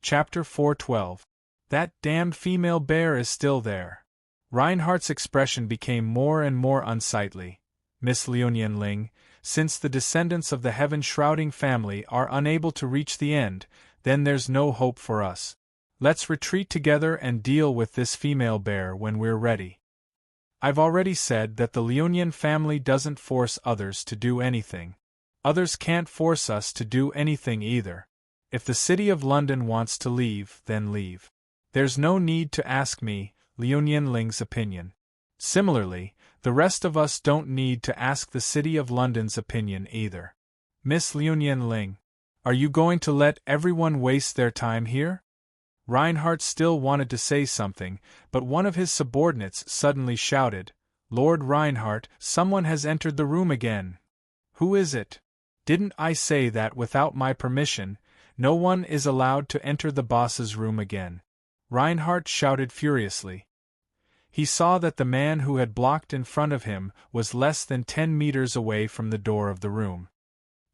Chapter 412. That damned female bear is still there. Reinhardt's expression became more and more unsightly. Miss Liunying, since the descendants of the heaven-shrouding family are unable to reach the end, then there's no hope for us. Let's retreat together and deal with this female bear when we're ready. I've already said that the Liunying family doesn't force others to do anything. Others can't force us to do anything either. If the City of London wants to leave, then leave. There's no need to ask me, Liunying's opinion. Similarly, the rest of us don't need to ask the City of London's opinion either. Miss Liunying, are you going to let everyone waste their time here? Reinhardt still wanted to say something, but one of his subordinates suddenly shouted, "Lord Reinhardt, someone has entered the room again." "Who is it?" "Didn't I say that without my permission, no one is allowed to enter the boss's room again?" Reinhardt shouted furiously. He saw that the man who had blocked in front of him was less than 10 meters away from the door of the room.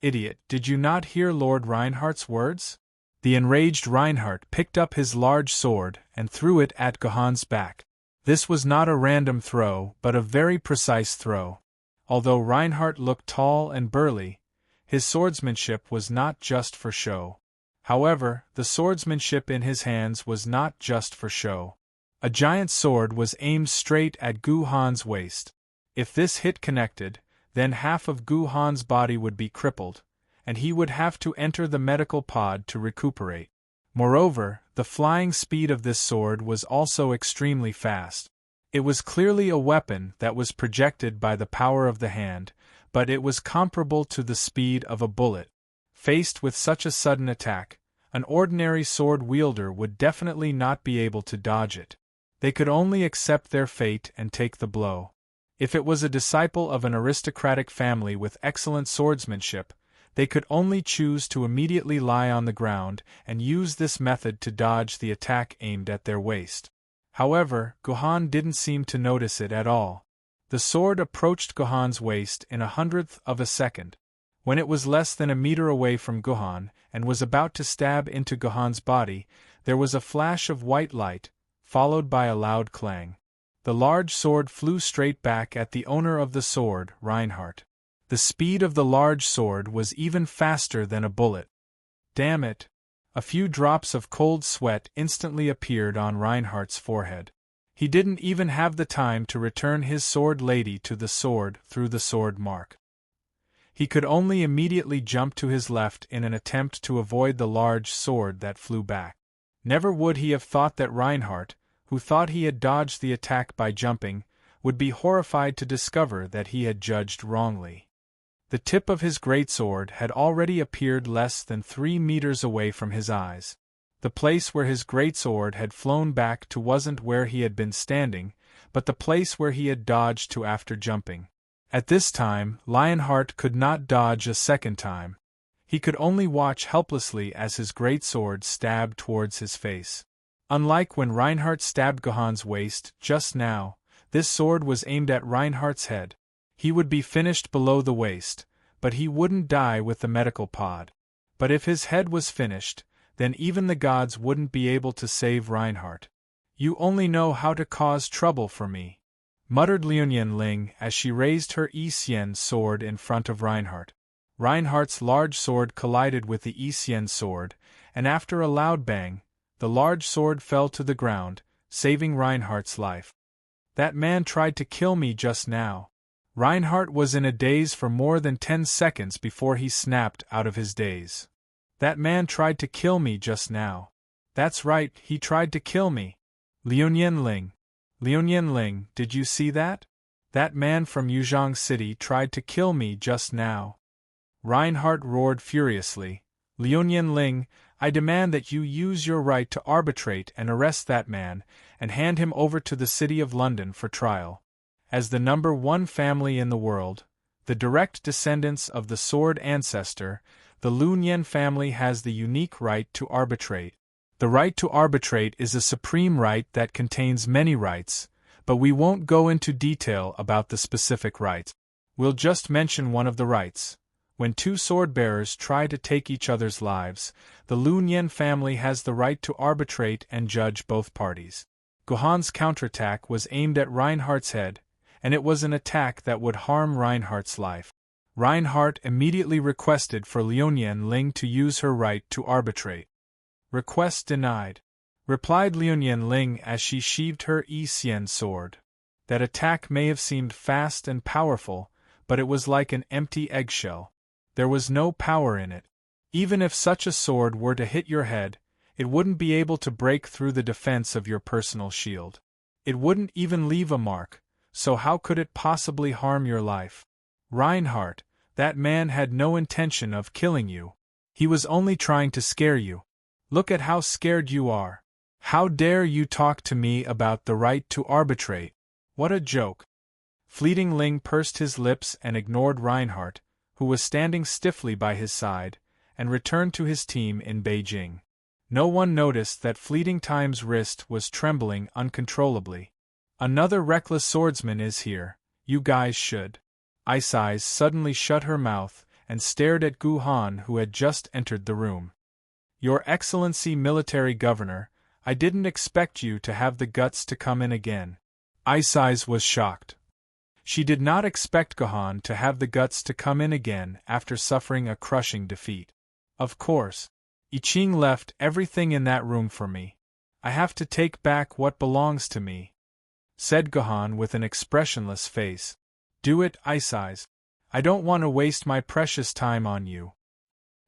"Idiot, did you not hear Lord Reinhardt's words?" The enraged Reinhardt picked up his large sword and threw it at Guhan's back. This was not a random throw, but a very precise throw. Although Reinhardt looked tall and burly, his swordsmanship was not just for show. However, the swordsmanship in his hands was not just for show. A giant sword was aimed straight at Guhan's waist. If this hit connected, then half of Guhan's body would be crippled, and he would have to enter the medical pod to recuperate. Moreover, the flying speed of this sword was also extremely fast. It was clearly a weapon that was projected by the power of the hand, but it was comparable to the speed of a bullet. Faced with such a sudden attack, an ordinary sword wielder would definitely not be able to dodge it. They could only accept their fate and take the blow. If it was a disciple of an aristocratic family with excellent swordsmanship, they could only choose to immediately lie on the ground and use this method to dodge the attack aimed at their waist. However, Guhan didn't seem to notice it at all. The sword approached Guhan's waist in 1/100th of a second. When it was less than a meter away from Guhan and was about to stab into Guhan's body, there was a flash of white light, followed by a loud clang. The large sword flew straight back at the owner of the sword, Reinhardt. The speed of the large sword was even faster than a bullet. Damn it! A few drops of cold sweat instantly appeared on Reinhardt's forehead. He didn't even have the time to return his sword lady to the sword through the sword mark. He could only immediately jump to his left in an attempt to avoid the large sword that flew back. Never would he have thought that Reinhardt, who thought he had dodged the attack by jumping, would be horrified to discover that he had judged wrongly. The tip of his greatsword had already appeared less than 3 meters away from his eyes. The place where his greatsword had flown back to wasn't where he had been standing, but the place where he had dodged to after jumping. At this time, Lionheart could not dodge a second time. He could only watch helplessly as his greatsword stabbed towards his face. Unlike when Reinhardt stabbed Guhan's waist just now, this sword was aimed at Reinhardt's head. He would be finished below the waist, but he wouldn't die with the medical pod. But if his head was finished, then even the gods wouldn't be able to save Reinhardt. "You only know how to cause trouble for me," muttered Liunying as she raised her Yi-Xian sword in front of Reinhardt. Reinhardt's large sword collided with the Yi-Xian sword, and after a loud bang, the large sword fell to the ground, saving Reinhardt's life. "That man tried to kill me just now." Reinhardt was in a daze for more than 10 seconds before he snapped out of his daze. "That man tried to kill me just now. That's right, he tried to kill me. Liunying, did you see that? That man from Yuzhong City tried to kill me just now." Reinhardt roared furiously, "Liunying, I demand that you use your right to arbitrate and arrest that man, and hand him over to the City of London for trial. As the number 1 family in the world, the direct descendants of the sword ancestor, the Liunying family has the unique right to arbitrate. The right to arbitrate is a supreme right that contains many rights, but we won't go into detail about the specific rights. We'll just mention one of the rights, When two sword-bearers try to take each other's lives, the Lunyan family has the right to arbitrate and judge both parties. Gohan's counterattack was aimed at Reinhardt's head, and it was an attack that would harm Reinhardt's life. Reinhardt immediately requested for Liuyan Ling to use her right to arbitrate. "Request denied," replied Liuyan Ling as she sheathed her Yi-Xian sword. That attack may have seemed fast and powerful, but it was like an empty eggshell. There was no power in it. Even if such a sword were to hit your head, it wouldn't be able to break through the defense of your personal shield. It wouldn't even leave a mark, so how could it possibly harm your life? Reinhardt, that man had no intention of killing you. He was only trying to scare you. Look at how scared you are. How dare you talk to me about the right to arbitrate? What a joke. Fleeting Ling pursed his lips and ignored Reinhardt, who was standing stiffly by his side, and returned to his team in Beijing. No one noticed that Fleeting Time's wrist was trembling uncontrollably. "Another reckless swordsman is here, you guys should." Ice Eyes suddenly shut her mouth and stared at Guhan, who had just entered the room. "Your Excellency Military Governor, I didn't expect you to have the guts to come in again." Ice Eyes was shocked. She did not expect Gohan to have the guts to come in again after suffering a crushing defeat. "Of course. I Ching left everything in that room for me. I have to take back what belongs to me," said Gohan with an expressionless face. "Do it, Ice Eyes. I don't want to waste my precious time on you."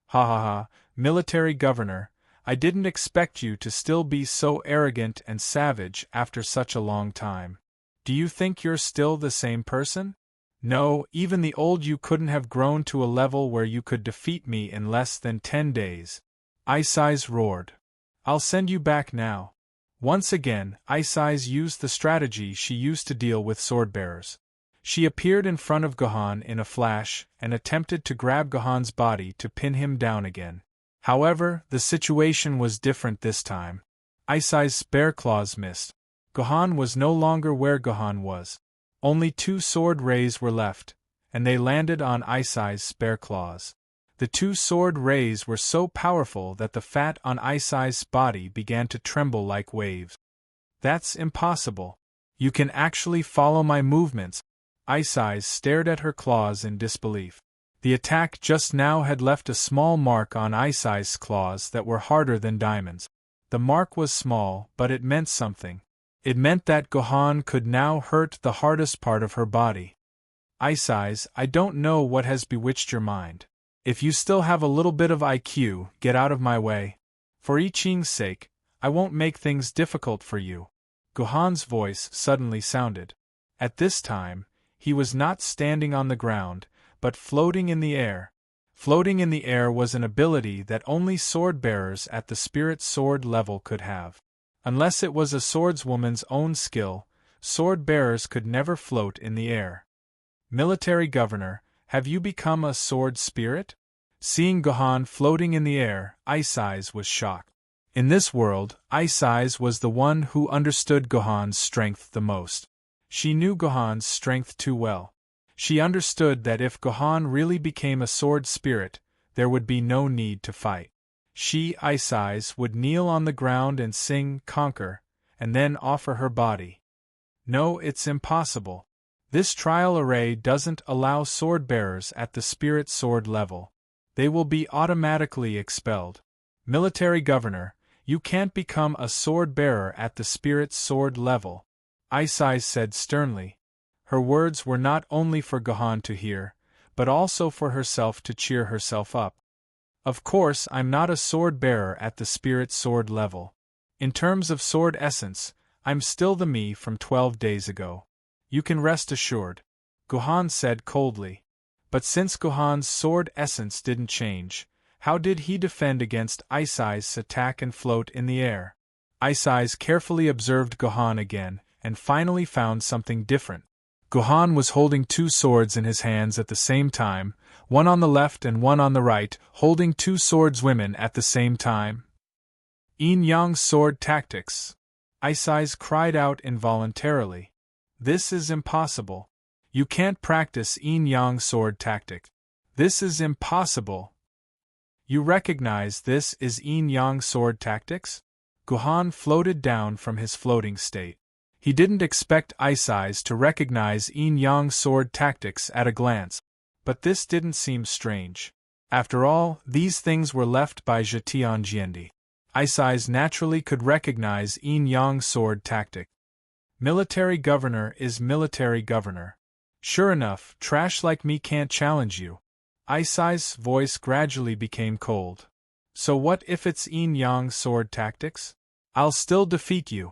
"Ha ha ha, Military Governor, I didn't expect you to still be so arrogant and savage after such a long time. Do you think you're still the same person? No, even the old you couldn't have grown to a level where you could defeat me in less than 10 days. Ice Eyes roared. "I'll send you back now." Once again, Ice Eyes used the strategy she used to deal with sword-bearers. She appeared in front of Gohan in a flash and attempted to grab Gohan's body to pin him down again. However, the situation was different this time. Ice Eye's spare claws missed. Gohan was no longer where Gohan was. Only 2 sword rays were left, and they landed on Ice Eye's spare claws. The 2 sword rays were so powerful that the fat on Ice Eye's body began to tremble like waves. "That's impossible. You can actually follow my movements." Ice Eyes stared at her claws in disbelief. The attack just now had left a small mark on Ice Eye's claws that were harder than diamonds. The mark was small, but it meant something. It meant that Gohan could now hurt the hardest part of her body. "Ice Eyes, I don't know what has bewitched your mind. If you still have a little bit of IQ, get out of my way. For I Ching's sake, I won't make things difficult for you." Gohan's voice suddenly sounded. At this time, he was not standing on the ground, but floating in the air. Floating in the air was an ability that only sword-bearers at the spirit sword level could have. Unless it was a swordswoman's own skill, sword-bearers could never float in the air. "Military Governor, have you become a sword spirit?" Seeing Gohan floating in the air, Ice Eyes was shocked. In this world, Ice Eyes was the one who understood Gohan's strength the most. She knew Gohan's strength too well. She understood that if Gohan really became a sword spirit, there would be no need to fight. She, Ice Eyes, would kneel on the ground and sing "Conquer," and then offer her body. "No, it's impossible. This trial array doesn't allow sword-bearers at the spirit sword level. They will be automatically expelled. Military Governor, you can't become a sword-bearer at the spirit sword level," Ice Eyes said sternly. Her words were not only for Gohan to hear, but also for herself to cheer herself up. "Of course I'm not a sword-bearer at the spirit sword level. In terms of sword essence, I'm still the me from 12 days ago. You can rest assured," Gohan said coldly. But since Gohan's sword essence didn't change, how did he defend against Ice Eye's attack and float in the air? Ice Eyes carefully observed Gohan again, and finally found something different. Gohan was holding 2 swords in his hands at the same time, one on the left and one on the right, holding 2 swordswomen at the same time. "Yin-Yang sword tactics!" Ice Eyes cried out involuntarily. "This is impossible. You can't practice Yin-Yang sword tactic." This is impossible. You recognize this is yin-yang sword tactics? Guhan floated down from his floating state. He didn't expect Ice Eyes to recognize yin-yang sword tactics at a glance. But this didn't seem strange. After all, these things were left by Zhetianjiendi. Ice Eyes naturally could recognize yin-yang sword tactic. Military governor is military governor. Sure enough, trash like me can't challenge you. Ice Eye's voice gradually became cold. So what if it's yin-yang sword tactics? I'll still defeat you.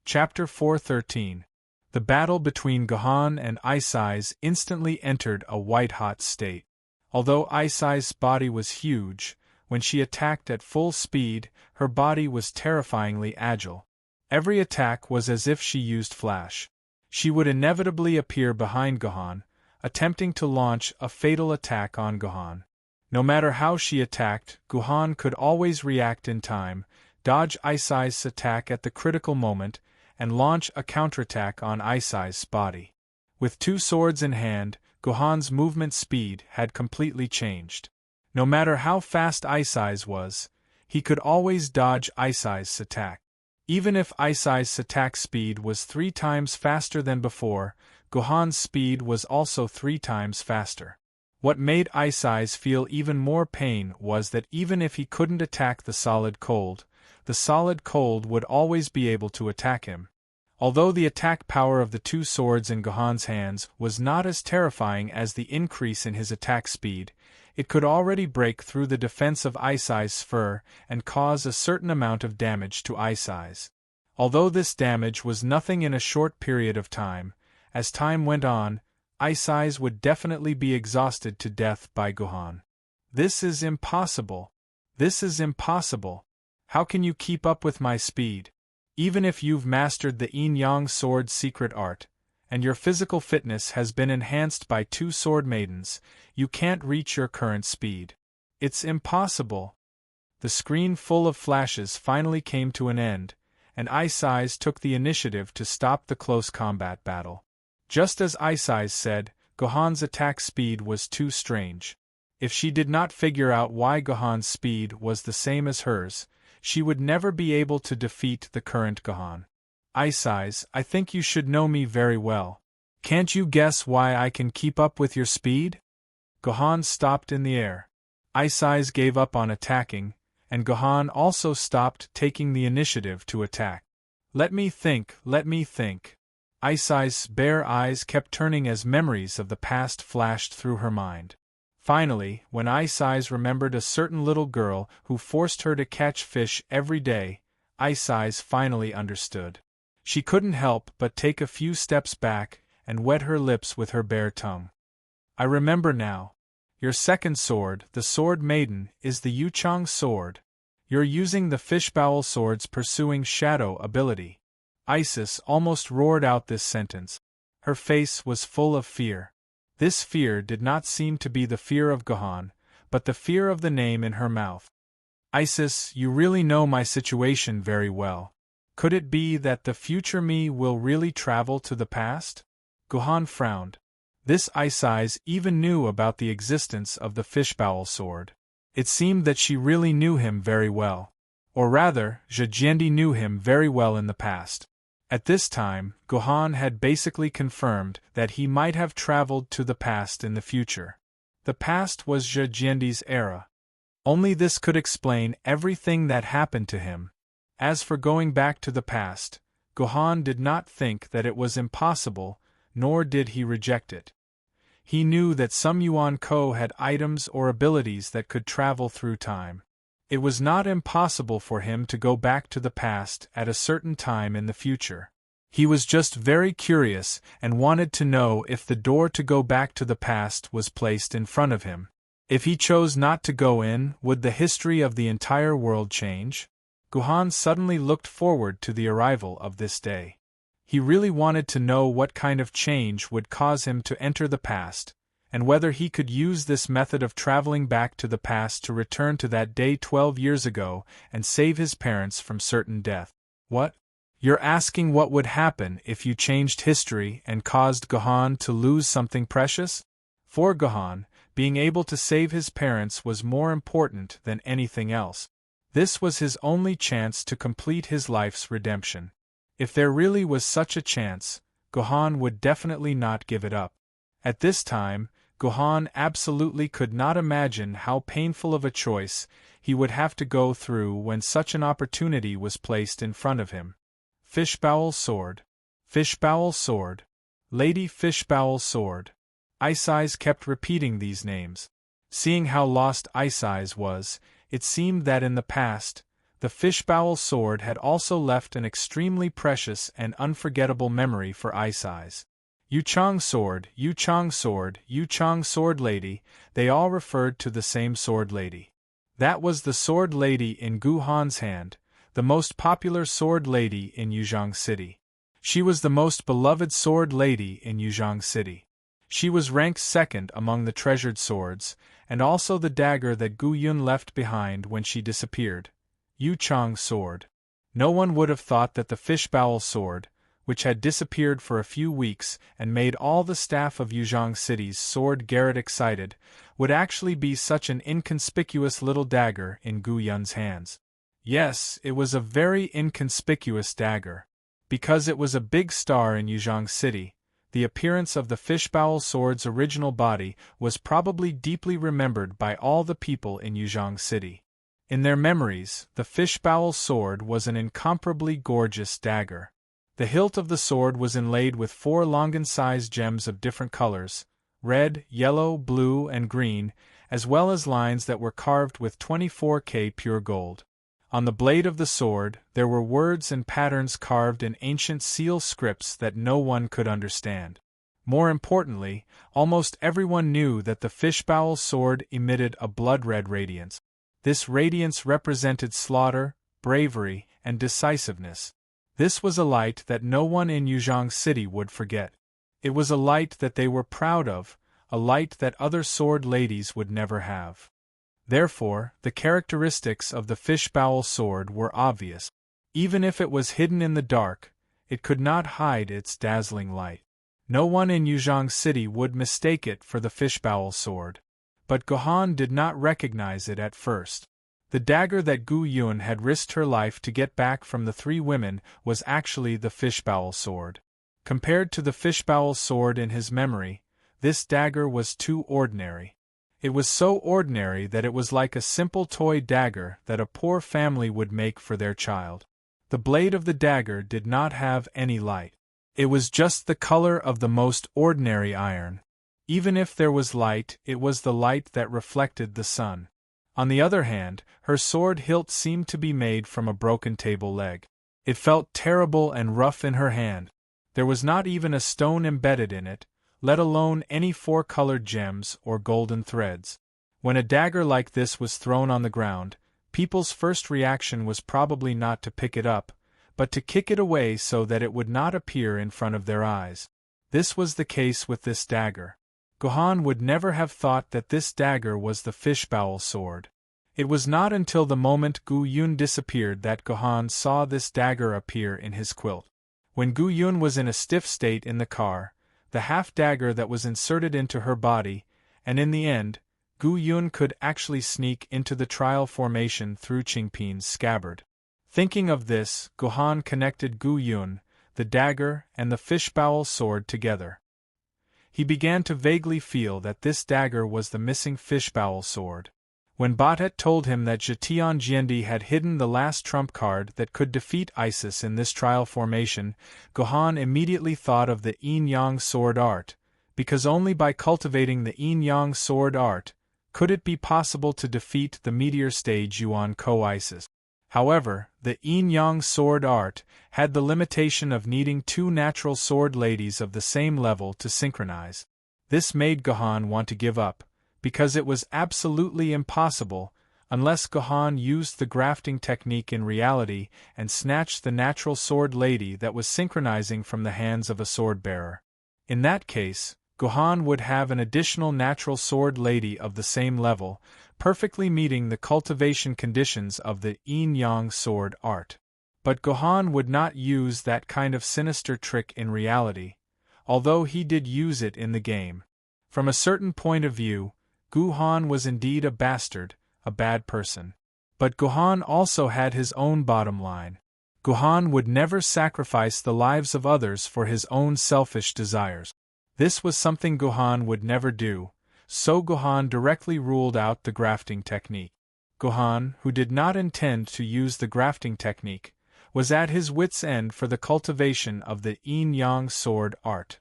Chapter 413. The battle between Guhan and Ice Eyes instantly entered a white-hot state. Although Ice Eyes' body was huge, when she attacked at full speed, her body was terrifyingly agile. Every attack was as if she used flash. She would inevitably appear behind Guhan, attempting to launch a fatal attack on Guhan. No matter how she attacked, Guhan could always react in time, dodge Ice Eyes' attack at the critical moment, and launch a counterattack on Ice Eyes' body. With two swords in hand, Guhan's movement speed had completely changed. No matter how fast Ice Eyes was, he could always dodge Ice Eyes' attack. Even if Ice Eyes' attack speed was 3 times faster than before, Guhan's speed was also 3 times faster. What made Ice Eyes feel even more pain was that even if he couldn't attack the solid cold would always be able to attack him. Although the attack power of the two swords in Guhan's hands was not as terrifying as the increase in his attack speed, it could already break through the defense of Ice Eyes' fur and cause a certain amount of damage to Ice Eyes. Although this damage was nothing in a short period of time, as time went on, Ice Eyes would definitely be exhausted to death by Guhan. This is impossible. This is impossible. How can you keep up with my speed? Even if you've mastered the yin-yang sword secret art, and your physical fitness has been enhanced by 2 sword maidens, you can't reach your current speed. It's impossible. The screen full of flashes finally came to an end, and Ice Eyes took the initiative to stop the close combat battle. Just as Ice Eyes said, Guhan's attack speed was too strange. If she did not figure out why Guhan's speed was the same as hers, she would never be able to defeat the current Guhan. Ice Eyes, I think you should know me very well. Can't you guess why I can keep up with your speed? Guhan stopped in the air. Ice Eyes gave up on attacking, and Guhan also stopped taking the initiative to attack. Let me think. Ice Eyes' bare eyes kept turning as memories of the past flashed through her mind. Finally, when Ice Eyes remembered a certain little girl who forced her to catch fish every day, Ice Eyes finally understood. She couldn't help but take a few steps back and wet her lips with her bare tongue. I remember now. Your second sword, the Sword Maiden, is the Yuchang sword. You're using the fishbowl sword's pursuing shadow ability. Isis almost roared out this sentence. Her face was full of fear. This fear did not seem to be the fear of Guhan, but the fear of the name in her mouth. Isis, you really know my situation very well. Could it be that the future me will really travel to the past? Guhan frowned. This Ice Eyes even knew about the existence of the fishbowl sword. It seemed that she really knew him very well. Or rather, Zhejiandi knew him very well in the past. At this time, Guhan had basically confirmed that he might have traveled to the past in the future. The past was Zhejiandi's era. Only this could explain everything that happened to him. As for going back to the past, Guhan did not think that it was impossible, nor did he reject it. He knew that some Yuan Ko had items or abilities that could travel through time. It was not impossible for him to go back to the past at a certain time in the future. He was just very curious and wanted to know if the door to go back to the past was placed in front of him. If he chose not to go in, would the history of the entire world change? Guhan suddenly looked forward to the arrival of this day. He really wanted to know what kind of change would cause him to enter the past, and whether he could use this method of traveling back to the past to return to that day 12 years ago and save his parents from certain death. What? You're asking what would happen if you changed history and caused Guhan to lose something precious? For Gohan, being able to save his parents was more important than anything else. This was his only chance to complete his life's redemption. If there really was such a chance, Gohan would definitely not give it up. At this time, Gohan absolutely could not imagine how painful of a choice he would have to go through when such an opportunity was placed in front of him. Fishbowl Sword. Fishbowl Sword. Lady Fishbowl Sword. Ice Eyes kept repeating these names. Seeing how lost Ice Eyes was, it seemed that in the past, the Fishbowl Sword had also left an extremely precious and unforgettable memory for Ice Eyes. Yu Chang Sword, Yu Chang Sword, Yu Chang Sword Lady, they all referred to the same Sword Lady. That was the Sword Lady in Gohan's hand, the most popular Sword Lady in Yuzhong City. She was the most beloved Sword Lady in Yuzhong City. She was ranked second among the treasured swords, and also the dagger that Gu Yun left behind when she disappeared. Yu Chang Sword. No one would have thought that the Fishbowl Sword, which had disappeared for a few weeks and made all the staff of Yuzhong City's Sword Garret excited, would actually be such an inconspicuous little dagger in Gu Yun's hands. Yes, it was a very inconspicuous dagger. Because it was a big star in Yuzhong City, the appearance of the Fishbowl Sword's original body was probably deeply remembered by all the people in Yuzhong City. In their memories, the Fishbowl Sword was an incomparably gorgeous dagger. The hilt of the sword was inlaid with 4 longan-sized gems of different colors, red, yellow, blue, and green, as well as lines that were carved with 24K pure gold. On the blade of the sword, there were words and patterns carved in ancient seal scripts that no one could understand. More importantly, almost everyone knew that the Fishbowl Sword emitted a blood-red radiance. This radiance represented slaughter, bravery, and decisiveness. This was a light that no one in Yuzhong City would forget. It was a light that they were proud of, a light that other sword ladies would never have. Therefore, the characteristics of the Fishbowl Sword were obvious. Even if it was hidden in the dark, it could not hide its dazzling light. No one in Yuzhong City would mistake it for the Fishbowl Sword. But Gohan did not recognize it at first. The dagger that Gu Yun had risked her life to get back from the 3 women was actually the Fishbowl Sword. Compared to the Fishbowl Sword in his memory, this dagger was too ordinary. It was so ordinary that it was like a simple toy dagger that a poor family would make for their child. The blade of the dagger did not have any light. It was just the color of the most ordinary iron. Even if there was light, it was the light that reflected the sun. On the other hand, her sword hilt seemed to be made from a broken table leg. It felt terrible and rough in her hand. There was not even a stone embedded in it, let alone any 4-colored gems or golden threads. When a dagger like this was thrown on the ground, people's first reaction was probably not to pick it up, but to kick it away so that it would not appear in front of their eyes. This was the case with this dagger. Gohan would never have thought that this dagger was the Fishbowl Sword. It was not until the moment Gu Yun disappeared that Gohan saw this dagger appear in his quilt. When Gu Yun was in a stiff state in the car, the half-dagger that was inserted into her body, and in the end, Gu Yun could actually sneak into the trial formation through Qingpin's scabbard. Thinking of this, Gohan connected Gu Yun, the dagger, and the Fishbowl Sword together. He began to vaguely feel that this dagger was the missing Fishbowl Sword. When Batet told him that Zhetian Jiendi had hidden the last trump card that could defeat Isis in this trial formation, Gohan immediately thought of the Yin-Yang sword art, because only by cultivating the Yin-Yang sword art could it be possible to defeat the meteor stage Yuan Ko-Isis. However, the Yin-Yang sword art had the limitation of needing 2 natural sword ladies of the same level to synchronize. This made Gohan want to give up, because it was absolutely impossible, unless Gohan used the grafting technique in reality and snatched the natural sword lady that was synchronizing from the hands of a sword bearer. In that case, Gohan would have an additional natural sword lady of the same level, perfectly meeting the cultivation conditions of the Yin-Yang sword art. But Gohan would not use that kind of sinister trick in reality, although he did use it in the game. From a certain point of view, Guhan was indeed a bastard, a bad person. But Guhan also had his own bottom line. Guhan would never sacrifice the lives of others for his own selfish desires. This was something Guhan would never do, so Guhan directly ruled out the grafting technique. Guhan, who did not intend to use the grafting technique, was at his wits' end for the cultivation of the yin-yang sword art.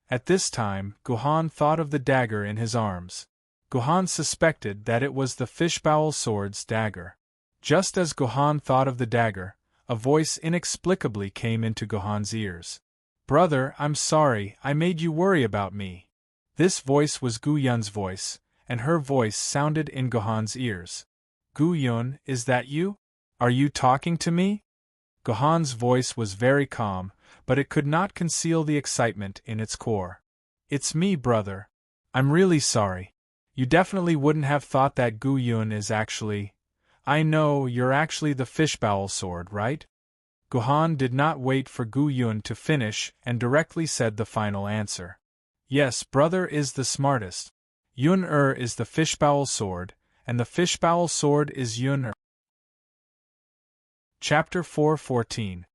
At this time, Guhan thought of the dagger in his arms. Guhan suspected that it was the fishbowl sword's dagger. Just as Guhan thought of the dagger, a voice inexplicably came into Guhan's ears. "Brother, I'm sorry, I made you worry about me." This voice was Gu Yun's voice, and her voice sounded in Guhan's ears. "Gu Yun, is that you? Are you talking to me?" Guhan's voice was very calm, but it could not conceal the excitement in its core. "It's me, brother. I'm really sorry. You definitely wouldn't have thought that Gu Yun is actually... I know, you're actually the fishbowl sword, right?" Guhan did not wait for Gu Yun to finish and directly said the final answer. "Yes, brother is the smartest. Yun is the fishbowl sword, and the fishbowl sword is Yun. Chapter 4:14.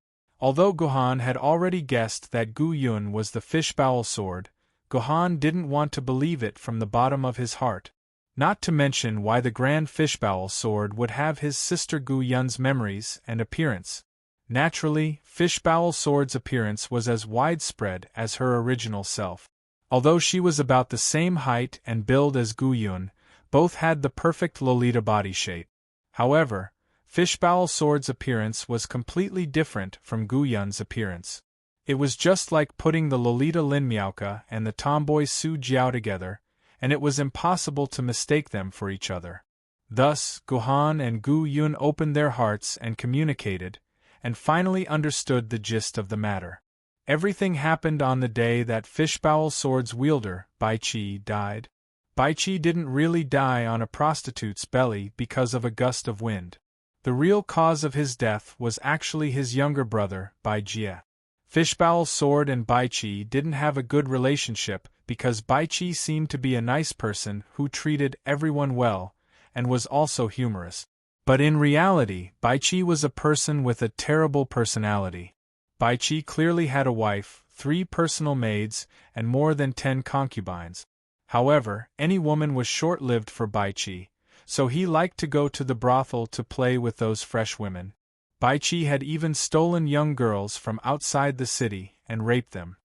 Although Guhan had already guessed that Gu Yun was the fishbowl sword, Guhan didn't want to believe it from the bottom of his heart. Not to mention why the grand fishbowl sword would have his sister Gu Yun's memories and appearance. Naturally, fishbowl sword's appearance was as widespread as her original self. Although she was about the same height and build as Gu Yun, both had the perfect Lolita body shape. However, fishbowl sword's appearance was completely different from Gu Yun's appearance. It was just like putting the Lolita Lin Miaoka and the tomboy Su Jiao together, and it was impossible to mistake them for each other. Thus, Guhan and Gu Yun opened their hearts and communicated, and finally understood the gist of the matter. Everything happened on the day that fishbowl sword's wielder, Bai Qi, died. Bai Qi didn't really die on a prostitute's belly because of a gust of wind. The real cause of his death was actually his younger brother, Bai Jie. Fishbowl sword and Bai Qi didn't have a good relationship because Bai Qi seemed to be a nice person who treated everyone well, and was also humorous. But in reality, Bai Qi was a person with a terrible personality. Bai Qi clearly had a wife, 3 personal maids, and more than 10 concubines. However, any woman was short-lived for Bai Qi, so he liked to go to the brothel to play with those fresh women. Bai Qi had even stolen young girls from outside the city and raped them.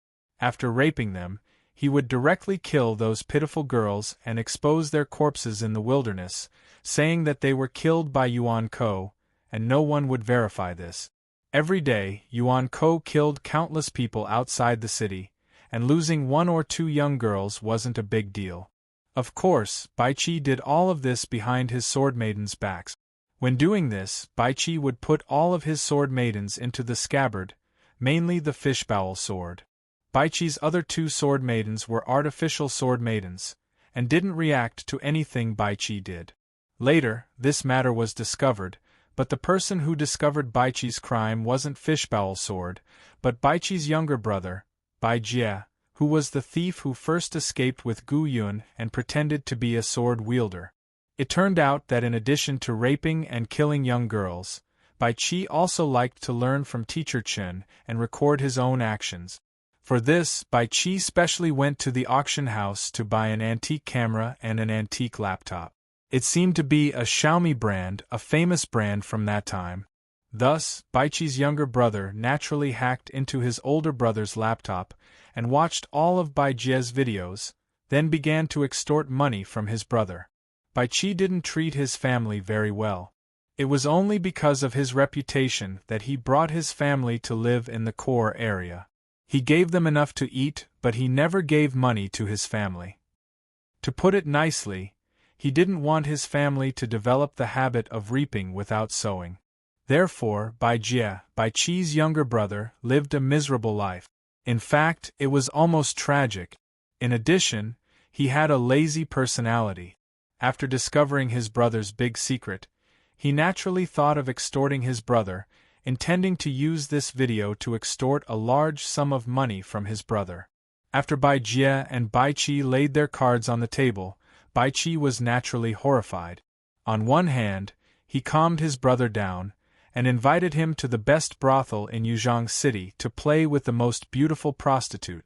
After raping them, he would directly kill those pitiful girls and expose their corpses in the wilderness, saying that they were killed by Yuan Ko, and no one would verify this. Every day, Yuan Ko killed countless people outside the city, and losing 1 or 2 young girls wasn't a big deal. Of course, Bai Qi did all of this behind his sword maidens' backs. When doing this, Bai Qi would put all of his sword maidens into the scabbard, mainly the fishbowl sword. Bai Qi's other 2 sword maidens were artificial sword maidens, and didn't react to anything Bai Qi did. Later, this matter was discovered, but the person who discovered Bai Qi's crime wasn't fishbowl sword, but Bai Qi's younger brother, Bai Jie, who was the thief who first escaped with Gu Yun and pretended to be a sword wielder. It turned out that in addition to raping and killing young girls, Bai Qi also liked to learn from Teacher Chen and record his own actions. For this, Bai Qi specially went to the auction house to buy an antique camera and an antique laptop. It seemed to be a Xiaomi brand, a famous brand from that time. Thus, Bai Qi's younger brother naturally hacked into his older brother's laptop and watched all of Bai Jie's videos, then began to extort money from his brother. Bai Qi didn't treat his family very well. It was only because of his reputation that he brought his family to live in the core area. He gave them enough to eat, but he never gave money to his family. To put it nicely, he didn't want his family to develop the habit of reaping without sowing. Therefore, Bai Jie, Bai Qi's younger brother, lived a miserable life. In fact, it was almost tragic. In addition, he had a lazy personality. After discovering his brother's big secret, he naturally thought of extorting his brother, intending to use this video to extort a large sum of money from his brother. After Bai Jie and Bai Qi laid their cards on the table, Bai Qi was naturally horrified. On one hand, he calmed his brother down, and invited him to the best brothel in Yuzhang City to play with the most beautiful prostitute.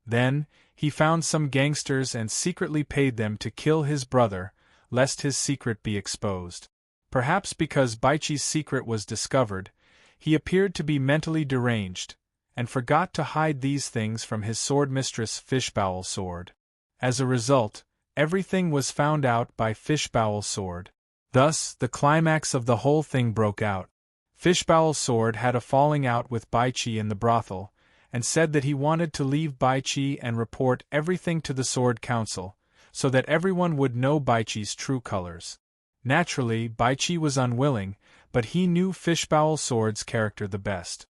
Then, he found some gangsters and secretly paid them to kill his brother, lest his secret be exposed. Perhaps because Bai Qi's secret was discovered, he appeared to be mentally deranged, and forgot to hide these things from his sword mistress Fishbowl Sword. As a result, everything was found out by Fishbowl Sword. Thus, the climax of the whole thing broke out. Fishbowl Sword had a falling out with Bai Qi in the brothel, and said that he wanted to leave Bai Qi and report everything to the Sword Council, so that everyone would know Bai Qi's true colors. Naturally, Bai Qi was unwilling, but he knew Fishbowl Sword's character the best.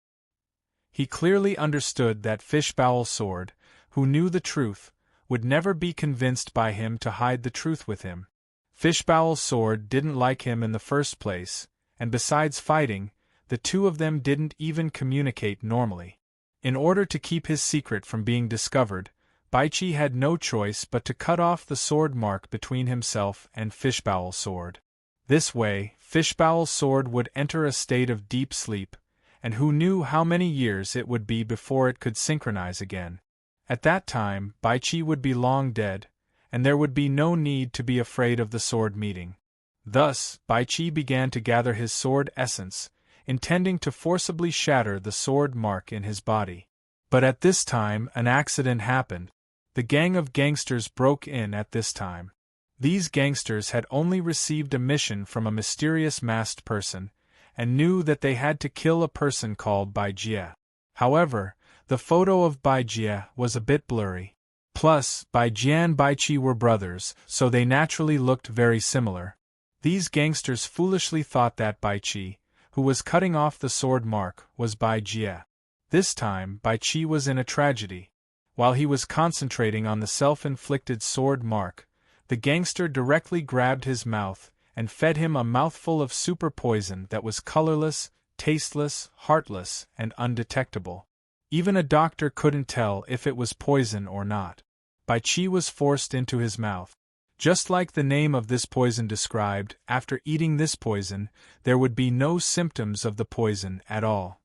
He clearly understood that Fishbowl Sword, who knew the truth, would never be convinced by him to hide the truth with him. Fishbowl Sword didn't like him in the first place, and besides fighting, the two of them didn't even communicate normally. In order to keep his secret from being discovered, Bai Qi had no choice but to cut off the sword mark between himself and Fishbowl Sword. This way, Fishbowl Sword would enter a state of deep sleep, and who knew how many years it would be before it could synchronize again. At that time, Bai Qi would be long dead, and there would be no need to be afraid of the sword meeting. Thus, Bai Qi began to gather his sword essence, intending to forcibly shatter the sword mark in his body. But at this time, an accident happened. The gang of gangsters broke in at this time. These gangsters had only received a mission from a mysterious masked person, and knew that they had to kill a person called Bai Jie. However, the photo of Bai Jie was a bit blurry. Plus, Bai Jie and Bai Qi were brothers, so they naturally looked very similar. These gangsters foolishly thought that Bai Qi, who was cutting off the sword mark, was Bai Jie. This time, Bai Qi was in a tragedy. While he was concentrating on the self-inflicted sword mark, the gangster directly grabbed his mouth and fed him a mouthful of super poison that was colorless, tasteless, heartless, and undetectable. Even a doctor couldn't tell if it was poison or not. Bai Qi was forced into his mouth. Just like the name of this poison described, after eating this poison, there would be no symptoms of the poison at all.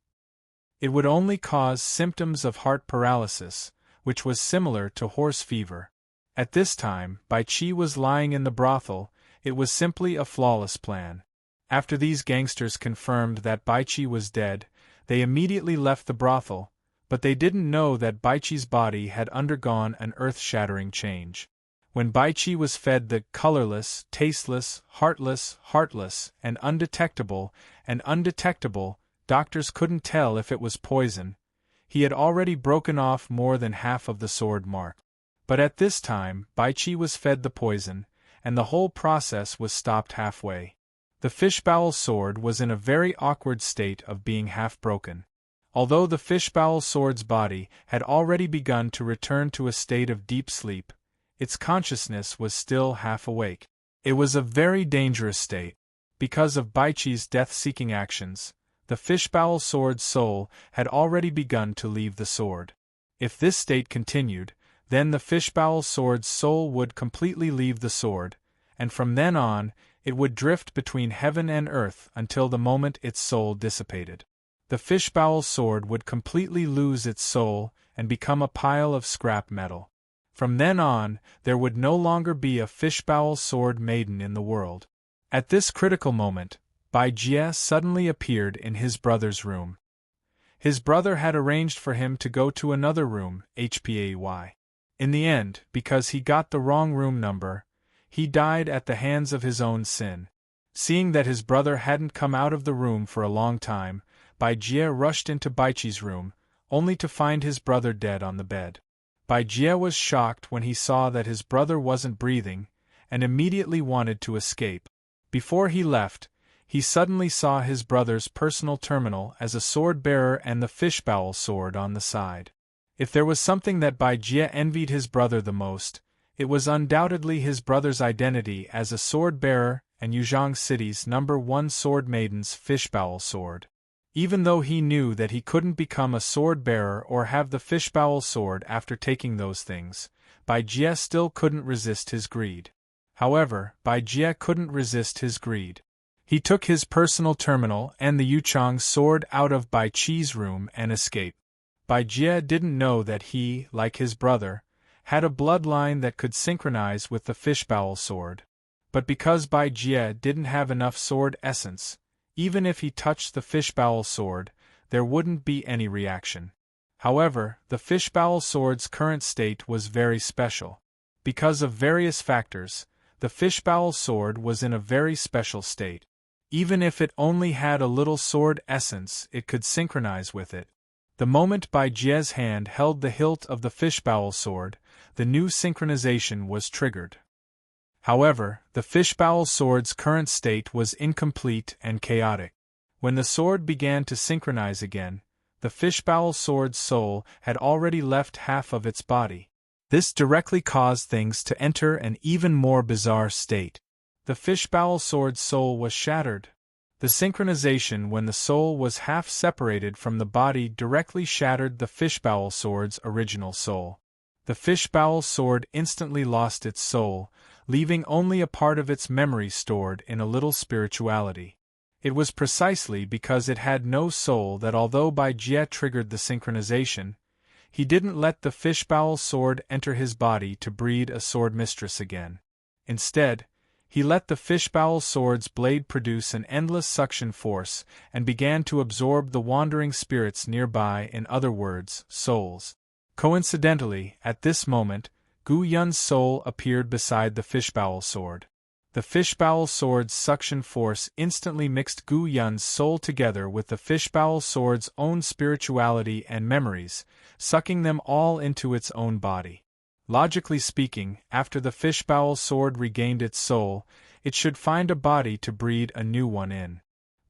It would only cause symptoms of heart paralysis, which was similar to horse fever. At this time, Bai Qi was lying in the brothel. It was simply a flawless plan. After these gangsters confirmed that Bai Qi was dead, they immediately left the brothel, but they didn't know that Bai Qi's body had undergone an earth-shattering change. When Bai Qi was fed the colorless, tasteless, heartless, and undetectable, doctors couldn't tell if it was poison. He had already broken off more than half of the sword mark. But at this time, Bai Qi was fed the poison, and the whole process was stopped halfway. The Fishbowl Sword was in a very awkward state of being half broken. Although the Fishbowl Sword's body had already begun to return to a state of deep sleep, its consciousness was still half awake. It was a very dangerous state. Because of Bai Qi's death-seeking actions, the Fishbowl Sword's soul had already begun to leave the sword. If this state continued, then the Fishbowl Sword's soul would completely leave the sword, and from then on, it would drift between heaven and earth until the moment its soul dissipated. The Fishbowl Sword would completely lose its soul and become a pile of scrap metal. From then on, there would no longer be a Fishbowl Sword Maiden in the world. At this critical moment, Bai Jie suddenly appeared in his brother's room. His brother had arranged for him to go to another room, HPAY. In the end, because he got the wrong room number, he died at the hands of his own sin. Seeing that his brother hadn't come out of the room for a long time, Bai Jie rushed into Bai Qi's room, only to find his brother dead on the bed. Bai Jie was shocked when he saw that his brother wasn't breathing, and immediately wanted to escape. Before he left, he suddenly saw his brother's personal terminal as a sword-bearer and the Fishbowl Sword on the side. If there was something that Bai Jie envied his brother the most, it was undoubtedly his brother's identity as a sword-bearer and Yuzhang City's #1 sword maiden's Fishbowl Sword. Even though he knew that he couldn't become a sword-bearer or have the fishbowl sword after taking those things, Bai Jie still couldn't resist his greed. However, Bai Jie couldn't resist his greed. He took his personal terminal and the Yuchang sword out of Bai Chi's room and escaped. Bai Jie didn't know that he, like his brother, had a bloodline that could synchronize with the fishbowl sword. But because Bai Jie didn't have enough sword essence, even if he touched the fishbowl sword, there wouldn't be any reaction. However, the fishbowl sword's current state was very special. Because of various factors, the fishbowl sword was in a very special state. Even if it only had a little sword essence, it could synchronize with it. The moment Bai Jie's hand held the hilt of the fishbowl sword, the new synchronization was triggered. However, the fishbowl sword's current state was incomplete and chaotic. When the sword began to synchronize again, the fishbowl sword's soul had already left half of its body. This directly caused things to enter an even more bizarre state. The fishbowl sword's soul was shattered. The synchronization when the soul was half separated from the body directly shattered the fishbowl sword's original soul. The fishbowl sword instantly lost its soul, leaving only a part of its memory stored in a little spirituality. It was precisely because it had no soul that although Bai Jie triggered the synchronization, he didn't let the fishbowl sword enter his body to breed a sword mistress again. Instead, he let the fishbowl sword's blade produce an endless suction force and began to absorb the wandering spirits nearby, in other words, souls. Coincidentally, at this moment, Gu Yun's soul appeared beside the fishbowl sword. The fishbowl sword's suction force instantly mixed Gu Yun's soul together with the fishbowl sword's own spirituality and memories, sucking them all into its own body. Logically speaking, after the fishbowl sword regained its soul, it should find a body to breed a new one in.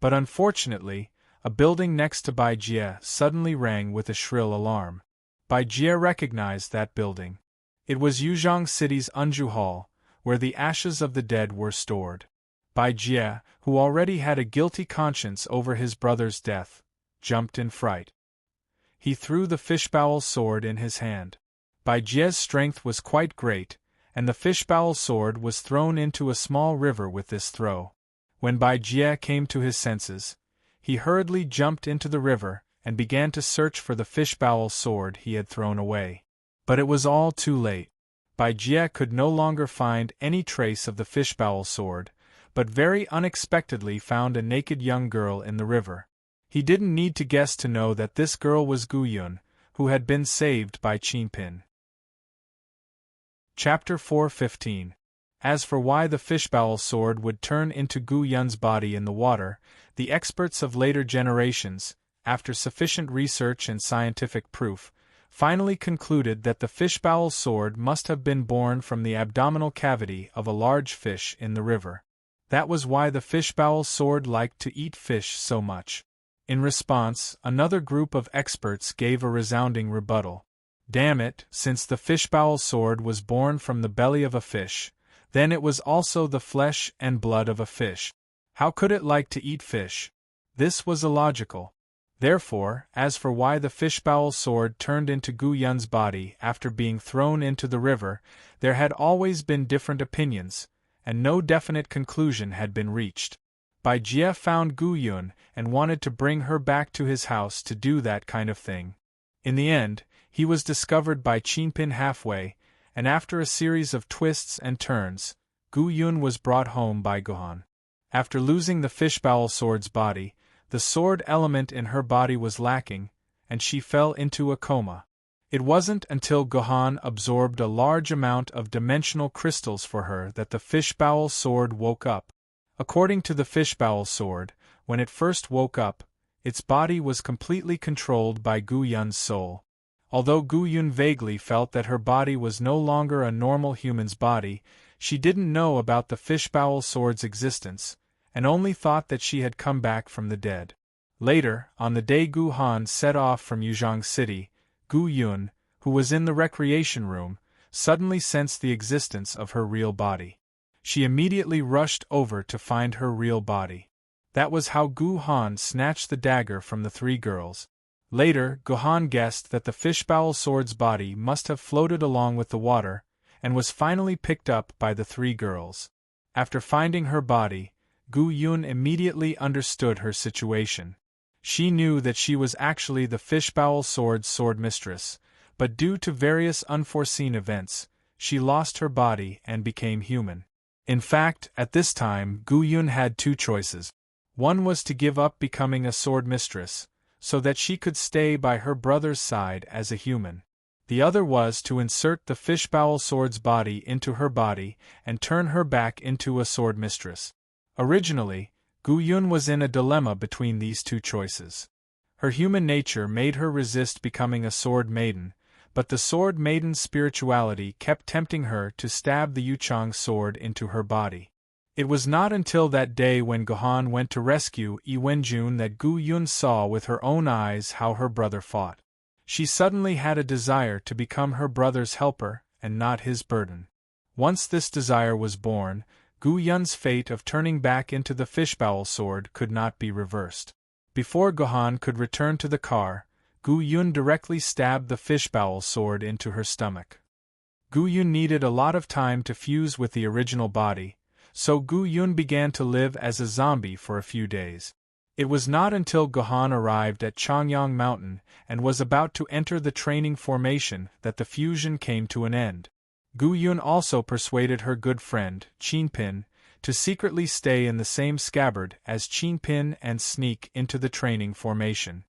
But unfortunately, a building next to Bai Jie suddenly rang with a shrill alarm. Bai Jie recognized that building. It was Yuzhong City's Unju Hall, where the ashes of the dead were stored. Bai Jie, who already had a guilty conscience over his brother's death, jumped in fright. He threw the fishbowl sword in his hand. Bai Jie's strength was quite great, and the fishbowl sword was thrown into a small river with this throw. When Bai Jie came to his senses, he hurriedly jumped into the river and began to search for the fishbowl sword he had thrown away. But it was all too late. Bai Jie could no longer find any trace of the fishbowl sword, but very unexpectedly found a naked young girl in the river. He didn't need to guess to know that this girl was Gu Yun, who had been saved by Qinpin. Chapter 4:15. As for why the fishbowl sword would turn into Gu Yun's body in the water, the experts of later generations, after sufficient research and scientific proof, finally concluded that the fishbowl sword must have been born from the abdominal cavity of a large fish in the river. That was why the fishbowl sword liked to eat fish so much. In response, another group of experts gave a resounding rebuttal. Damn it, since the fishbowl sword was born from the belly of a fish, then it was also the flesh and blood of a fish. How could it like to eat fish? This was illogical. Therefore, as for why the fishbowl sword turned into Gu Yun's body after being thrown into the river, there had always been different opinions, and no definite conclusion had been reached. Bai Jie found Gu Yun and wanted to bring her back to his house to do that kind of thing. In the end, he was discovered by Qinpin halfway, and after a series of twists and turns, Gu Yun was brought home by Gohan. After losing the fishbowl sword's body, the sword element in her body was lacking, and she fell into a coma. It wasn't until Gohan absorbed a large amount of dimensional crystals for her that the fishbowl sword woke up. According to the fishbowl sword, when it first woke up, its body was completely controlled by Gu Yun's soul. Although Gu Yun vaguely felt that her body was no longer a normal human's body, she didn't know about the fishbowl sword's existence, and only thought that she had come back from the dead. Later, on the day Gu Han set off from Yuzhong City, Gu Yun, who was in the recreation room, suddenly sensed the existence of her real body. She immediately rushed over to find her real body. That was how Gu-han snatched the dagger from the three girls. Later, Gu-han guessed that the fishbowl sword's body must have floated along with the water, and was finally picked up by the three girls. After finding her body, Gu-yun immediately understood her situation. She knew that she was actually the fishbowl sword's sword mistress, but due to various unforeseen events, she lost her body and became human. In fact, at this time, Gu-yun had two choices. One was to give up becoming a sword mistress, so that she could stay by her brother's side as a human. The other was to insert the fishbowl sword's body into her body and turn her back into a sword mistress. Originally, Gu-yun was in a dilemma between these two choices. Her human nature made her resist becoming a sword maiden, but the sword maiden's spirituality kept tempting her to stab the Yuchang's sword into her body. It was not until that day when Gu-han went to rescue Yi Wenjun that Gu-yun saw with her own eyes how her brother fought. She suddenly had a desire to become her brother's helper and not his burden. Once this desire was born, Gu-yun's fate of turning back into the fishbowl sword could not be reversed. Before Gu-han could return to the car, Gu-yun directly stabbed the fishbowl sword into her stomach. Gu-yun needed a lot of time to fuse with the original body, so Gu-yun began to live as a zombie for a few days. It was not until Gu-han arrived at Chongyang Mountain and was about to enter the training formation that the fusion came to an end. Gu-yun also persuaded her good friend, Qin-pin, to secretly stay in the same scabbard as Qin-pin and sneak into the training formation.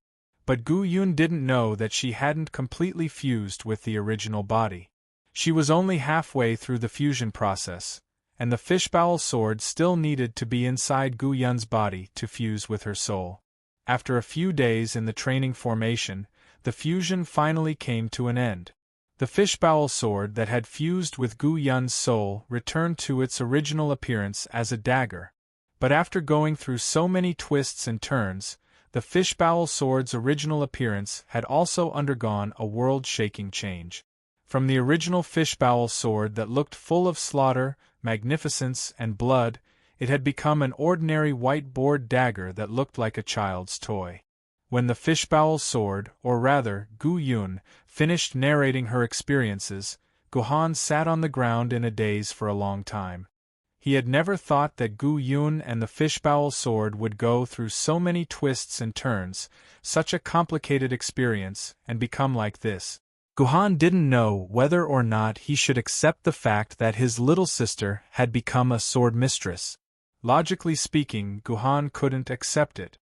But Gu-yun didn't know that she hadn't completely fused with the original body. She was only halfway through the fusion process, and the fishbowl sword still needed to be inside Gu-yun's body to fuse with her soul. After a few days in the training formation, the fusion finally came to an end. The fishbowl sword that had fused with Gu-yun's soul returned to its original appearance as a dagger. But after going through so many twists and turns, the fishbowl sword's original appearance had also undergone a world-shaking change. From the original fishbowl sword that looked full of slaughter, magnificence, and blood, it had become an ordinary white-board dagger that looked like a child's toy. When the fishbowl sword, or rather, Gu-yun, finished narrating her experiences, Gu-han sat on the ground in a daze for a long time. He had never thought that Gu-yun and the fishbowl sword would go through so many twists and turns, such a complicated experience, and become like this. Gu-han didn't know whether or not he should accept the fact that his little sister had become a sword mistress. Logically speaking, Gu-han couldn't accept it.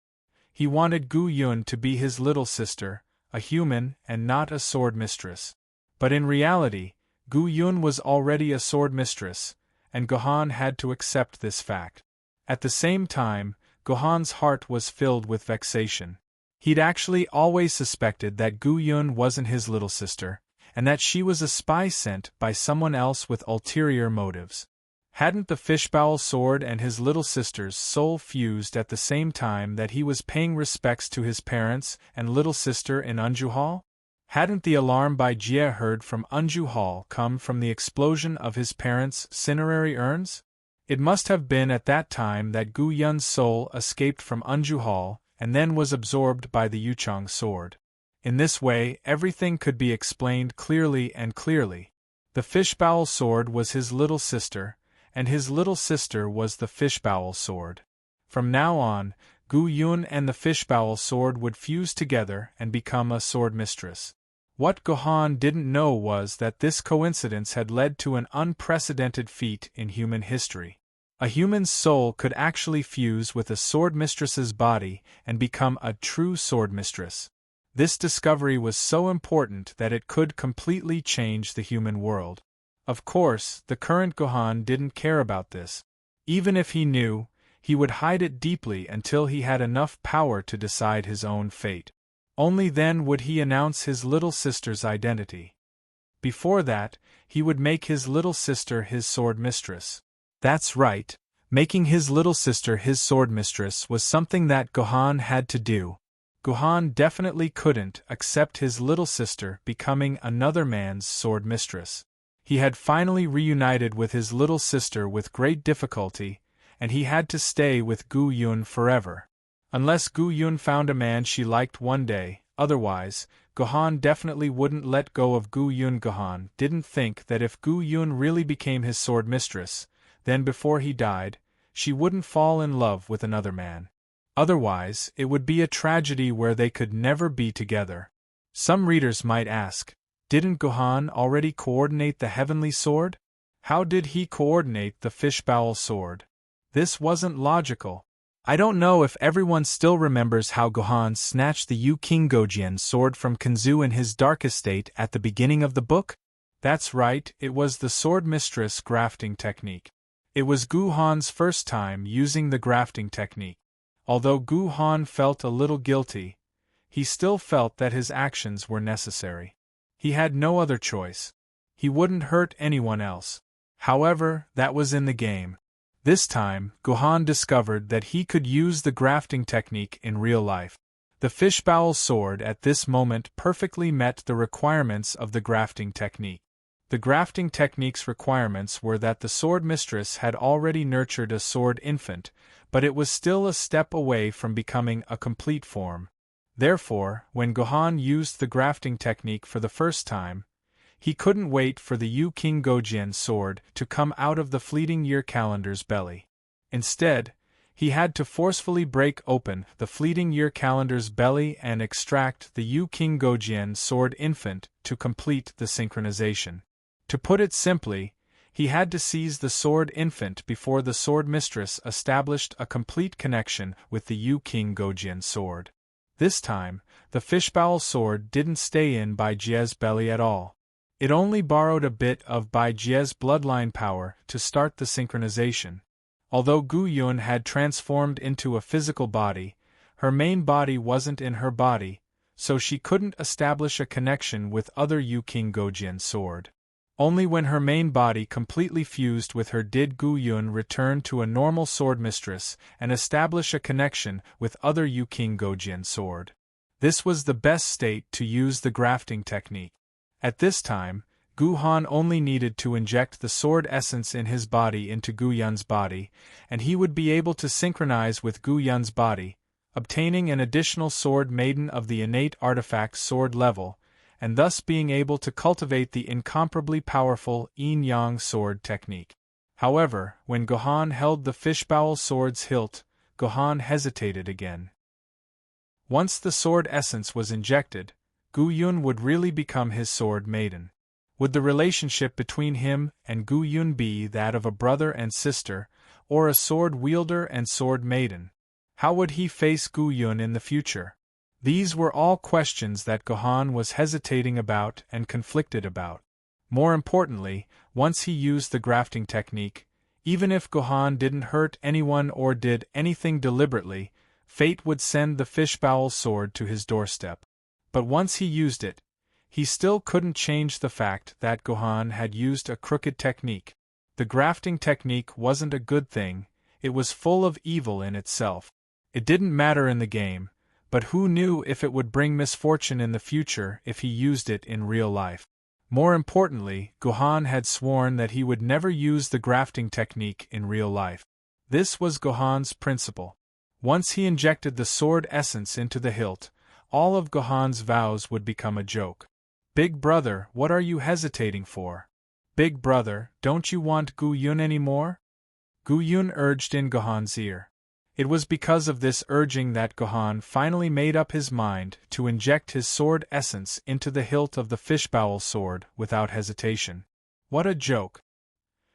He wanted Gu-yun to be his little sister, a human and not a sword mistress. But in reality, Gu-yun was already a sword mistress, and Gu-han had to accept this fact. At the same time, Gu-han's heart was filled with vexation. He'd actually always suspected that Gu-yun wasn't his little sister, and that she was a spy sent by someone else with ulterior motives. Hadn't the fishbowl sword and his little sister's soul fused at the same time that he was paying respects to his parents and little sister in Unju Hall? Hadn't the alarm by Jie heard from Unju Hall come from the explosion of his parents' cinerary urns? It must have been at that time that Gu-yun's soul escaped from Unju Hall and then was absorbed by the Yuchang sword. In this way, everything could be explained clearly and clearly. The fishbowl sword was his little sister, and his little sister was the fishbowl sword. From now on, Gu-yun and the fishbowl sword would fuse together and become a sword mistress. What Gu-han didn't know was that this coincidence had led to an unprecedented feat in human history. A human's soul could actually fuse with a sword mistress's body and become a true sword mistress. This discovery was so important that it could completely change the human world. Of course, the current Gu-han didn't care about this. Even if he knew, he would hide it deeply until he had enough power to decide his own fate. Only then would he announce his little sister's identity. Before that, he would make his little sister his sword mistress. That's right, making his little sister his sword mistress was something that Gu-han had to do. Gu-han definitely couldn't accept his little sister becoming another man's sword mistress. He had finally reunited with his little sister with great difficulty, and he had to stay with Gu Yun forever. Unless Gu Yun found a man she liked one day, otherwise, Gohan definitely wouldn't let go of Gu Yun. Gohan didn't think that if Gu Yun really became his sword mistress, then before he died, she wouldn't fall in love with another man. Otherwise, it would be a tragedy where they could never be together. Some readers might ask, didn't Gohan already coordinate the heavenly sword? How did he coordinate the fishbowl sword? This wasn't logical. I don't know if everyone still remembers how Gohan snatched the Yu King Gojian sword from Kenzu in his darkest state at the beginning of the book? That's right, it was the sword mistress grafting technique. It was Gohan's first time using the grafting technique. Although Gohan felt a little guilty, he still felt that his actions were necessary. He had no other choice. He wouldn't hurt anyone else. However, that was in the game. This time, Gohan discovered that he could use the grafting technique in real life. The fishbowl sword at this moment perfectly met the requirements of the grafting technique. The grafting technique's requirements were that the sword mistress had already nurtured a sword infant, but it was still a step away from becoming a complete form. Therefore, when Gohan used the grafting technique for the first time, he couldn't wait for the Yu King Gojian sword to come out of the fleeting year calendar's belly. Instead, he had to forcefully break open the fleeting year calendar's belly and extract the Yu King Gojian sword infant to complete the synchronization. To put it simply, he had to seize the sword infant before the sword mistress established a complete connection with the Yu King Gojian sword. This time, the fishbowl sword didn't stay in Bai Jie's belly at all. It only borrowed a bit of Bai Jie's bloodline power to start the synchronization. Although Gu Yun had transformed into a physical body, her main body wasn't in her body, so she couldn't establish a connection with other Yu King Gojian sword. Only when her main body completely fused with her did Gu Yun return to a normal sword mistress and establish a connection with other Yu King Gojian sword. This was the best state to use the grafting technique. At this time, Gohan only needed to inject the sword essence in his body into Gu Yun's body, and he would be able to synchronize with Gu Yun's body, obtaining an additional sword Maiden of the innate artifact sword level, and thus being able to cultivate the incomparably powerful yin-yang sword technique. However, when Gohan held the fishbowl sword's hilt, Gohan hesitated again. Once the sword essence was injected, Gu Yun would really become his sword maiden. Would the relationship between him and Gu Yun be that of a brother and sister, or a sword wielder and sword maiden? How would he face Gu Yun in the future? These were all questions that Gohan was hesitating about and conflicted about. More importantly, once he used the grafting technique, even if Gohan didn't hurt anyone or did anything deliberately, fate would send the fishbowl sword to his doorstep. But once he used it, he still couldn't change the fact that Gohan had used a crooked technique. The grafting technique wasn't a good thing, it was full of evil in itself. It didn't matter in the game, but who knew if it would bring misfortune in the future if he used it in real life. More importantly, Gohan had sworn that he would never use the grafting technique in real life. This was Gohan's principle. Once he injected the sword essence into the hilt, all of Gohan's vows would become a joke. Big brother, what are you hesitating for? Big brother, don't you want Gu Yun anymore? Gu Yun urged in Gohan's ear. It was because of this urging that Gohan finally made up his mind to inject his sword essence into the hilt of the fishbowl sword without hesitation. What a joke!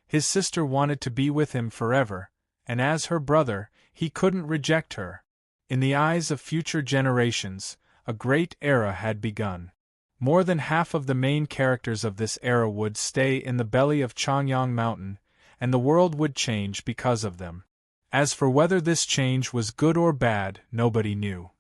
His sister wanted to be with him forever, and as her brother, he couldn't reject her. In the eyes of future generations, a great era had begun. More than half of the main characters of this era would stay in the belly of Chongyang Mountain, and the world would change because of them. As for whether this change was good or bad, nobody knew.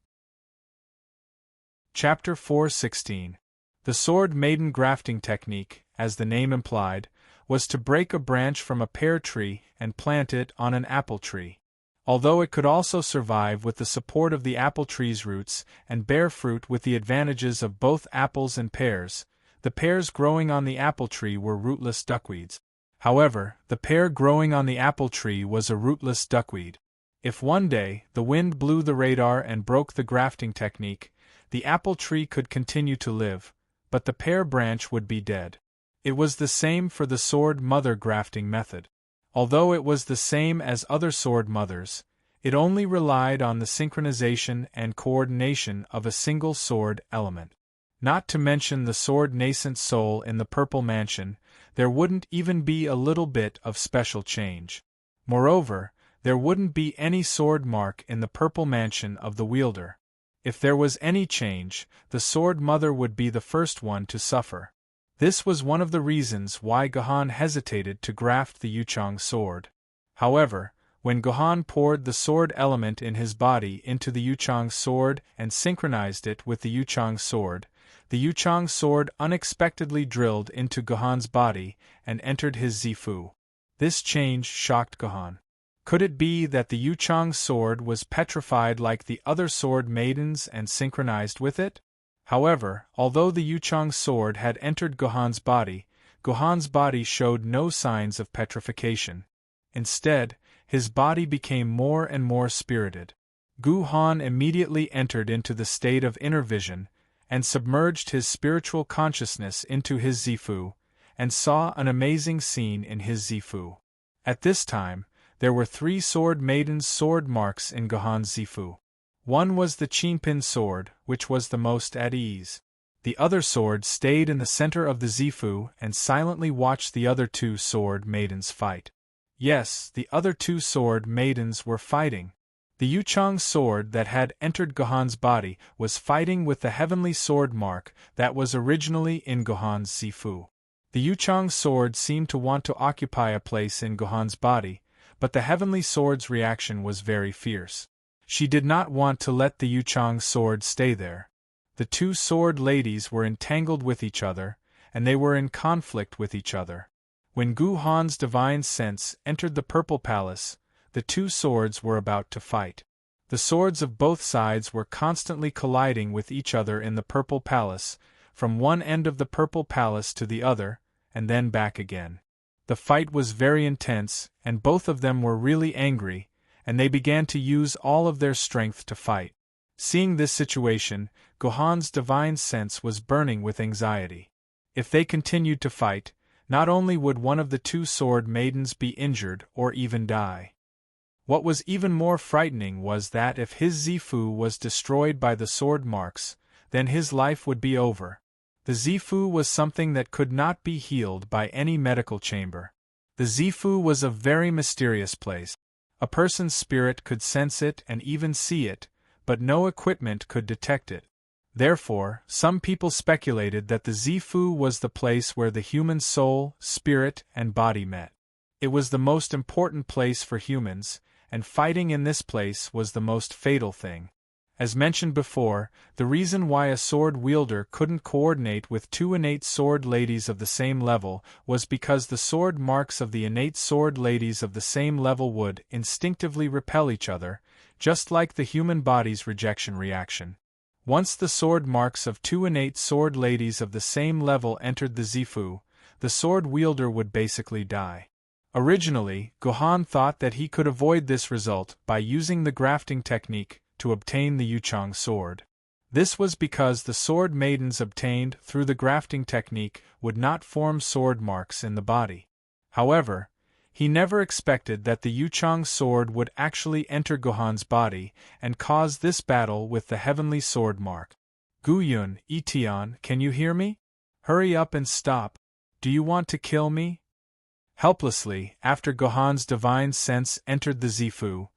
Chapter 4:16. The Sword Maiden grafting technique, as the name implied, was to break a branch from a pear tree and plant it on an apple tree. Although it could also survive with the support of the apple tree's roots and bear fruit with the advantages of both apples and pears, the pears growing on the apple tree were rootless duckweeds. However, the pear growing on the apple tree was a rootless duckweed. If one day the wind blew the radar and broke the grafting technique, the apple tree could continue to live, but the pear branch would be dead. It was the same for the sword mother grafting method. Although it was the same as other sword mothers, it only relied on the synchronization and coordination of a single sword element. Not to mention the sword nascent soul in the purple mansion, there wouldn't even be a little bit of special change. Moreover, there wouldn't be any sword mark in the purple mansion of the wielder. If there was any change, the sword mother would be the first one to suffer. This was one of the reasons why Gohan hesitated to graft the Yuchang sword. However, when Gohan poured the sword element in his body into the Yuchang sword and synchronized it with the Yuchang sword, the Yuchang sword unexpectedly drilled into Gohan's body and entered his Zifu. This change shocked Gohan. Could it be that the Yuchang sword was petrified like the other sword maidens and synchronized with it? However, although the Yuchang sword had entered Gohan's body showed no signs of petrification. Instead, his body became more and more spirited. Gohan immediately entered into the state of inner vision, and submerged his spiritual consciousness into his Zifu, and saw an amazing scene in his Zifu. At this time, there were 3 sword maidens' sword marks in Gohan's Zifu. One was the Chinpin sword, which was the most at ease. The other sword stayed in the center of the Zifu and silently watched the other 2 sword maidens fight. Yes, the other 2 sword maidens were fighting. The Yuchang sword that had entered Gohan's body was fighting with the heavenly sword mark that was originally in Gohan's Zifu. The Yuchang sword seemed to want to occupy a place in Gohan's body, but the heavenly sword's reaction was very fierce. She did not want to let the Yuchang sword stay there. The 2 sword ladies were entangled with each other, and they were in conflict with each other. When Gohan's divine sense entered the Purple Palace, the 2 swords were about to fight. The swords of both sides were constantly colliding with each other in the Purple Palace, from one end of the Purple Palace to the other, and then back again. The fight was very intense, and both of them were really angry, and they began to use all of their strength to fight. Seeing this situation, Gohan's divine sense was burning with anxiety. If they continued to fight, not only would one of the 2 sword maidens be injured or even die. What was even more frightening was that if his Zifu was destroyed by the sword marks, then his life would be over. The Zifu was something that could not be healed by any medical chamber. The Zifu was a very mysterious place. A person's spirit could sense it and even see it, but no equipment could detect it. Therefore, some people speculated that the Zifu was the place where the human soul, spirit, and body met. It was the most important place for humans, and fighting in this place was the most fatal thing. As mentioned before, the reason why a sword wielder couldn't coordinate with 2 innate sword ladies of the same level was because the sword marks of the innate sword ladies of the same level would instinctively repel each other, just like the human body's rejection reaction. Once the sword marks of 2 innate sword ladies of the same level entered the Zifu, the sword wielder would basically die. Originally, Gohan thought that he could avoid this result by using the grafting technique to obtain the Yuchang sword. This was because the sword maidens obtained through the grafting technique would not form sword marks in the body. However, he never expected that the Yuchang sword would actually enter Gohan's body and cause this battle with the heavenly sword mark. Guyun, Etian, can you hear me? Hurry up and stop. Do you want to kill me? Helplessly, after Gohan's divine sense entered the Zifu,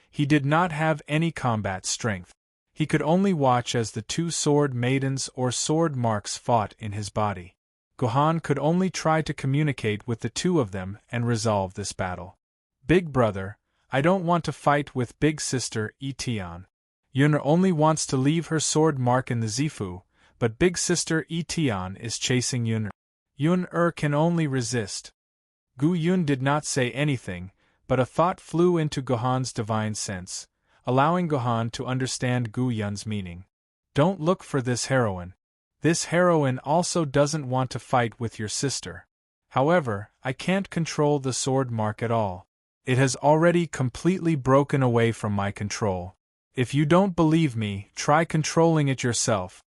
he did not have any combat strength. He could only watch as the 2 sword maidens or sword marks fought in his body. Gohan could only try to communicate with the 2 of them and resolve this battle. Big brother, I don't want to fight with big sister Etian. Yun only wants to leave her sword mark in the Zifu, but big sister Etian is chasing Yun. Yun can only resist. Gu Yun did not say anything, but a thought flew into Gohan's divine sense, allowing Gohan to understand Gu Yun's meaning. Don't look for this heroine. This heroine also doesn't want to fight with your sister. However, I can't control the sword mark at all. It has already completely broken away from my control. If you don't believe me, try controlling it yourself.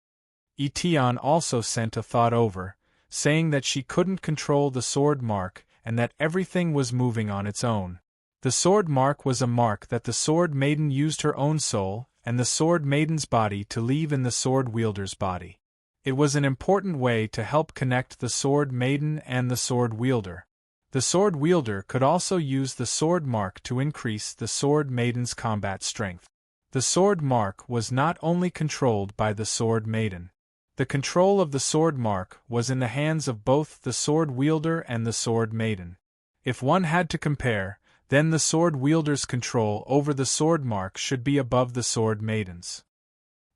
Etion also sent a thought over, saying that she couldn't control the sword mark and that everything was moving on its own. The sword mark was a mark that the sword maiden used her own soul and the sword maiden's body to leave in the sword wielder's body. It was an important way to help connect the sword maiden and the sword wielder. The sword wielder could also use the sword mark to increase the sword maiden's combat strength. The sword mark was not only controlled by the sword maiden. The control of the sword mark was in the hands of both the sword wielder and the sword maiden. If one had to compare, then the sword wielder's control over the sword mark should be above the sword maiden's.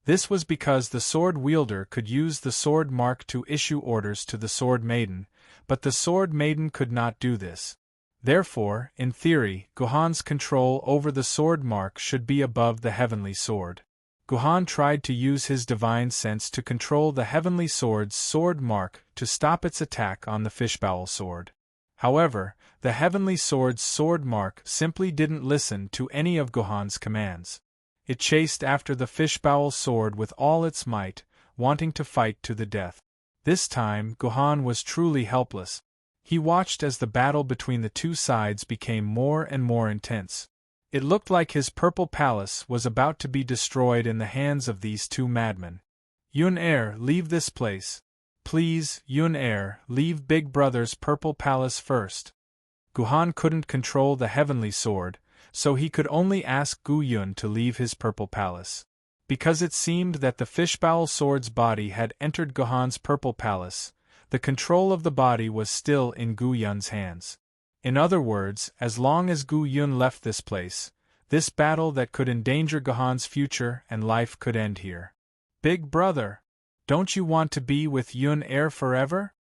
This was because the sword wielder could use the sword mark to issue orders to the sword maiden, but the sword maiden could not do this. Therefore, in theory, Gohan's control over the sword mark should be above the heavenly sword. Gohan tried to use his divine sense to control the heavenly sword's sword mark to stop its attack on the fishbowl sword. However, the heavenly sword's sword mark simply didn't listen to any of Gohan's commands. It chased after the fishbowl sword with all its might, wanting to fight to the death. This time, Gohan was truly helpless. He watched as the battle between the two sides became more and more intense. It looked like his purple palace was about to be destroyed in the hands of these two madmen. Yun-Er, leave this place. Please, Yun-Er, leave Big Brother's purple palace first. Gohan couldn't control the heavenly sword, so he could only ask Gu-Yun to leave his purple palace. Because it seemed that the fishbowl sword's body had entered Gohan's purple palace, the control of the body was still in Gu-Yun's hands. In other words, as long as Gu-Yun left this place, this battle that could endanger Gohan's future and life could end here. Big Brother, don't you want to be with Yun-Er forever?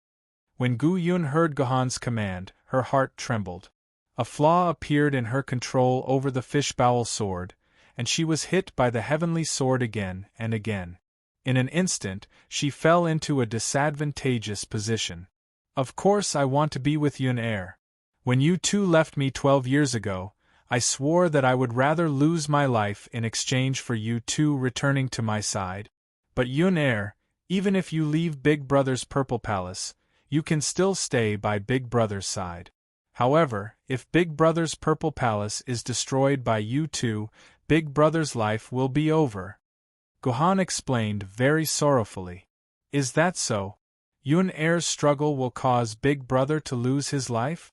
When Gu-Yun heard Gohan's command, her heart trembled. A flaw appeared in her control over the fishbowl sword, and she was hit by the heavenly sword again and again. In an instant, she fell into a disadvantageous position. Of course I want to be with Yun-Er. When you two left me 12 years ago, I swore that I would rather lose my life in exchange for you two returning to my side. But Yun-Er, even if you leave Big Brother's purple palace, you can still stay by Big Brother's side. However, if Big Brother's purple palace is destroyed by you two, Big Brother's life will be over. Gohan explained very sorrowfully. Is that so? Yun-Er's struggle will cause Big Brother to lose his life?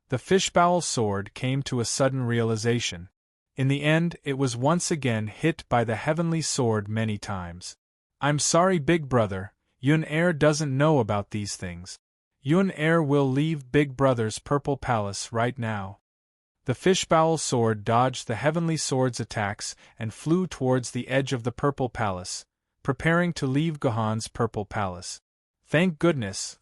The fishbowl sword came to a sudden realization. In the end, it was once again hit by the heavenly sword many times. I'm sorry, Big Brother, Yun-Er doesn't know about these things. Yun-Er will leave Big Brother's purple palace right now. The fishbowl sword dodged the heavenly sword's attacks and flew towards the edge of the purple palace, preparing to leave Gohan's purple palace. Thank goodness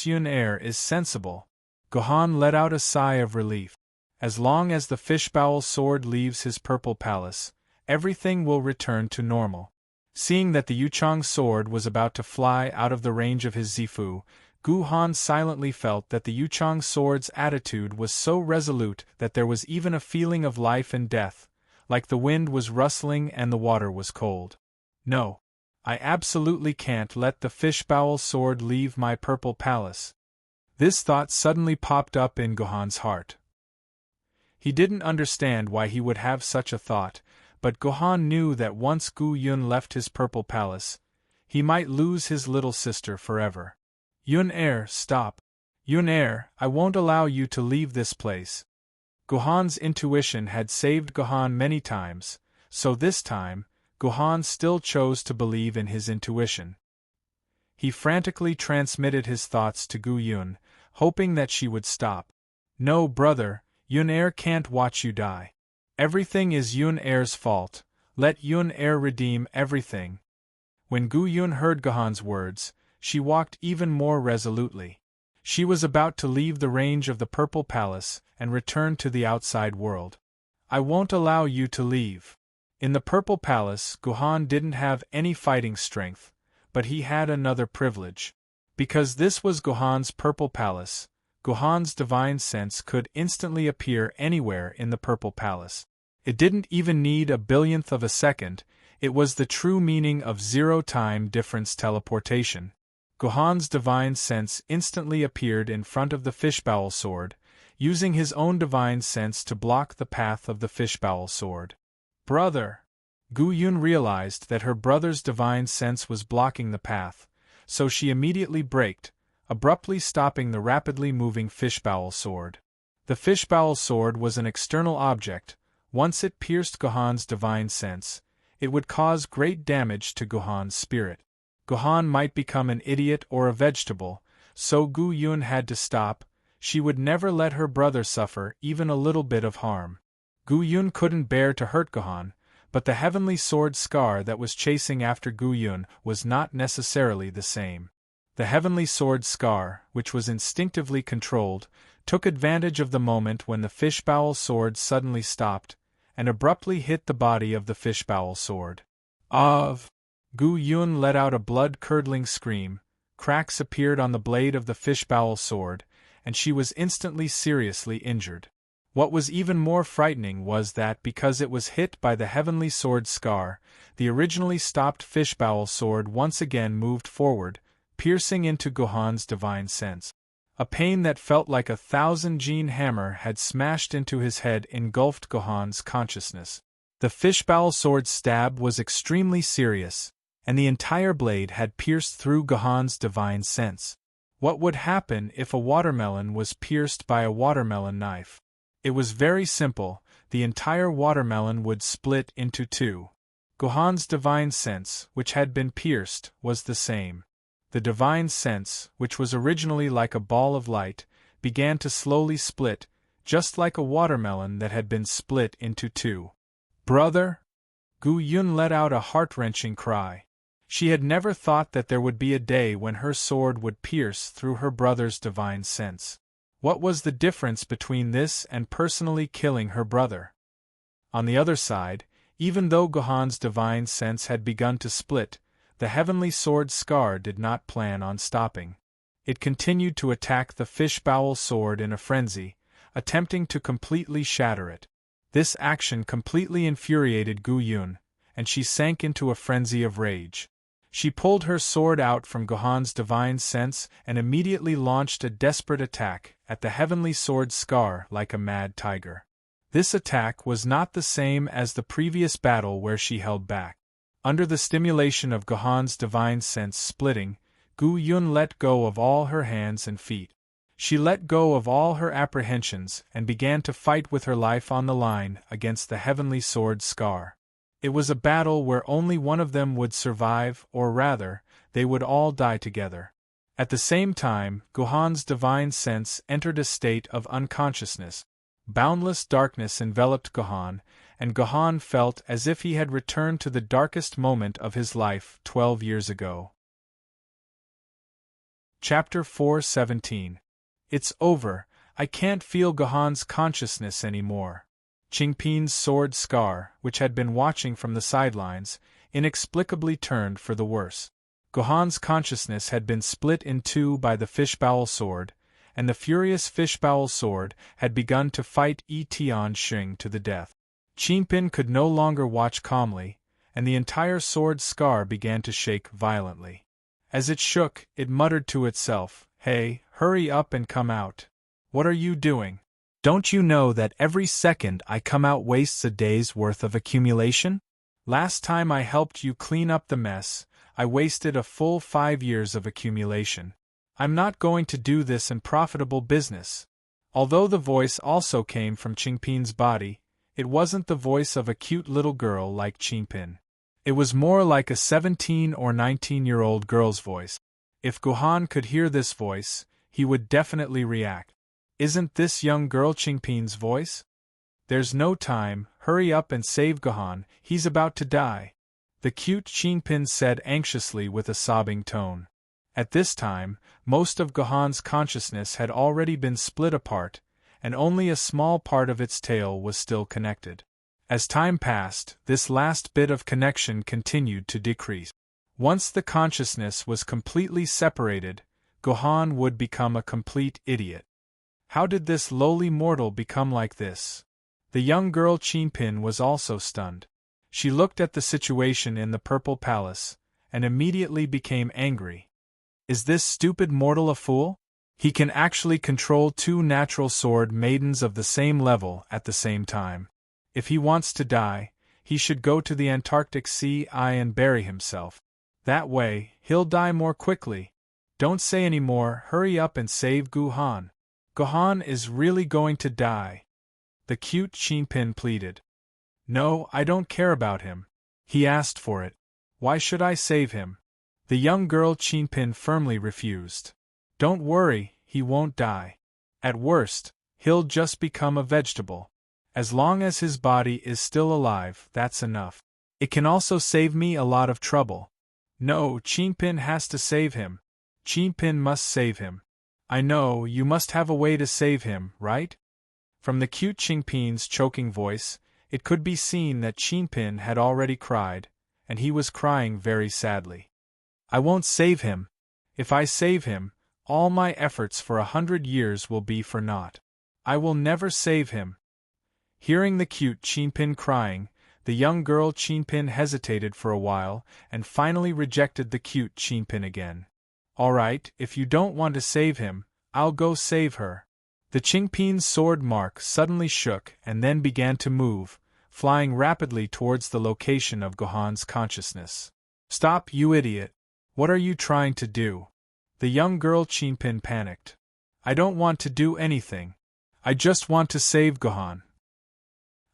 Yun-Er is sensible. Gohan let out a sigh of relief. As long as the fishbowl sword leaves his purple palace, everything will return to normal. Seeing that the Yuchang sword was about to fly out of the range of his Zifu, Gohan silently felt that the Yuchang sword's attitude was so resolute that there was even a feeling of life and death, like the wind was rustling and the water was cold. No. I absolutely can't let the fishbowl sword leave my purple palace. This thought suddenly popped up in Gohan's heart. He didn't understand why he would have such a thought, but Gohan knew that once Gu-Yun left his purple palace, he might lose his little sister forever. Yun-Er, stop. Yun-Er, I won't allow you to leave this place. Gohan's intuition had saved Gohan many times, so this time, Gohan still chose to believe in his intuition. He frantically transmitted his thoughts to Gu-Yun, hoping that she would stop. No, brother, Yun-Er can't watch you die. Everything is Yun-Er's fault. Let Yun-Er redeem everything. When Gu-Yun heard Gohan's words, she walked even more resolutely. She was about to leave the range of the purple palace and return to the outside world. I won't allow you to leave. In the purple palace, Gohan didn't have any fighting strength, but he had another privilege. Because this was Gohan's purple palace, Gohan's divine sense could instantly appear anywhere in the Purple Palace. It didn't even need a billionth of a second. It was the true meaning of zero-time difference teleportation. Gohan's divine sense instantly appeared in front of the fishbowl sword, using his own divine sense to block the path of the fishbowl sword. Brother! Gu-Yun realized that her brother's divine sense was blocking the path, so she immediately braked, abruptly stopping the rapidly moving fishbowl sword. The fishbowl sword was an external object. Once it pierced Gohan's divine sense, it would cause great damage to Gohan's spirit. Gohan might become an idiot or a vegetable, so Gu-Yun had to stop. She would never let her brother suffer even a little bit of harm. Gu-Yun couldn't bear to hurt Gohan, but the heavenly sword Scar that was chasing after Gu-Yun was not necessarily the same. The heavenly sword Scar, which was instinctively controlled, took advantage of the moment when the fishbowl sword suddenly stopped, and abruptly hit the body of the fishbowl sword. Gu-Yun let out a blood-curdling scream. Cracks appeared on the blade of the fishbowl sword, and she was instantly seriously injured. What was even more frightening was that because it was hit by the heavenly sword Scar, the originally stopped fishbowl sword once again moved forward, piercing into Gohan's divine sense. A pain that felt like a 1,000-gene hammer had smashed into his head engulfed Gohan's consciousness. The fishbowl sword's stab was extremely serious, and the entire blade had pierced through Gohan's divine sense. What would happen if a watermelon was pierced by a watermelon knife? It was very simple. The entire watermelon would split into two. Gohan's divine sense, which had been pierced, was the same. The divine sense, which was originally like a ball of light, began to slowly split, just like a watermelon that had been split into two. Brother! Gu-Yun let out a heart-wrenching cry. She had never thought that there would be a day when her sword would pierce through her brother's divine sense. What was the difference between this and personally killing her brother? On the other side, even though Gohan's divine sense had begun to split, the heavenly sword Scar did not plan on stopping. It continued to attack the fishbowl sword in a frenzy, attempting to completely shatter it. This action completely infuriated Gu-Yun, and she sank into a frenzy of rage. She pulled her sword out from Gohan's divine sense and immediately launched a desperate attack at the heavenly sword Scar like a mad tiger. This attack was not the same as the previous battle where she held back. Under the stimulation of Gohan's divine sense splitting, Gu-Yun let go of all her hands and feet. She let go of all her apprehensions and began to fight with her life on the line against the heavenly sword Scar. It was a battle where only one of them would survive, or rather, they would all die together. At the same time, Gohan's divine sense entered a state of unconsciousness. Boundless darkness enveloped Gohan, and Gohan felt as if he had returned to the darkest moment of his life 12 years ago. Chapter 4:17. It's over. I can't feel Gohan's consciousness anymore. Qingpin's sword Scar, which had been watching from the sidelines, inexplicably turned for the worse. Gohan's consciousness had been split in two by the fishbowl sword, and the furious fishbowl sword had begun to fight Tian Xing to the death. Qingpin could no longer watch calmly, and the entire sword Scar began to shake violently. As it shook, it muttered to itself, "Hey, hurry up and come out. What are you doing? Don't you know that every second I come out wastes a day's worth of accumulation? Last time I helped you clean up the mess, I wasted a full 5 years of accumulation. I'm not going to do this unprofitable business." Although the voice also came from Qingpin's body, it wasn't the voice of a cute little girl like Qingpin. It was more like a 17 or 19-year-old girl's voice. If Gohan could hear this voice, he would definitely react. Isn't this young girl Qingpin's voice? There's no time, hurry up and save Gohan, he's about to die. The cute Qingpin said anxiously with a sobbing tone. At this time, most of Gohan's consciousness had already been split apart, and only a small part of its tail was still connected. As time passed, this last bit of connection continued to decrease. Once the consciousness was completely separated, Gohan would become a complete idiot. How did this lowly mortal become like this? The young girl Qingpin was also stunned. She looked at the situation in the Purple Palace, and immediately became angry. Is this stupid mortal a fool? He can actually control two natural sword maidens of the same level at the same time. If he wants to die, he should go to the Antarctic Sea and bury himself. That way, he'll die more quickly. Don't say any more, hurry up and save Guhan. Guhan is really going to die. The cute Qingpin pleaded. No, I don't care about him. He asked for it. Why should I save him? The young girl Qingpin firmly refused. Don't worry, he won't die. At worst, he'll just become a vegetable. As long as his body is still alive, that's enough. It can also save me a lot of trouble. No, Qingpin has to save him. Qingpin must save him. I know, you must have a way to save him, right? From the cute Qingpin's choking voice, it could be seen that Qingpin had already cried, and he was crying very sadly. I won't save him. If I save him, all my efforts for 100 years will be for naught. I will never save him. Hearing the cute Qingpin crying, the young girl Qingpin hesitated for a while and finally rejected the cute Qingpin again. All right, if you don't want to save him, I'll go save her. The Qingpin's sword mark suddenly shook and then began to move, flying rapidly towards the location of Guhan's consciousness. Stop, you idiot! What are you trying to do? The young girl Qingpin panicked. I don't want to do anything. I just want to save Guhan.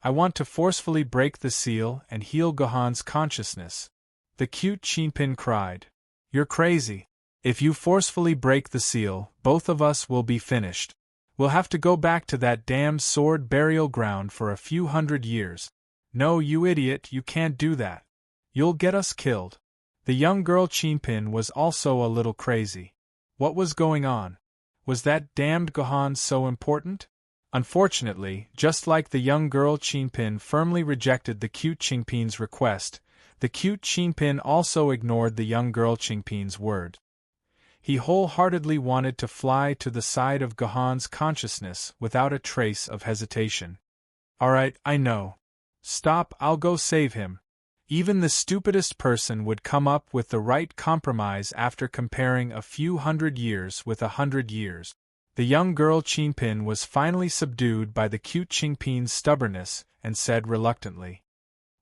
I want to forcefully break the seal and heal Guhan's consciousness. The cute Qingpin cried. You're crazy. If you forcefully break the seal, both of us will be finished. We'll have to go back to that damned sword burial ground for a few 100 years. No, you idiot, you can't do that. You'll get us killed. The young girl Qingpin was also a little crazy. What was going on? Was that damned Guhan so important? Unfortunately, just like the young girl Qingpin firmly rejected the cute Qingpin's request, the cute Qingpin also ignored the young girl Qingpin's word. He wholeheartedly wanted to fly to the side of Guhan's consciousness without a trace of hesitation. All right, I know. Stop, I'll go save him. Even the stupidest person would come up with the right compromise after comparing a few 100 years with 100 years. The young girl Qingpin was finally subdued by the cute Qingpin's stubbornness and said reluctantly,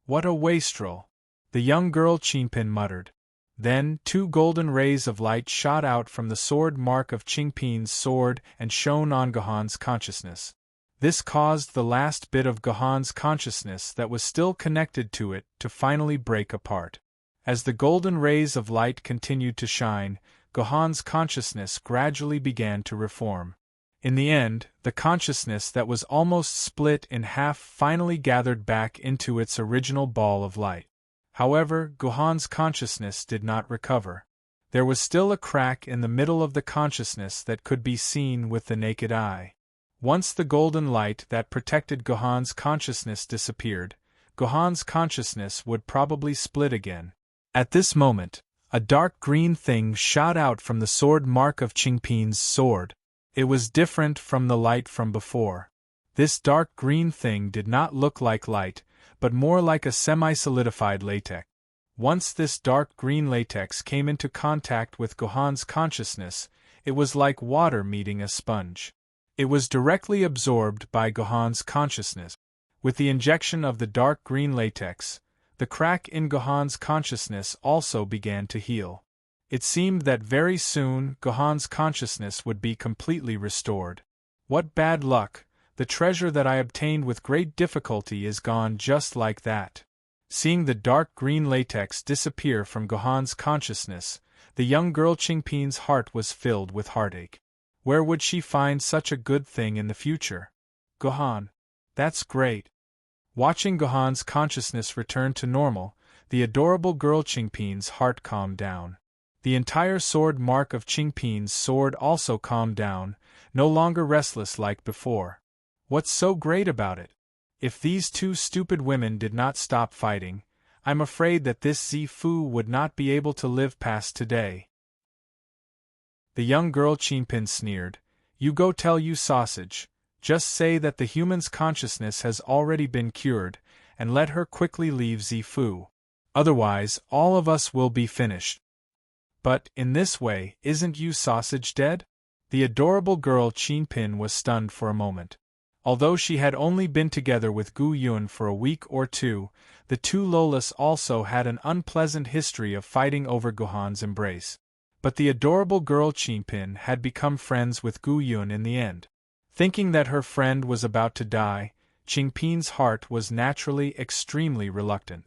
What a wastrel! The young girl Qingpin muttered. Then 2 golden rays of light shot out from the sword mark of Qingpin's sword and shone on Guhan's consciousness. This caused the last bit of Guhan's consciousness that was still connected to it to finally break apart. As the golden rays of light continued to shine, Guhan's consciousness gradually began to reform. In the end, the consciousness that was almost split in half finally gathered back into its original ball of light. However, Guhan's consciousness did not recover. There was still a crack in the middle of the consciousness that could be seen with the naked eye. Once the golden light that protected Guhan's consciousness disappeared, Guhan's consciousness would probably split again. At this moment, a dark green thing shot out from the sword mark of Qingpin's sword. It was different from the light from before. This dark green thing did not look like light, but more like a semi-solidified latex. Once this dark green latex came into contact with Guhan's consciousness, it was like water meeting a sponge. It was directly absorbed by Guhan's consciousness. With the injection of the dark green latex, the crack in Guhan's consciousness also began to heal. It seemed that very soon Guhan's consciousness would be completely restored. What bad luck! The treasure that I obtained with great difficulty is gone just like that. Seeing the dark green latex disappear from Guhan's consciousness, the young girl Qingpin's heart was filled with heartache. Where would she find such a good thing in the future? Guhan. That's great. Watching Guhan's consciousness return to normal, the adorable girl Qingpin's heart calmed down. The entire sword mark of Qingpin's sword also calmed down, no longer restless like before. What's so great about it? If these 2 stupid women did not stop fighting, I'm afraid that this Zifu would not be able to live past today. The young girl Qingpin sneered. You go tell you sausage, just say that the human's consciousness has already been cured, and let her quickly leave Zifu. Otherwise, all of us will be finished. But, in this way, isn't you sausage dead? The adorable girl Qinpin was stunned for a moment. Although she had only been together with Gu Yun for a week or two, the two Lolas also had an unpleasant history of fighting over Gohan's embrace. But the adorable girl Qinpin had become friends with Gu Yun in the end. Thinking that her friend was about to die, Qingpin's heart was naturally extremely reluctant.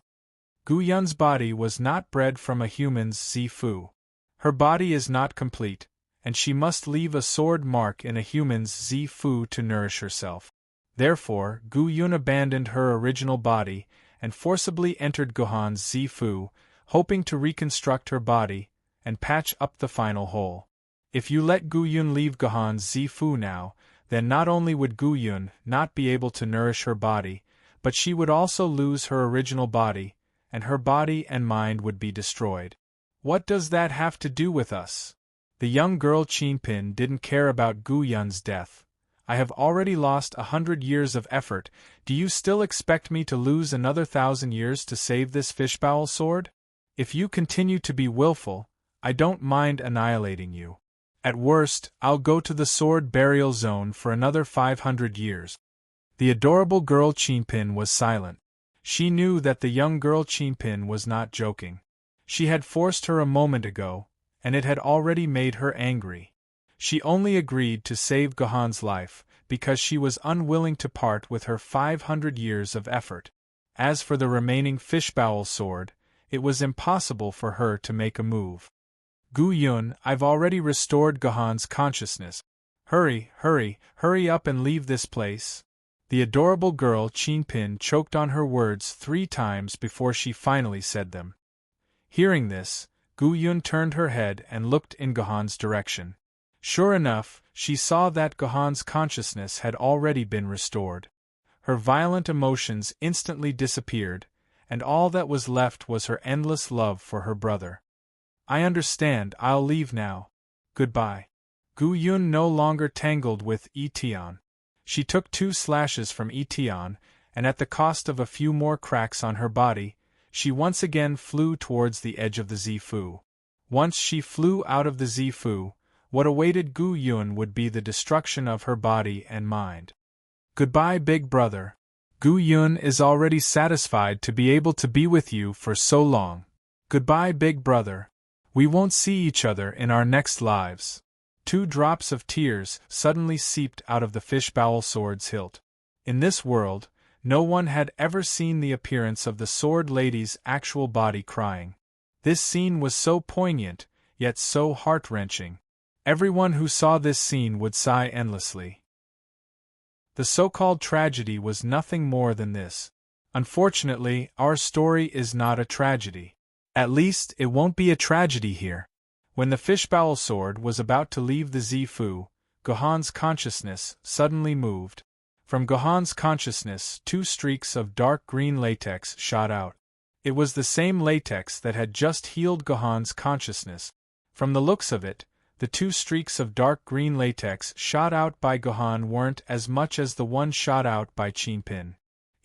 Gu Yun's body was not bred from a human's Zifu. Her body is not complete, and she must leave a sword mark in a human's Zifu to nourish herself. Therefore, Gu Yun abandoned her original body and forcibly entered Gohan's Zifu, hoping to reconstruct her body and patch up the final hole. If you let Gu Yun leave Gohan's Zifu now, then not only would Gu Yun not be able to nourish her body, but she would also lose her original body, and her body and mind would be destroyed. What does that have to do with us? The young girl Qinpin didn't care about Gu Yun's death. I have already lost 100 years of effort. Do you still expect me to lose another 1,000 years to save this fishbowl sword? If you continue to be willful, I don't mind annihilating you. At worst, I'll go to the sword burial zone for another 500 years. The adorable girl Qinpin was silent. She knew that the young girl Qinpin was not joking. She had forced her a moment ago, and it had already made her angry. She only agreed to save Gohan's life because she was unwilling to part with her 500 years of effort. As for the remaining fishbowl sword, it was impossible for her to make a move. Gu Yun, I've already restored Gohan's consciousness. Hurry, hurry, hurry up and leave this place. The adorable girl Qinpin choked on her words 3 times before she finally said them. Hearing this, Gu Yun turned her head and looked in Gohan's direction. Sure enough, she saw that Gohan's consciousness had already been restored. Her violent emotions instantly disappeared, and all that was left was her endless love for her brother. I understand, I'll leave now. Goodbye. Gu Yun no longer tangled with Etian. She took 2 slashes from Etian, and at the cost of a few more cracks on her body, she once again flew towards the edge of the Zifu. Once she flew out of the Zifu, what awaited Gu Yun would be the destruction of her body and mind. Goodbye, big brother. Gu Yun is already satisfied to be able to be with you for so long. Goodbye, big brother. We won't see each other in our next lives. 2 drops of tears suddenly seeped out of the fishbowl sword's hilt. In this world, no one had ever seen the appearance of the sword lady's actual body crying. This scene was so poignant, yet so heart-wrenching. Everyone who saw this scene would sigh endlessly. The so-called tragedy was nothing more than this. Unfortunately, our story is not a tragedy. At least, it won't be a tragedy here. When the fishbowl sword was about to leave the Zifu, Gohan's consciousness suddenly moved. From Gohan's consciousness, 2 streaks of dark green latex shot out. It was the same latex that had just healed Gohan's consciousness. From the looks of it, the 2 streaks of dark green latex shot out by Gohan weren't as much as the one shot out by Qinpin.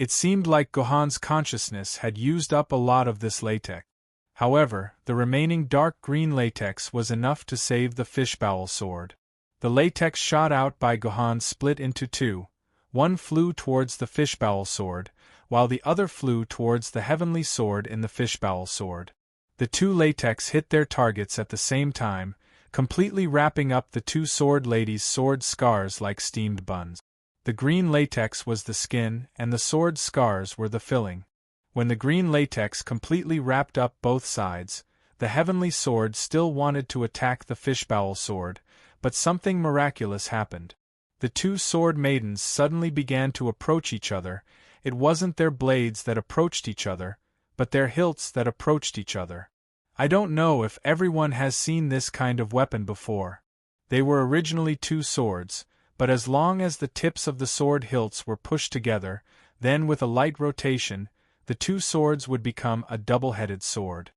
It seemed like Gohan's consciousness had used up a lot of this latex. However, the remaining dark green latex was enough to save the fishbowl sword. The latex shot out by Gohan split into 2. One flew towards the fishbowl sword, while the other flew towards the heavenly sword in the fishbowl sword. The 2 latex hit their targets at the same time, completely wrapping up the 2 sword ladies' sword scars like steamed buns. The green latex was the skin, and the sword scars were the filling. When the green latex completely wrapped up both sides, the heavenly sword still wanted to attack the fishbowl sword, but something miraculous happened. The 2 sword maidens suddenly began to approach each other. It wasn't their blades that approached each other, but their hilts that approached each other. I don't know if everyone has seen this kind of weapon before. They were originally 2 swords, but as long as the tips of the sword hilts were pushed together, then with a light rotation, the 2 swords would become a double-headed sword.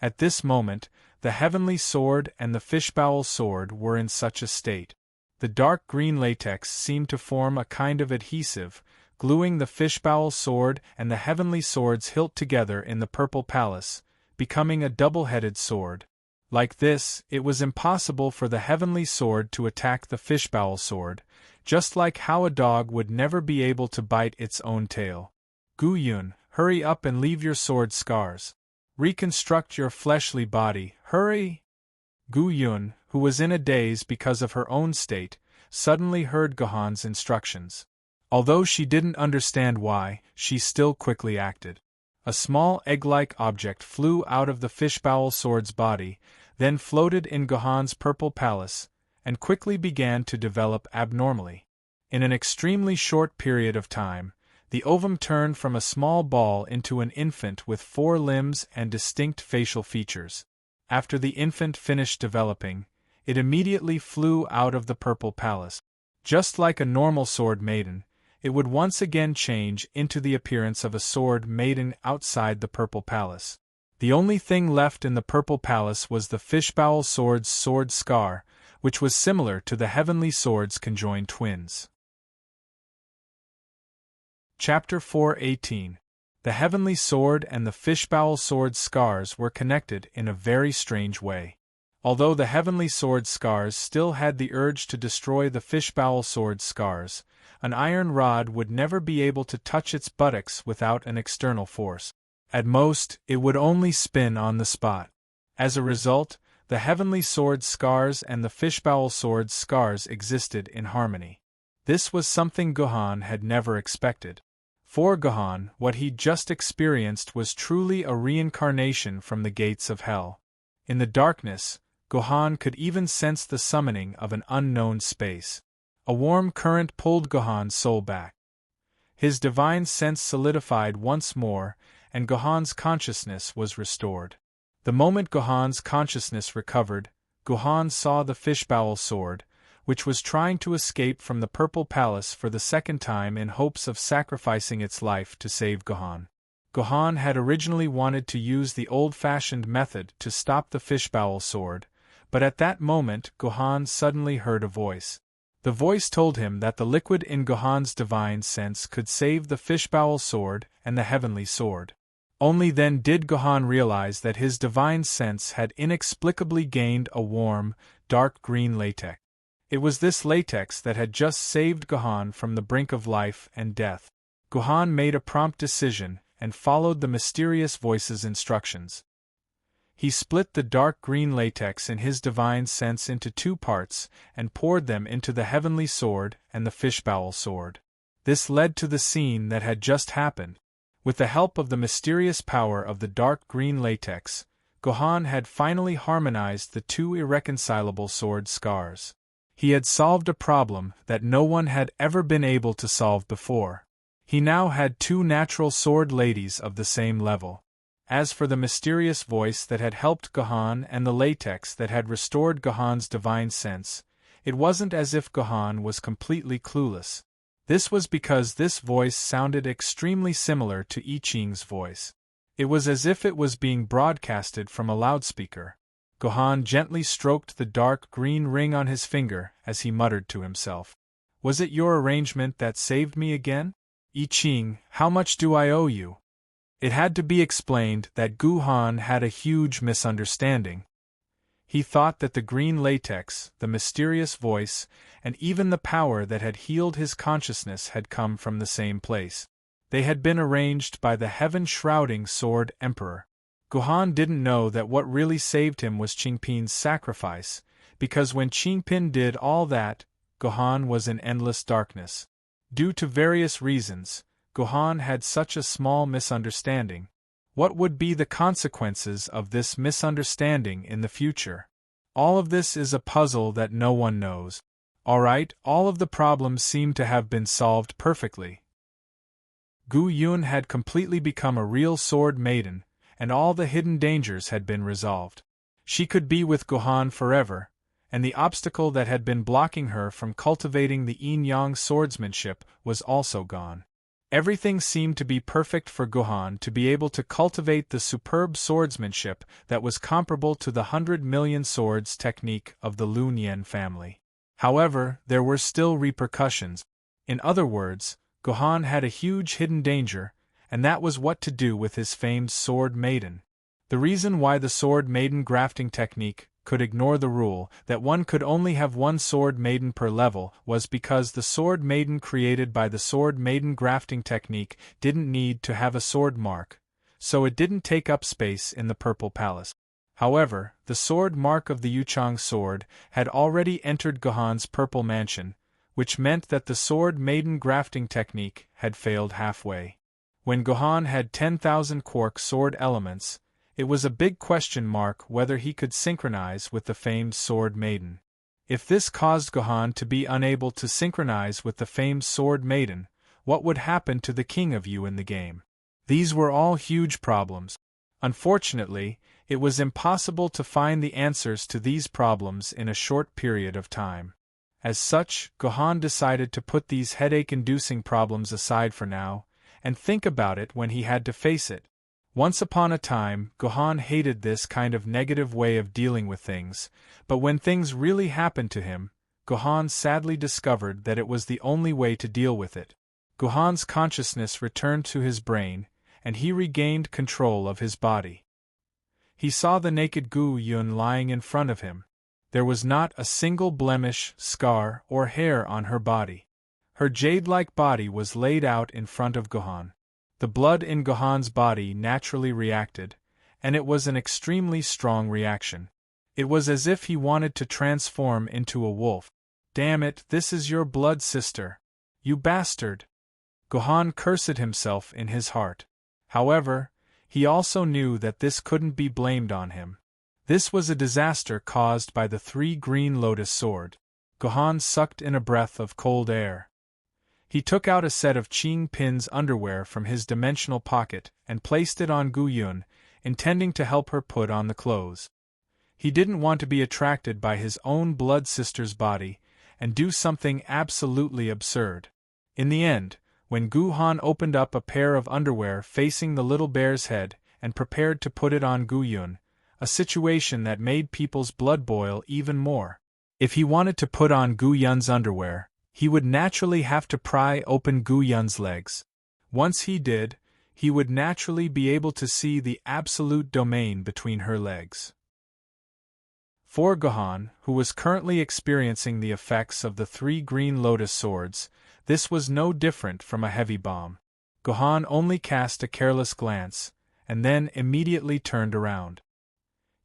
At this moment, the heavenly sword and the fishbowl sword were in such a state. The dark green latex seemed to form a kind of adhesive, gluing the fishbowl sword and the heavenly sword's hilt together in the purple palace, becoming a double-headed sword. Like this, it was impossible for the heavenly sword to attack the fishbowl sword, just like how a dog would never be able to bite its own tail. Gu Yun, hurry up and leave your sword scars. Reconstruct your fleshly body, hurry! Gu Yun, who was in a daze because of her own state, suddenly heard Gohan's instructions. Although she didn't understand why, she still quickly acted. A small egg-like object flew out of the fishbowl sword's body, then floated in Gohan's purple palace, and quickly began to develop abnormally. In an extremely short period of time, the ovum turned from a small ball into an infant with 4 limbs and distinct facial features. After the infant finished developing, it immediately flew out of the purple palace. Just like a normal sword maiden, it would once again change into the appearance of a sword maiden outside the purple palace. The only thing left in the purple palace was the fishbowl sword's sword scar, which was similar to the heavenly sword's conjoined twins. Chapter 4:18. The heavenly sword and the fishbowl sword's scars were connected in a very strange way. Although the heavenly sword's scars still had the urge to destroy the fishbowl sword's scars, an iron rod would never be able to touch its buttocks without an external force. At most, it would only spin on the spot. As a result, the heavenly sword's scars and the fishbowl sword's scars existed in harmony. This was something Gohan had never expected. For Gohan, what he'd just experienced was truly a reincarnation from the gates of hell. In the darkness, Gohan could even sense the summoning of an unknown space. A warm current pulled Gohan's soul back. His divine sense solidified once more, and Gohan's consciousness was restored. The moment Gohan's consciousness recovered, Gohan saw the fishbowl sword, which was trying to escape from the purple palace for the second time in hopes of sacrificing its life to save Gohan. Gohan had originally wanted to use the old-fashioned method to stop the fishbowl sword, but at that moment Gohan suddenly heard a voice. The voice told him that the liquid in Gohan's divine sense could save the fishbowl sword and the heavenly sword. Only then did Gohan realize that his divine sense had inexplicably gained a warm, dark green latex. It was this latex that had just saved Gohan from the brink of life and death. Gohan made a prompt decision and followed the mysterious voice's instructions. He split the dark green latex in his divine sense into 2 parts and poured them into the heavenly sword and the fishbowl sword. This led to the scene that had just happened. With the help of the mysterious power of the dark green latex, Gohan had finally harmonized the 2 irreconcilable sword scars. He had solved a problem that no one had ever been able to solve before. He now had 2 natural sword ladies of the same level. As for the mysterious voice that had helped Gohan and the latex that had restored Gohan's divine sense, it wasn't as if Gohan was completely clueless. This was because this voice sounded extremely similar to I Ching's voice. It was as if it was being broadcasted from a loudspeaker. Gohan gently stroked the dark green ring on his finger as he muttered to himself. Was it your arrangement that saved me again? I Ching, how much do I owe you? It had to be explained that Gohan had a huge misunderstanding. He thought that the green latex, the mysterious voice, and even the power that had healed his consciousness had come from the same place. They had been arranged by the heaven-shrouding Sword Emperor. Gohan didn't know that what really saved him was Qingpin's sacrifice, because when Qingpin did all that, Gohan was in endless darkness. Due to various reasons, Gohan had such a small misunderstanding. What would be the consequences of this misunderstanding in the future? All of this is a puzzle that no one knows. Alright, all of the problems seem to have been solved perfectly. Gu Yun had completely become a real sword maiden, and all the hidden dangers had been resolved. She could be with Gohan forever, and the obstacle that had been blocking her from cultivating the yin-yang swordsmanship was also gone. Everything seemed to be perfect for Gohan to be able to cultivate the superb swordsmanship that was comparable to the 100 million swords technique of the Lun Yen family. However, there were still repercussions. In other words, Gohan had a huge hidden danger, and that was what to do with his famed Sword Maiden. The reason why the Sword Maiden grafting technique could ignore the rule that one could only have one Sword Maiden per level was because the Sword Maiden created by the Sword Maiden grafting technique didn't need to have a sword mark, so it didn't take up space in the Purple Palace. However, the sword mark of the Yuchang sword had already entered Gohan's Purple Mansion, which meant that the Sword Maiden grafting technique had failed halfway. When Gohan had 10,000 quark sword elements, it was a big question mark whether he could synchronize with the famed Sword Maiden. If this caused Gohan to be unable to synchronize with the famed Sword Maiden, what would happen to the King of Yu in the game? These were all huge problems. Unfortunately, it was impossible to find the answers to these problems in a short period of time. As such, Gohan decided to put these headache-inducing problems aside for now, and think about it when he had to face it. Once upon a time, Gohan hated this kind of negative way of dealing with things, but when things really happened to him, Gohan sadly discovered that it was the only way to deal with it. Gohan's consciousness returned to his brain, and he regained control of his body. He saw the naked Gu Yun lying in front of him. There was not a single blemish, scar, or hair on her body. Her jade-like body was laid out in front of Gohan. The blood in Gohan's body naturally reacted, and it was an extremely strong reaction. It was as if he wanted to transform into a wolf. "Damn it, this is your blood sister. You bastard!" Gohan cursed himself in his heart. However, he also knew that this couldn't be blamed on him. This was a disaster caused by the 3 green lotus sword. Gohan sucked in a breath of cold air. He took out a set of Ching Pin's underwear from his dimensional pocket and placed it on Gu Yun, intending to help her put on the clothes. He didn't want to be attracted by his own blood sister's body and do something absolutely absurd. In the end, when Gohan opened up a pair of underwear facing the little bear's head and prepared to put it on Gu Yun, a situation that made people's blood boil even more. If he wanted to put on Gu Yun's underwear, he would naturally have to pry open Gu Yun's legs. Once he did, he would naturally be able to see the absolute domain between her legs. For Gohan, who was currently experiencing the effects of the 3 green lotus swords, this was no different from a heavy bomb. Gohan only cast a careless glance, and then immediately turned around.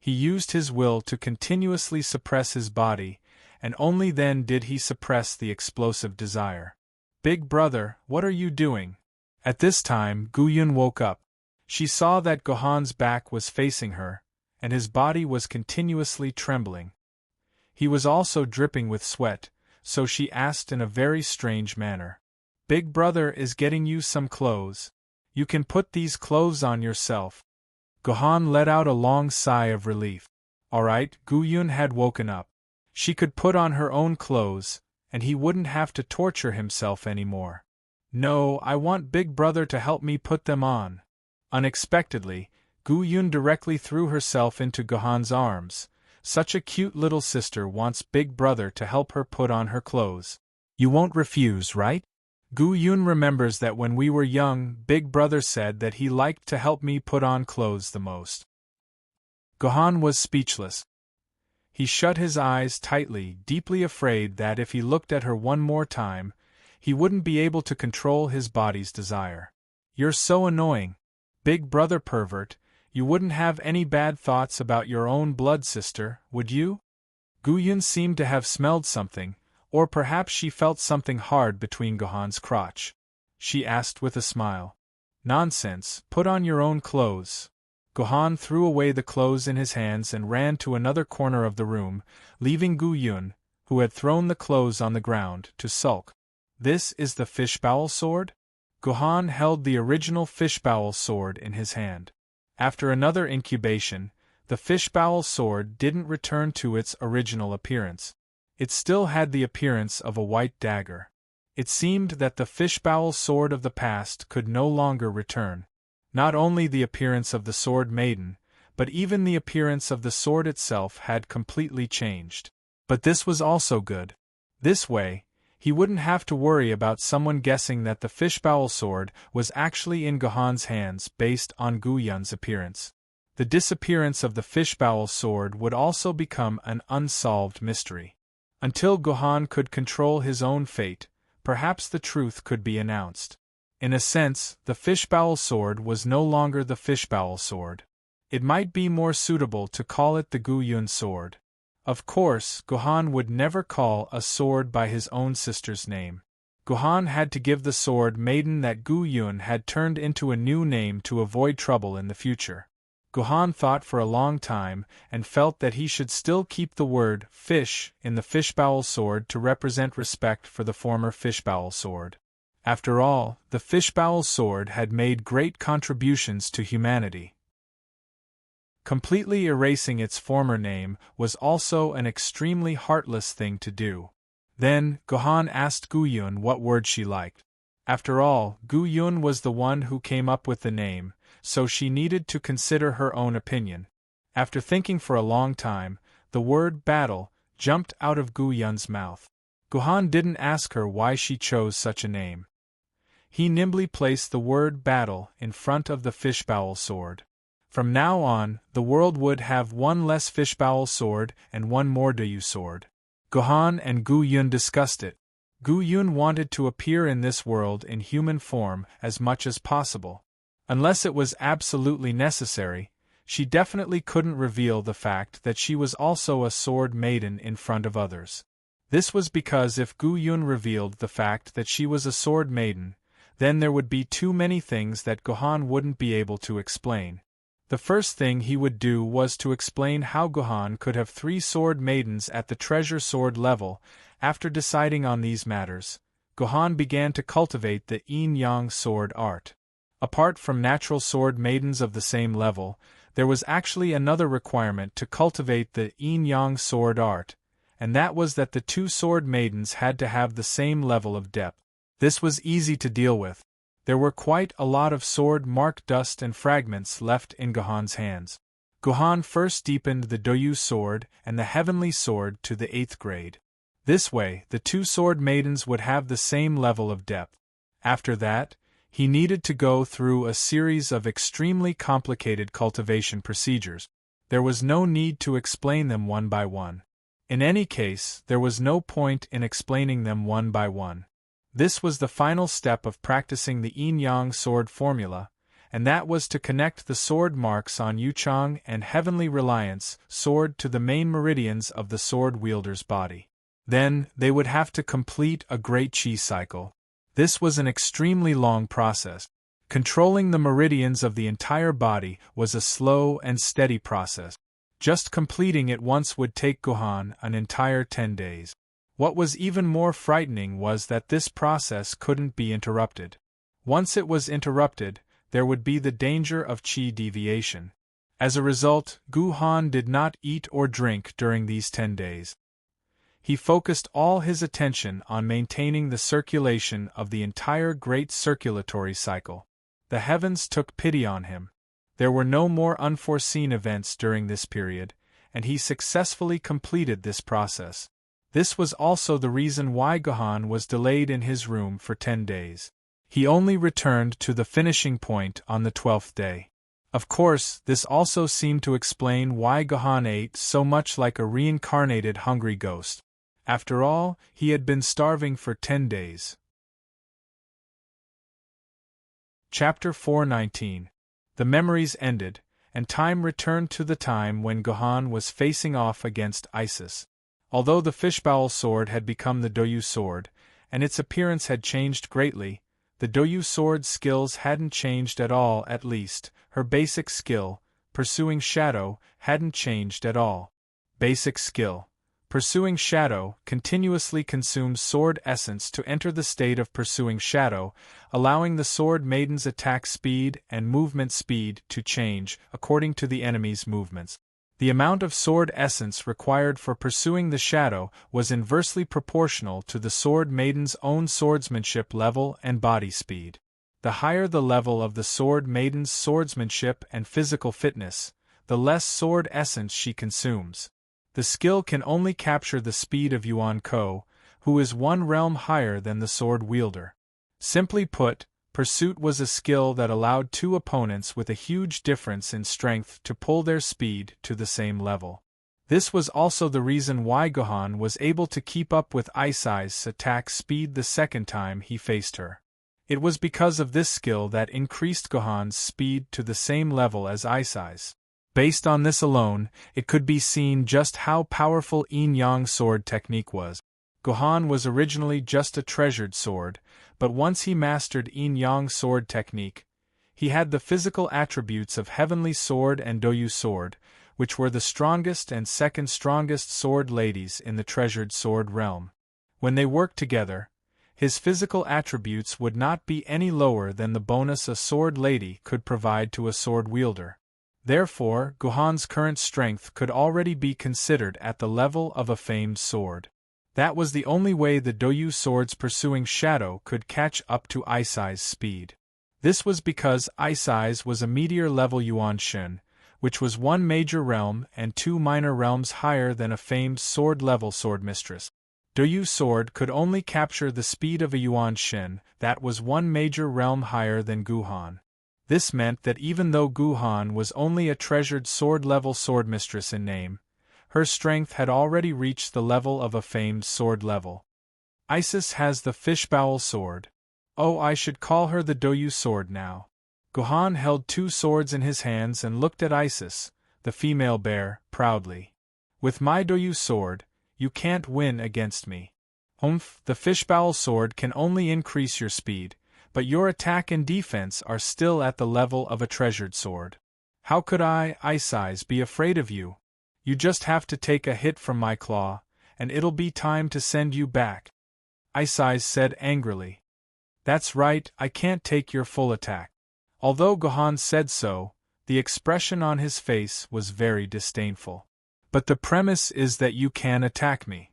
He used his will to continuously suppress his body, and only then did he suppress the explosive desire. "Big brother, what are you doing?" At this time, Gu Yun woke up. She saw that Gohan's back was facing her, and his body was continuously trembling. He was also dripping with sweat, so she asked in a very strange manner. "Big brother is getting you some clothes. You can put these clothes on yourself." Gohan let out a long sigh of relief. Alright, Gu Yun had woken up. She could put on her own clothes, and he wouldn't have to torture himself anymore. "No, I want Big Brother to help me put them on." Unexpectedly, Gu Yun directly threw herself into Gohan's arms. Such a cute little sister wants Big Brother to help her put on her clothes. You won't refuse, right? Gu Yun remembers that when we were young, Big Brother said that he liked to help me put on clothes the most. Gohan was speechless. He shut his eyes tightly, deeply afraid that if he looked at her one more time, he wouldn't be able to control his body's desire. "You're so annoying. Big brother pervert, you wouldn't have any bad thoughts about your own blood sister, would you?" Gu Yun seemed to have smelled something, or perhaps she felt something hard between Gohan's crotch. She asked with a smile. "Nonsense, put on your own clothes." Gohan threw away the clothes in his hands and ran to another corner of the room, leaving Gu Yun, who had thrown the clothes on the ground, to sulk. "This is the fishbowl sword?" Gohan held the original fishbowl sword in his hand. After another incubation, the fishbowl sword didn't return to its original appearance. It still had the appearance of a white dagger. It seemed that the fishbowl sword of the past could no longer return. Not only the appearance of the Sword Maiden, but even the appearance of the sword itself had completely changed. But this was also good. This way, he wouldn't have to worry about someone guessing that the fishbowl sword was actually in Gohan's hands based on Gu Yun's appearance. The disappearance of the fishbowl sword would also become an unsolved mystery. Until Gohan could control his own fate, perhaps the truth could be announced. In a sense, the fishbowl sword was no longer the fishbowl sword. It might be more suitable to call it the Gu Yun sword. Of course, Gohan would never call a sword by his own sister's name. Gohan had to give the sword Maiden that Gu Yun had turned into a new name to avoid trouble in the future. Gohan thought for a long time and felt that he should still keep the word fish in the fishbowl sword to represent respect for the former fishbowl sword. After all, the fishbowl sword had made great contributions to humanity. Completely erasing its former name was also an extremely heartless thing to do. Then, Gohan asked Gu Yun what word she liked. After all, Gu Yun was the one who came up with the name, so she needed to consider her own opinion. After thinking for a long time, the word battle jumped out of Gu Yun's mouth. Gohan didn't ask her why she chose such a name. He nimbly placed the word battle in front of the fishbowl sword. From now on, the world would have one less fishbowl sword and one more Doyu sword. Gohan and Gu Yun discussed it. Gu Yun wanted to appear in this world in human form as much as possible. Unless it was absolutely necessary, she definitely couldn't reveal the fact that she was also a sword maiden in front of others. This was because if Gu Yun revealed the fact that she was a sword maiden, then there would be too many things that Gohan wouldn't be able to explain. The first thing he would do was to explain how Gohan could have 3 sword maidens at the treasure sword level. After deciding on these matters, Gohan began to cultivate the yin-yang sword art. Apart from natural sword maidens of the same level, there was actually another requirement to cultivate the yin-yang sword art, and that was that the 2 sword maidens had to have the same level of depth. This was easy to deal with. There were quite a lot of sword mark dust and fragments left in Gohan's hands. Gohan first deepened the Doyu sword and the heavenly sword to the 8th grade. This way, the 2 sword maidens would have the same level of depth. After that, he needed to go through a series of extremely complicated cultivation procedures. There was no need to explain them one by one. In any case, there was no point in explaining them one by one. This was the final step of practicing the yin-yang sword formula, and that was to connect the sword marks on Yuchang and Heavenly Reliance sword to the main meridians of the sword wielder's body. Then, they would have to complete a great chi cycle. This was an extremely long process. Controlling the meridians of the entire body was a slow and steady process. Just completing it once would take Gohan an entire 10 days. What was even more frightening was that this process couldn't be interrupted. Once it was interrupted, there would be the danger of chi deviation. As a result, Gohan did not eat or drink during these 10 days. He focused all his attention on maintaining the circulation of the entire great circulatory cycle. The heavens took pity on him. There were no more unforeseen events during this period, and he successfully completed this process. This was also the reason why Gohan was delayed in his room for 10 days. He only returned to the finishing point on the 12th day. Of course, this also seemed to explain why Gohan ate so much like a reincarnated hungry ghost. After all, he had been starving for 10 days. Chapter 419. The memories ended, and time returned to the time when Gohan was facing off against Isis. Although the fishbowl sword had become the Doyu sword, and its appearance had changed greatly, the Doyu sword's skills hadn't changed at all. At least, her basic skill, pursuing shadow, hadn't changed at all. Basic skill. Pursuing shadow continuously consumes sword essence to enter the state of pursuing shadow, allowing the sword maiden's attack speed and movement speed to change according to the enemy's movements. The amount of sword essence required for pursuing the shadow was inversely proportional to the sword maiden's own swordsmanship level and body speed. The higher the level of the sword maiden's swordsmanship and physical fitness, the less sword essence she consumes. The skill can only capture the speed of Yuan Ko, who is one realm higher than the sword wielder. Simply put, pursuit was a skill that allowed two opponents with a huge difference in strength to pull their speed to the same level. This was also the reason why Gohan was able to keep up with Ice Eye's attack speed the second time he faced her. It was because of this skill that increased Gohan's speed to the same level as Ice Eye's. Based on this alone, it could be seen just how powerful Yin-Yang sword technique was. Gohan was originally just a treasured sword, but once he mastered Yin-Yang sword technique, he had the physical attributes of Heavenly Sword and Doyu Sword, which were the strongest and second strongest sword ladies in the treasured sword realm. When they worked together, his physical attributes would not be any lower than the bonus a sword lady could provide to a sword wielder. Therefore, Gohan's current strength could already be considered at the level of a famed sword. That was the only way the Doyu swords pursuing Shadow could catch up to Ice Eye's speed. This was because Ice Eye's was a meteor-level Yuan Shen, which was one major realm and two minor realms higher than a famed sword-level swordmistress. Doyu sword could only capture the speed of a Yuan Shen that was one major realm higher than Guhan. This meant that even though Guhan was only a treasured sword-level swordmistress in name, her strength had already reached the level of a famed sword level. Isis has the fishbowl sword. Oh, I should call her the Doyu sword now. Gohan held two swords in his hands and looked at Isis, the female bear, proudly. With my Doyu sword, you can't win against me. Humph, the fishbowl sword can only increase your speed, but your attack and defense are still at the level of a treasured sword. How could I, Ice Eyes, be afraid of you? You just have to take a hit from my claw, and it'll be time to send you back. Ice Eyes said angrily. That's right, I can't take your full attack. Although Gohan said so, the expression on his face was very disdainful. But the premise is that you can attack me.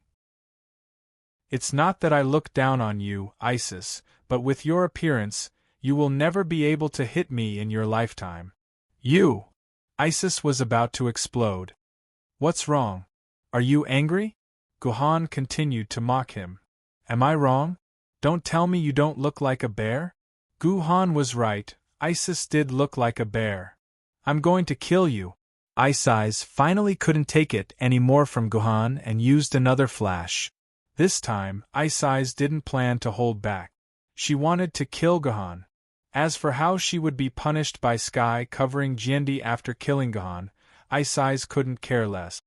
It's not that I look down on you, Isis, but with your appearance, you will never be able to hit me in your lifetime. You! Isis was about to explode. What's wrong? Are you angry? Gohan continued to mock him. Am I wrong? Don't tell me you don't look like a bear? Gohan was right, Isis did look like a bear. I'm going to kill you. Ice Eyes finally couldn't take it anymore from Gohan and used another flash. This time, Ice Eyes didn't plan to hold back. She wanted to kill Gohan. As for how she would be punished by Sky covering Jiandi after killing Gohan, Ice Eyes couldn't care less.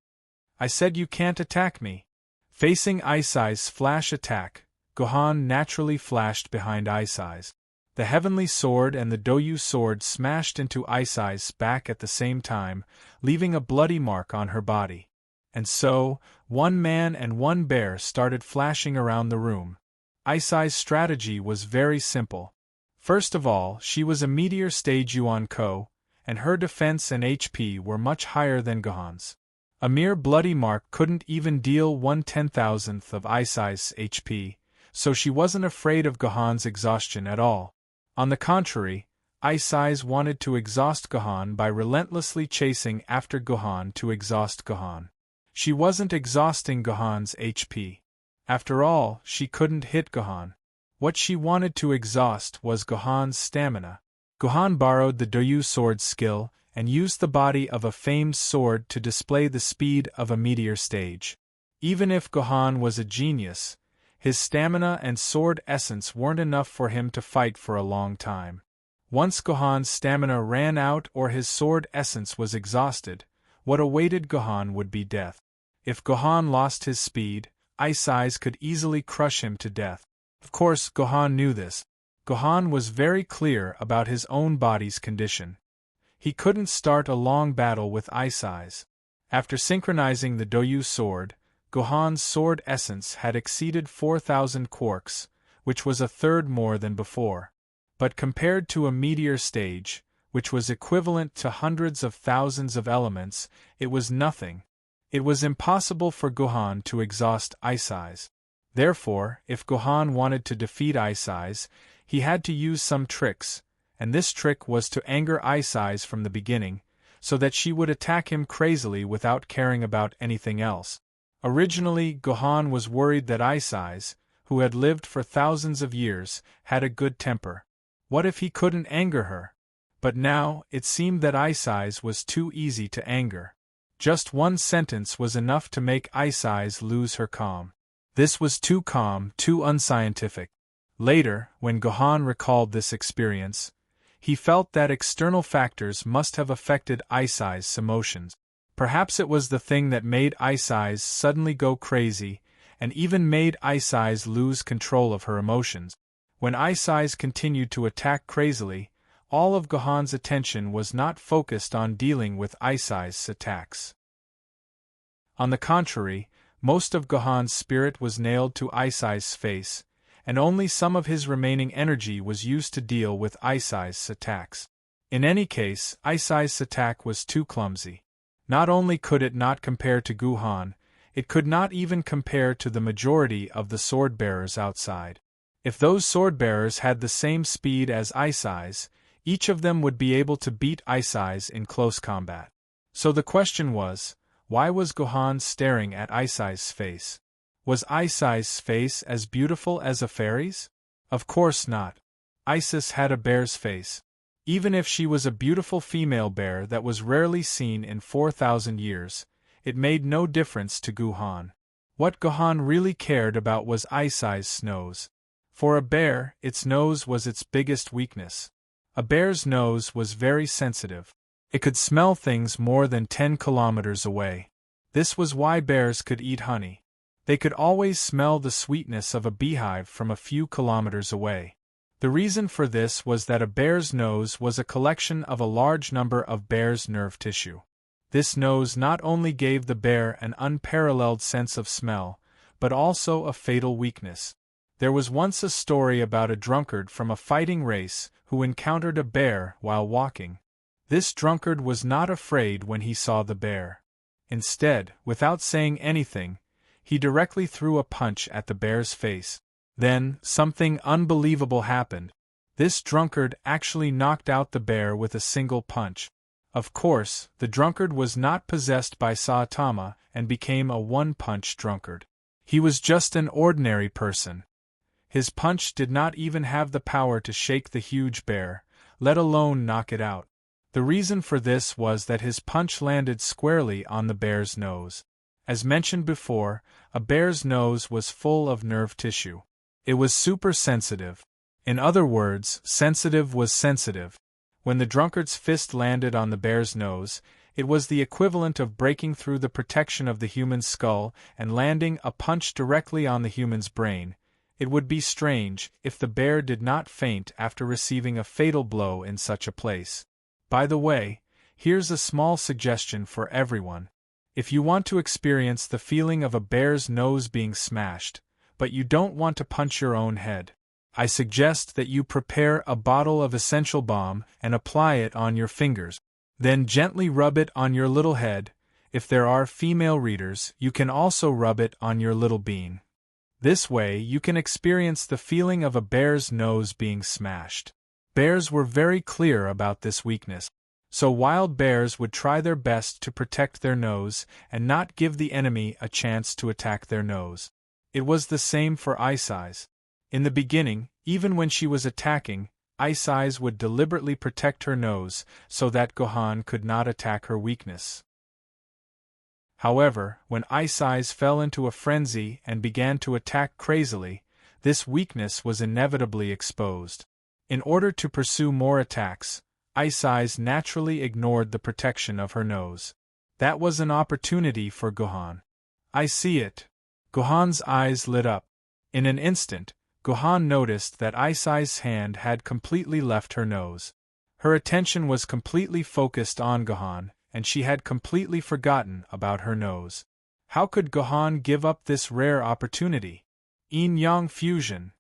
I said you can't attack me. Facing Ice Eyes' flash attack, Gohan naturally flashed behind Ice Eyes. The Heavenly Sword and the Doyu Sword smashed into Ice Eye's back at the same time, leaving a bloody mark on her body. And so, one man and one bear started flashing around the room. Ice Eye's strategy was very simple. First of all, she was a meteor stage Yuan Ko, and her defense and HP were much higher than Gohan's. A mere bloody mark couldn't even deal 1/10,000th of Ice Eye's HP, so she wasn't afraid of Gohan's exhaustion at all. On the contrary, Ice Eyes wanted to exhaust Gohan by relentlessly chasing after Gohan to exhaust Gohan. She wasn't exhausting Gohan's HP. After all, she couldn't hit Gohan. What she wanted to exhaust was Gohan's stamina. Gohan borrowed the Doyu sword skill and used the body of a famed sword to display the speed of a meteor stage. Even if Gohan was a genius, his stamina and sword essence weren't enough for him to fight for a long time. Once Gohan's stamina ran out or his sword essence was exhausted, what awaited Gohan would be death. If Gohan lost his speed, Ice Eyes could easily crush him to death. Of course, Gohan knew this. Gohan was very clear about his own body's condition. He couldn't start a long battle with Ice Eyes. After synchronizing the Doyu sword, Gohan's sword essence had exceeded 4,000 quarks, which was a third more than before. But compared to a meteor stage, which was equivalent to hundreds of thousands of elements, it was nothing. It was impossible for Gohan to exhaust Ice Eyes. Therefore, if Gohan wanted to defeat Ice Eyes, he had to use some tricks, and this trick was to anger Ice Eyes from the beginning, so that she would attack him crazily without caring about anything else. Originally, Gohan was worried that Ice Eyes, who had lived for thousands of years, had a good temper. What if he couldn't anger her? But now, it seemed that Ice Eyes was too easy to anger. Just one sentence was enough to make Ice Eyes lose her calm. This was too calm, too unscientific. Later, when Gohan recalled this experience, he felt that external factors must have affected Ice Eyes' emotions. Perhaps it was the thing that made Ice Eyes suddenly go crazy, and even made Ice Eyes lose control of her emotions. When Ice Eyes continued to attack crazily, all of Gohan's attention was not focused on dealing with Ice Eyes' attacks. On the contrary, most of Gohan's spirit was nailed to Ice Eyes' face, and only some of his remaining energy was used to deal with Ice Eyes' attacks. In any case, Ice Eyes' attack was too clumsy. Not only could it not compare to Gohan, it could not even compare to the majority of the sword-bearers outside. If those sword-bearers had the same speed as Ice Eyes, each of them would be able to beat Ice Eyes in close combat. So the question was, why was Gohan staring at Ice Eyes' face? Was Ice Eyes' face as beautiful as a fairy's? Of course not. Isis had a bear's face. Even if she was a beautiful female bear that was rarely seen in 4,000 years, it made no difference to Gohan. What Gohan really cared about was Ice Eyes' nose. For a bear, its nose was its biggest weakness. A bear's nose was very sensitive. It could smell things more than 10 kilometers away. This was why bears could eat honey. They could always smell the sweetness of a beehive from a few kilometers away. The reason for this was that a bear's nose was a collection of a large number of bear's nerve tissue. This nose not only gave the bear an unparalleled sense of smell, but also a fatal weakness. There was once a story about a drunkard from a fighting race who encountered a bear while walking. This drunkard was not afraid when he saw the bear. Instead, without saying anything, he directly threw a punch at the bear's face. Then, something unbelievable happened. This drunkard actually knocked out the bear with a single punch. Of course, the drunkard was not possessed by Saitama and became a one-punch drunkard. He was just an ordinary person. His punch did not even have the power to shake the huge bear, let alone knock it out. The reason for this was that his punch landed squarely on the bear's nose. As mentioned before, a bear's nose was full of nerve tissue. It was super sensitive. In other words, sensitive was sensitive. When the drunkard's fist landed on the bear's nose, it was the equivalent of breaking through the protection of the human's skull and landing a punch directly on the human's brain. It would be strange if the bear did not faint after receiving a fatal blow in such a place. By the way, here's a small suggestion for everyone. If you want to experience the feeling of a bear's nose being smashed, but you don't want to punch your own head, I suggest that you prepare a bottle of essential balm and apply it on your fingers. Then gently rub it on your little head. If there are female readers, you can also rub it on your little bean. This way you can experience the feeling of a bear's nose being smashed. Bears were very clear about this weakness. So wild bears would try their best to protect their nose and not give the enemy a chance to attack their nose. It was the same for Ice Eyes. In the beginning, even when she was attacking, Ice Eyes would deliberately protect her nose so that Gohan could not attack her weakness. However, when Ice Eyes fell into a frenzy and began to attack crazily, this weakness was inevitably exposed. In order to pursue more attacks, Ice Eyes naturally ignored the protection of her nose. That was an opportunity for Gohan. I see it. Gohan's eyes lit up. In an instant, Gohan noticed that Ice Eye's hand had completely left her nose. Her attention was completely focused on Gohan, and she had completely forgotten about her nose. How could Gohan give up this rare opportunity? Yin-Yang fusion.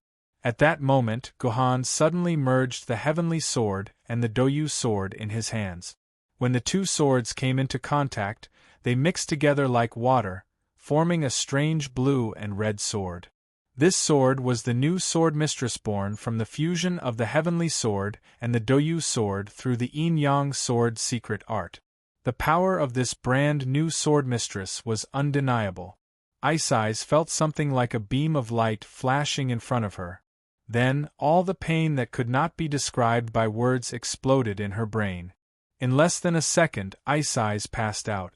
At that moment, Gohan suddenly merged the heavenly sword and the Doyu sword in his hands. When the two swords came into contact, they mixed together like water, forming a strange blue and red sword. This sword was the new sword mistress born from the fusion of the heavenly sword and the Doyu sword through the Yin-Yang sword secret art. The power of this brand new sword mistress was undeniable. Ice Eyes felt something like a beam of light flashing in front of her. Then, all the pain that could not be described by words exploded in her brain. In less than a second, Ice Eyes passed out.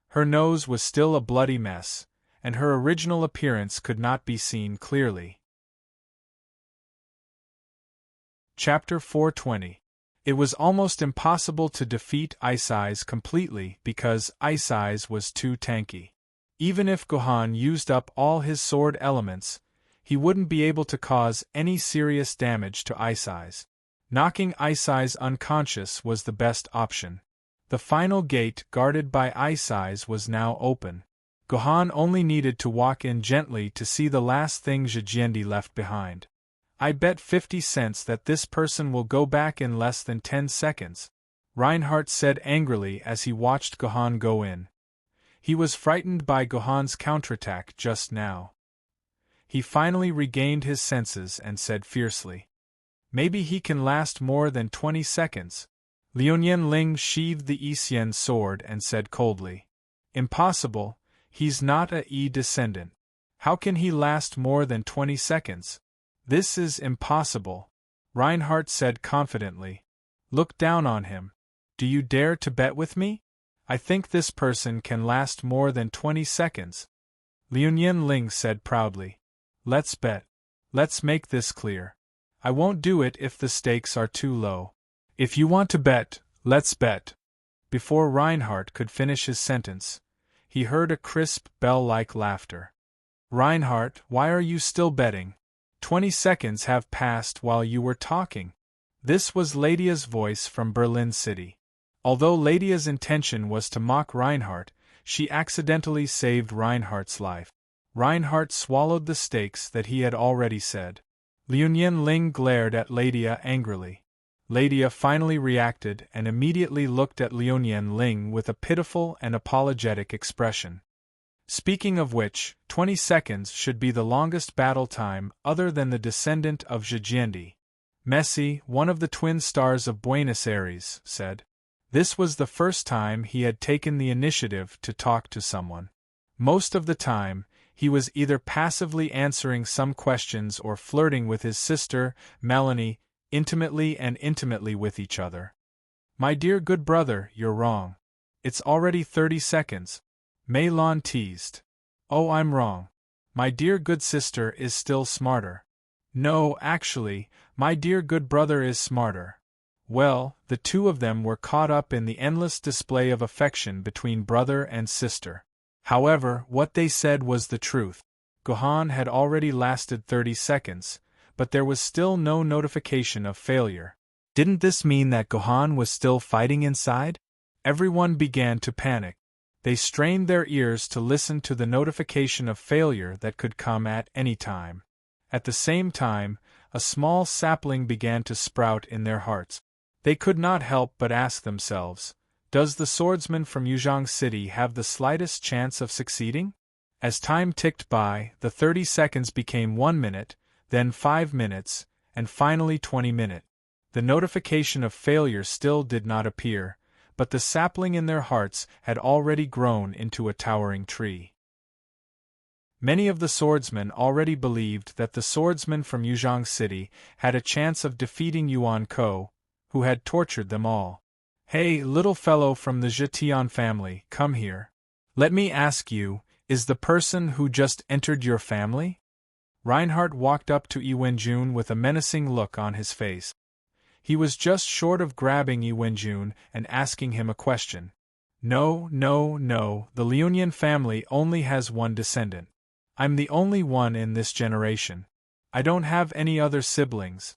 Her nose was still a bloody mess, and her original appearance could not be seen clearly. Chapter 420. It was almost impossible to defeat Ice Eyes completely because Ice Eyes was too tanky. Even if Gohan used up all his sword elements, he wouldn't be able to cause any serious damage to Ice Eyes. Knocking Ice Eyes unconscious was the best option. The final gate guarded by Ice Eyes was now open. Gohan only needed to walk in gently to see the last thing Zhijiendi left behind. I bet 50 cents that this person will go back in less than 10 seconds, Reinhardt said angrily as he watched Gohan go in. He was frightened by Gohan's counterattack just now. He finally regained his senses and said fiercely, "Maybe he can last more than 20 seconds. Liuyan Ling sheathed the Yi sword and said coldly, "Impossible, he's not a Yi descendant. How can he last more than 20 seconds? This is impossible," Reinhardt said confidently. "Look down on him. Do you dare to bet with me? I think this person can last more than 20 seconds. Liuyan Ling said proudly. "Let's bet. Let's make this clear. I won't do it if the stakes are too low. If you want to bet, let's bet." Before Reinhardt could finish his sentence, he heard a crisp, bell-like laughter. "Reinhardt, why are you still betting? 20 seconds have passed while you were talking." This was Lydia's voice from Berlin City. Although Lydia's intention was to mock Reinhardt, she accidentally saved Reinhardt's life. Reinhardt swallowed the stakes that he had already said. Liuyan Ling glared at Lydia angrily. Lydia finally reacted and immediately looked at Liuyan Ling with a pitiful and apologetic expression. Speaking of which, 20 seconds should be the longest battle time other than the descendant of Zhijiendi. Messi, one of the twin stars of Buenos Aires, said. This was the first time he had taken the initiative to talk to someone. Most of the time, he was either passively answering some questions or flirting with his sister, Melanie, intimately with each other. "My dear good brother, you're wrong. It's already 30 seconds. Mei Lan teased. "Oh, I'm wrong. My dear good sister is still smarter." "No, actually, my dear good brother is smarter." Well, the two of them were caught up in the endless display of affection between brother and sister. However, what they said was the truth. Gohan had already lasted 30 seconds, but there was still no notification of failure. Didn't this mean that Gohan was still fighting inside? Everyone began to panic. They strained their ears to listen to the notification of failure that could come at any time. At the same time, a small sapling began to sprout in their hearts. They could not help but ask themselves, does the swordsman from Yuzhong City have the slightest chance of succeeding? As time ticked by, the 30 seconds became 1 minute, then 5 minutes, and finally 20 minutes. The notification of failure still did not appear, but the sapling in their hearts had already grown into a towering tree. Many of the swordsmen already believed that the swordsman from Yuzhong City had a chance of defeating Yuan Ko, who had tortured them all. "Hey, little fellow from the Zhetian family, come here. Let me ask you, is the person who just entered your family?" Reinhardt walked up to Yi Wenjun with a menacing look on his face. He was just short of grabbing Yi Wenjun and asking him a question. No, the Liuyan family only has one descendant. I'm the only one in this generation. I don't have any other siblings.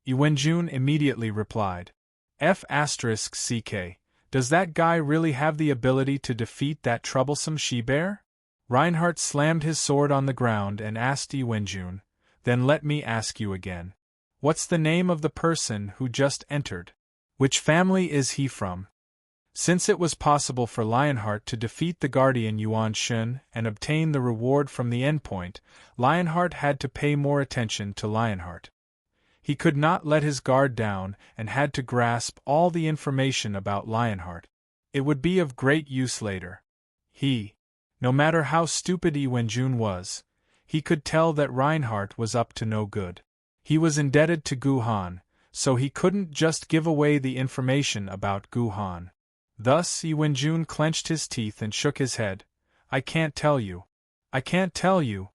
Yi Wenjun immediately replied. F***ck, does that guy really have the ability to defeat that troublesome she-bear? Reinhardt slammed his sword on the ground and asked Yi Wenjun, then let me ask you again. What's the name of the person who just entered? Which family is he from? Since it was possible for Lionheart to defeat the guardian Yuan Shun and obtain the reward from the endpoint, Lionheart had to pay more attention to Lionheart. He could not let his guard down and had to grasp all the information about Lionheart. It would be of great use later. No matter how stupid Wenjun was, he could tell that Reinhardt was up to no good. He was indebted to Guhan, so he couldn't just give away the information about Guhan. Thus Wenjun clenched his teeth and shook his head. I can't tell you. I can't tell you.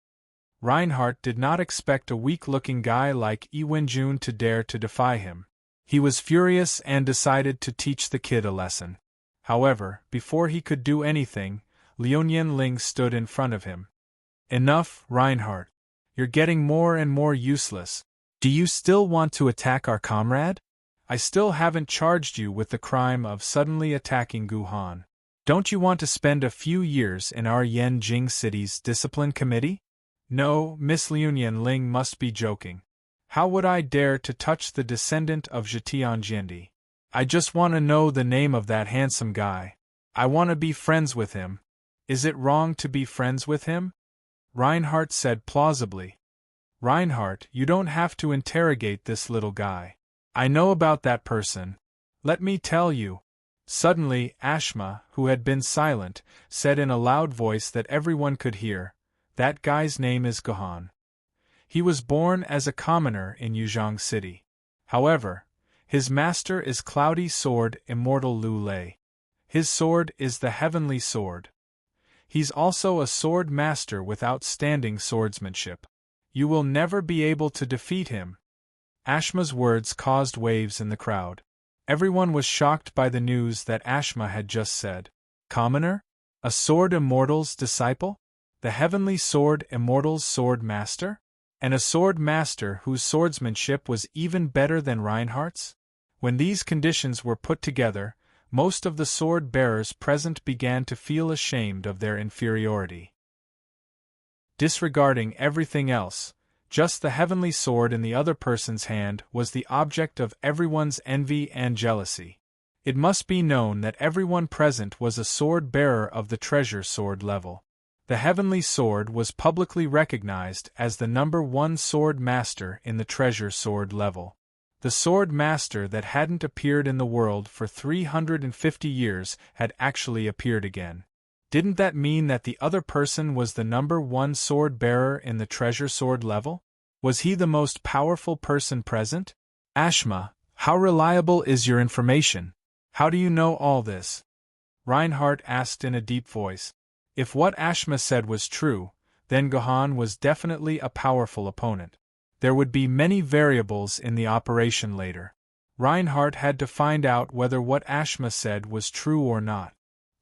Reinhardt did not expect a weak-looking guy like Wenjun to dare to defy him. He was furious and decided to teach the kid a lesson. However, before he could do anything, Liuyan Ling stood in front of him. Enough, Reinhardt. You're getting more and more useless. Do you still want to attack our comrade? I still haven't charged you with the crime of suddenly attacking Guhan. Don't you want to spend a few years in our Yanjing City's discipline committee? No, Miss Liuyan Ling must be joking. How would I dare to touch the descendant of Zhetianjiendi? I just want to know the name of that handsome guy. I want to be friends with him. Is it wrong to be friends with him? Reinhardt said plausibly. Reinhardt, you don't have to interrogate this little guy. I know about that person. Let me tell you. Suddenly, Ashma, who had been silent, said in a loud voice that everyone could hear, that guy's name is Guhan. He was born as a commoner in Yuzhong City. However, his master is Cloudy Sword Immortal Lu Lei. His sword is the Heavenly Sword. He's also a sword master with outstanding swordsmanship. You will never be able to defeat him. Ashma's words caused waves in the crowd. Everyone was shocked by the news that Ashma had just said. Commoner? A Sword Immortal's disciple? The Heavenly Sword Immortal's sword master? And a sword master whose swordsmanship was even better than Reinhardt's? When these conditions were put together, most of the sword bearers present began to feel ashamed of their inferiority. Disregarding everything else, just the heavenly sword in the other person's hand was the object of everyone's envy and jealousy. It must be known that everyone present was a sword bearer of the treasure sword level. The heavenly sword was publicly recognized as the #1 sword master in the treasure sword level. The sword master that hadn't appeared in the world for 350 years had actually appeared again. Didn't that mean that the other person was the #1 sword bearer in the treasure sword level? Was he the most powerful person present? Ashma, how reliable is your information? How do you know all this? Reinhardt asked in a deep voice. If what Ashma said was true, then Guhan was definitely a powerful opponent. There would be many variables in the operation later. Reinhardt had to find out whether what Ashma said was true or not.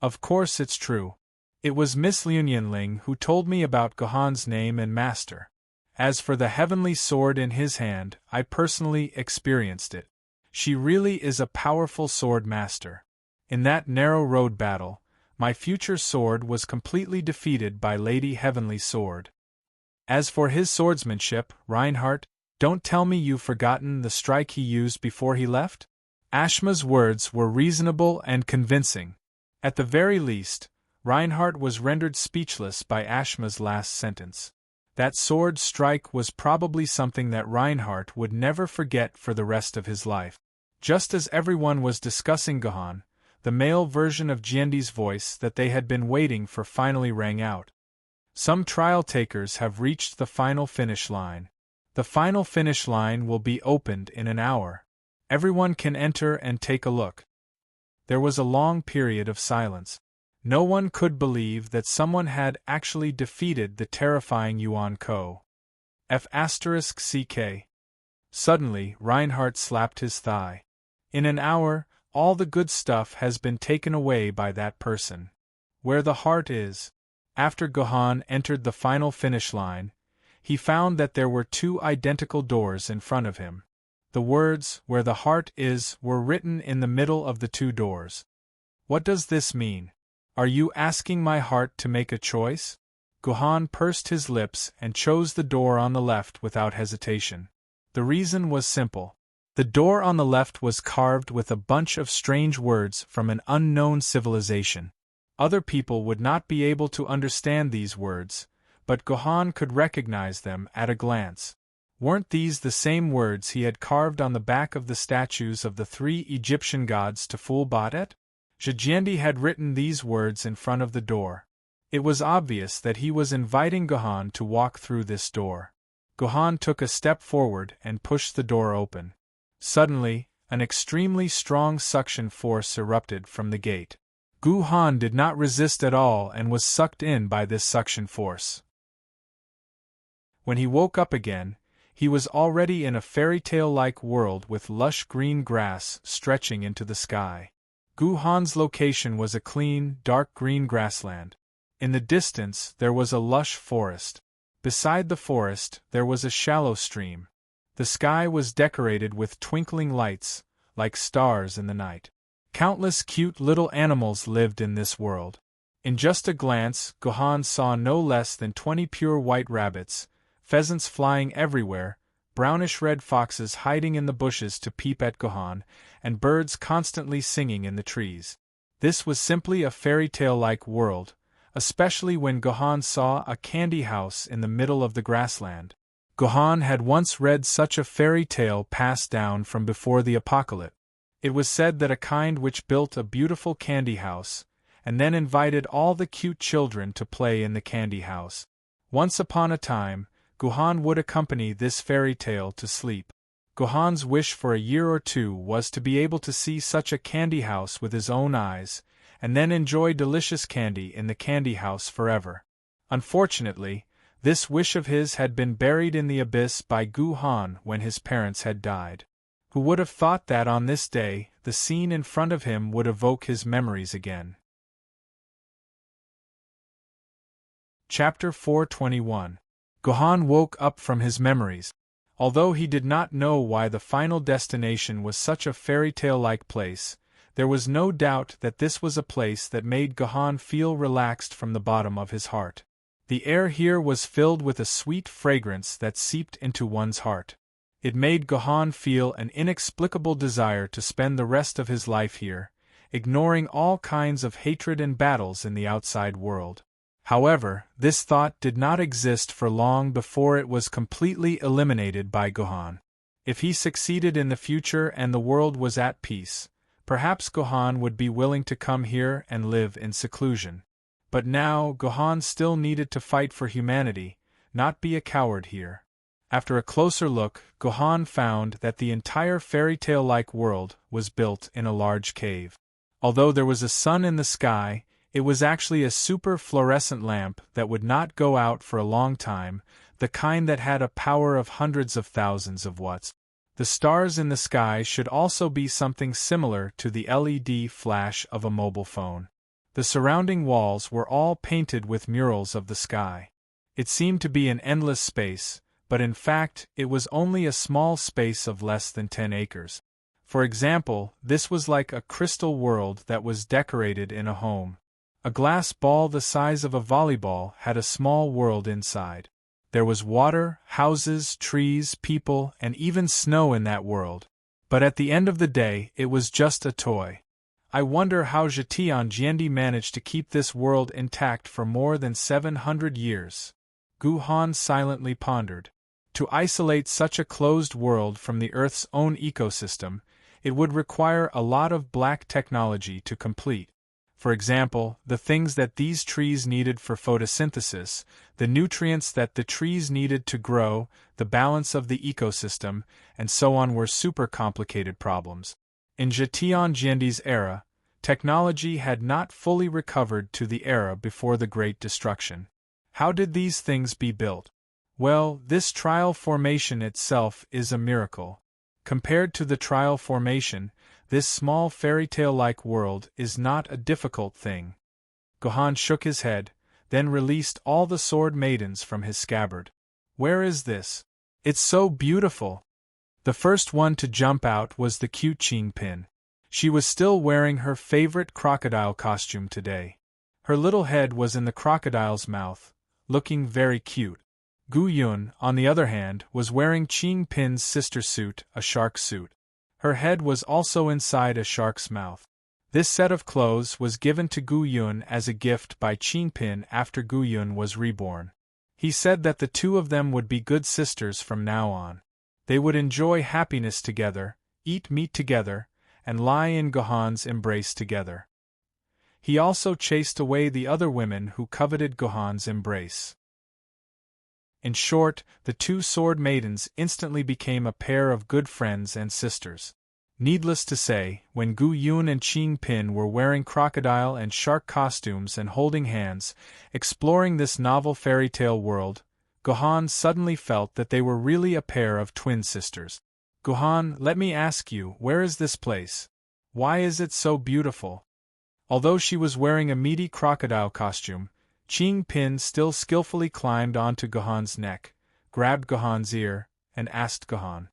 Of course it's true. It was Miss Liuyan Ling who told me about Guhan's name and master. As for the heavenly sword in his hand, I personally experienced it. She really is a powerful sword master. In that narrow road battle, my future sword was completely defeated by Lady Heavenly Sword. As for his swordsmanship, Reinhardt, don't tell me you've forgotten the strike he used before he left? Ashma's words were reasonable and convincing. At the very least, Reinhardt was rendered speechless by Ashma's last sentence. That sword strike was probably something that Reinhardt would never forget for the rest of his life. Just as everyone was discussing Guhan, the male version of Jiandi's voice that they had been waiting for finally rang out. Some trial takers have reached the final finish line. The final finish line will be opened in an hour. Everyone can enter and take a look. There was a long period of silence. No one could believe that someone had actually defeated the terrifying Yuan Ko. F***CK. Suddenly, Reinhardt slapped his thigh. In an hour, all the good stuff has been taken away by that person. Where the heart is. After Guhan entered the final finish line, he found that there were 2 identical doors in front of him. The words, "Where the heart is," were written in the middle of the 2 doors. What does this mean? Are you asking my heart to make a choice? Guhan pursed his lips and chose the door on the left without hesitation. The reason was simple. The door on the left was carved with a bunch of strange words from an unknown civilization. Other people would not be able to understand these words, but Guhan could recognize them at a glance. Weren't these the same words he had carved on the back of the statues of the 3 Egyptian gods to fool Batet? Zhejiandi had written these words in front of the door. It was obvious that he was inviting Gohan to walk through this door. Gohan took a step forward and pushed the door open. Suddenly, an extremely strong suction force erupted from the gate. Gohan did not resist at all and was sucked in by this suction force. When he woke up again, he was already in a fairy tale-like world with lush green grass stretching into the sky. Gohan's location was a clean, dark green grassland. In the distance there was a lush forest. Beside the forest there was a shallow stream. The sky was decorated with twinkling lights, like stars in the night. Countless cute little animals lived in this world. In just a glance, Gohan saw no less than 20 pure white rabbits, pheasants flying everywhere, brownish-red foxes hiding in the bushes to peep at Gohan, and birds constantly singing in the trees. This was simply a fairy tale-like world, especially when Gohan saw a candy house in the middle of the grassland. Gohan had once read such a fairy tale passed down from before the apocalypse. It was said that a kind witch built a beautiful candy house, and then invited all the cute children to play in the candy house. Once upon a time, Gohan would accompany this fairy tale to sleep. Gohan's wish for a year or two was to be able to see such a candy house with his own eyes, and then enjoy delicious candy in the candy house forever. Unfortunately, this wish of his had been buried in the abyss by Gohan when his parents had died. Who would have thought that on this day, the scene in front of him would evoke his memories again? Chapter 421. Gohan woke up from his memories. Although he did not know why the final destination was such a fairy tale-like place, there was no doubt that this was a place that made Gohan feel relaxed from the bottom of his heart. The air here was filled with a sweet fragrance that seeped into one's heart. It made Gohan feel an inexplicable desire to spend the rest of his life here, ignoring all kinds of hatred and battles in the outside world. However, this thought did not exist for long before it was completely eliminated by Gohan. If he succeeded in the future and the world was at peace, perhaps Gohan would be willing to come here and live in seclusion. But now Gohan still needed to fight for humanity, not be a coward here. After a closer look, Gohan found that the entire fairy tale-like world was built in a large cave. Although there was a sun in the sky, it was actually a super fluorescent lamp that would not go out for a long time, the kind that had a power of hundreds of thousands of watts. The stars in the sky should also be something similar to the LED flash of a mobile phone. The surrounding walls were all painted with murals of the sky. It seemed to be an endless space, but in fact it was only a small space of less than 10 acres. For example, this was like a crystal world that was decorated in a home. A glass ball the size of a volleyball had a small world inside. There was water, houses, trees, people, and even snow in that world. But at the end of the day, it was just a toy. I wonder how Zhetian Jiandi managed to keep this world intact for more than 700 years. Gohan silently pondered. To isolate such a closed world from the Earth's own ecosystem, it would require a lot of black technology to complete. For example, the things that these trees needed for photosynthesis, the nutrients that the trees needed to grow, the balance of the ecosystem, and so on were super complicated problems. In Zhetian Jiandi's era, technology had not fully recovered to the era before the Great Destruction. How did these things be built? Well, this trial formation itself is a miracle. Compared to the trial formation, this small fairy tale-like world is not a difficult thing. Gohan shook his head, then released all the sword maidens from his scabbard. Where is this? It's so beautiful! The first one to jump out was the cute Qingpin. She was still wearing her favorite crocodile costume today. Her little head was in the crocodile's mouth, looking very cute. Gu Yun, on the other hand, was wearing Qingpin's sister suit, a shark suit. Her head was also inside a shark's mouth. This set of clothes was given to Gu Yun as a gift by Qingpin after Gu Yun was reborn. He said that the two of them would be good sisters from now on. They would enjoy happiness together, eat meat together, and lie in Gohan's embrace together. he also chased away the other women who coveted Gohan's embrace. In short, the two sword maidens instantly became a pair of good friends and sisters. Needless to say, when Gu Yun and Qing Pin were wearing crocodile and shark costumes and holding hands, exploring this novel fairy tale world, Gohan suddenly felt that they were really a pair of twin sisters. Gohan, let me ask you, where is this place? Why is it so beautiful? Although she was wearing a meaty crocodile costume, Qing Pin still skillfully climbed onto Gohan's neck, grabbed Gohan's ear, and asked Gohan.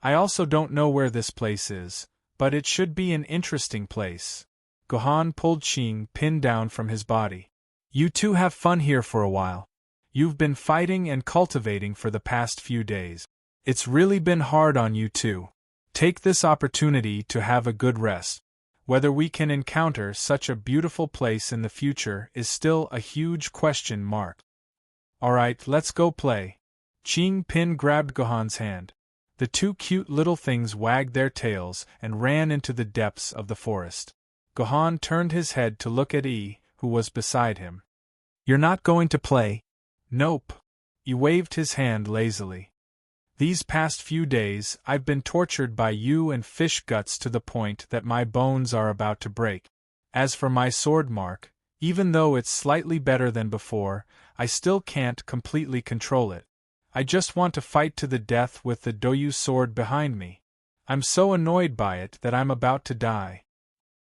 I also don't know where this place is, but it should be an interesting place. Gohan pulled Qing Pin down from his body. You two have fun here for a while. You've been fighting and cultivating for the past few days. It's really been hard on you two. Take this opportunity to have a good rest. Whether we can encounter such a beautiful place in the future is still a huge question mark. Alright, let's go play. Qing Pin grabbed Gohan's hand. The two cute little things wagged their tails and ran into the depths of the forest. Gohan turned his head to look at Yi, who was beside him. You're not going to play? Nope. Yi waved his hand lazily. These past few days, I've been tortured by you and fish guts to the point that my bones are about to break. As for my sword mark, even though it's slightly better than before, I still can't completely control it. I just want to fight to the death with the Doyu sword behind me. I'm so annoyed by it that I'm about to die.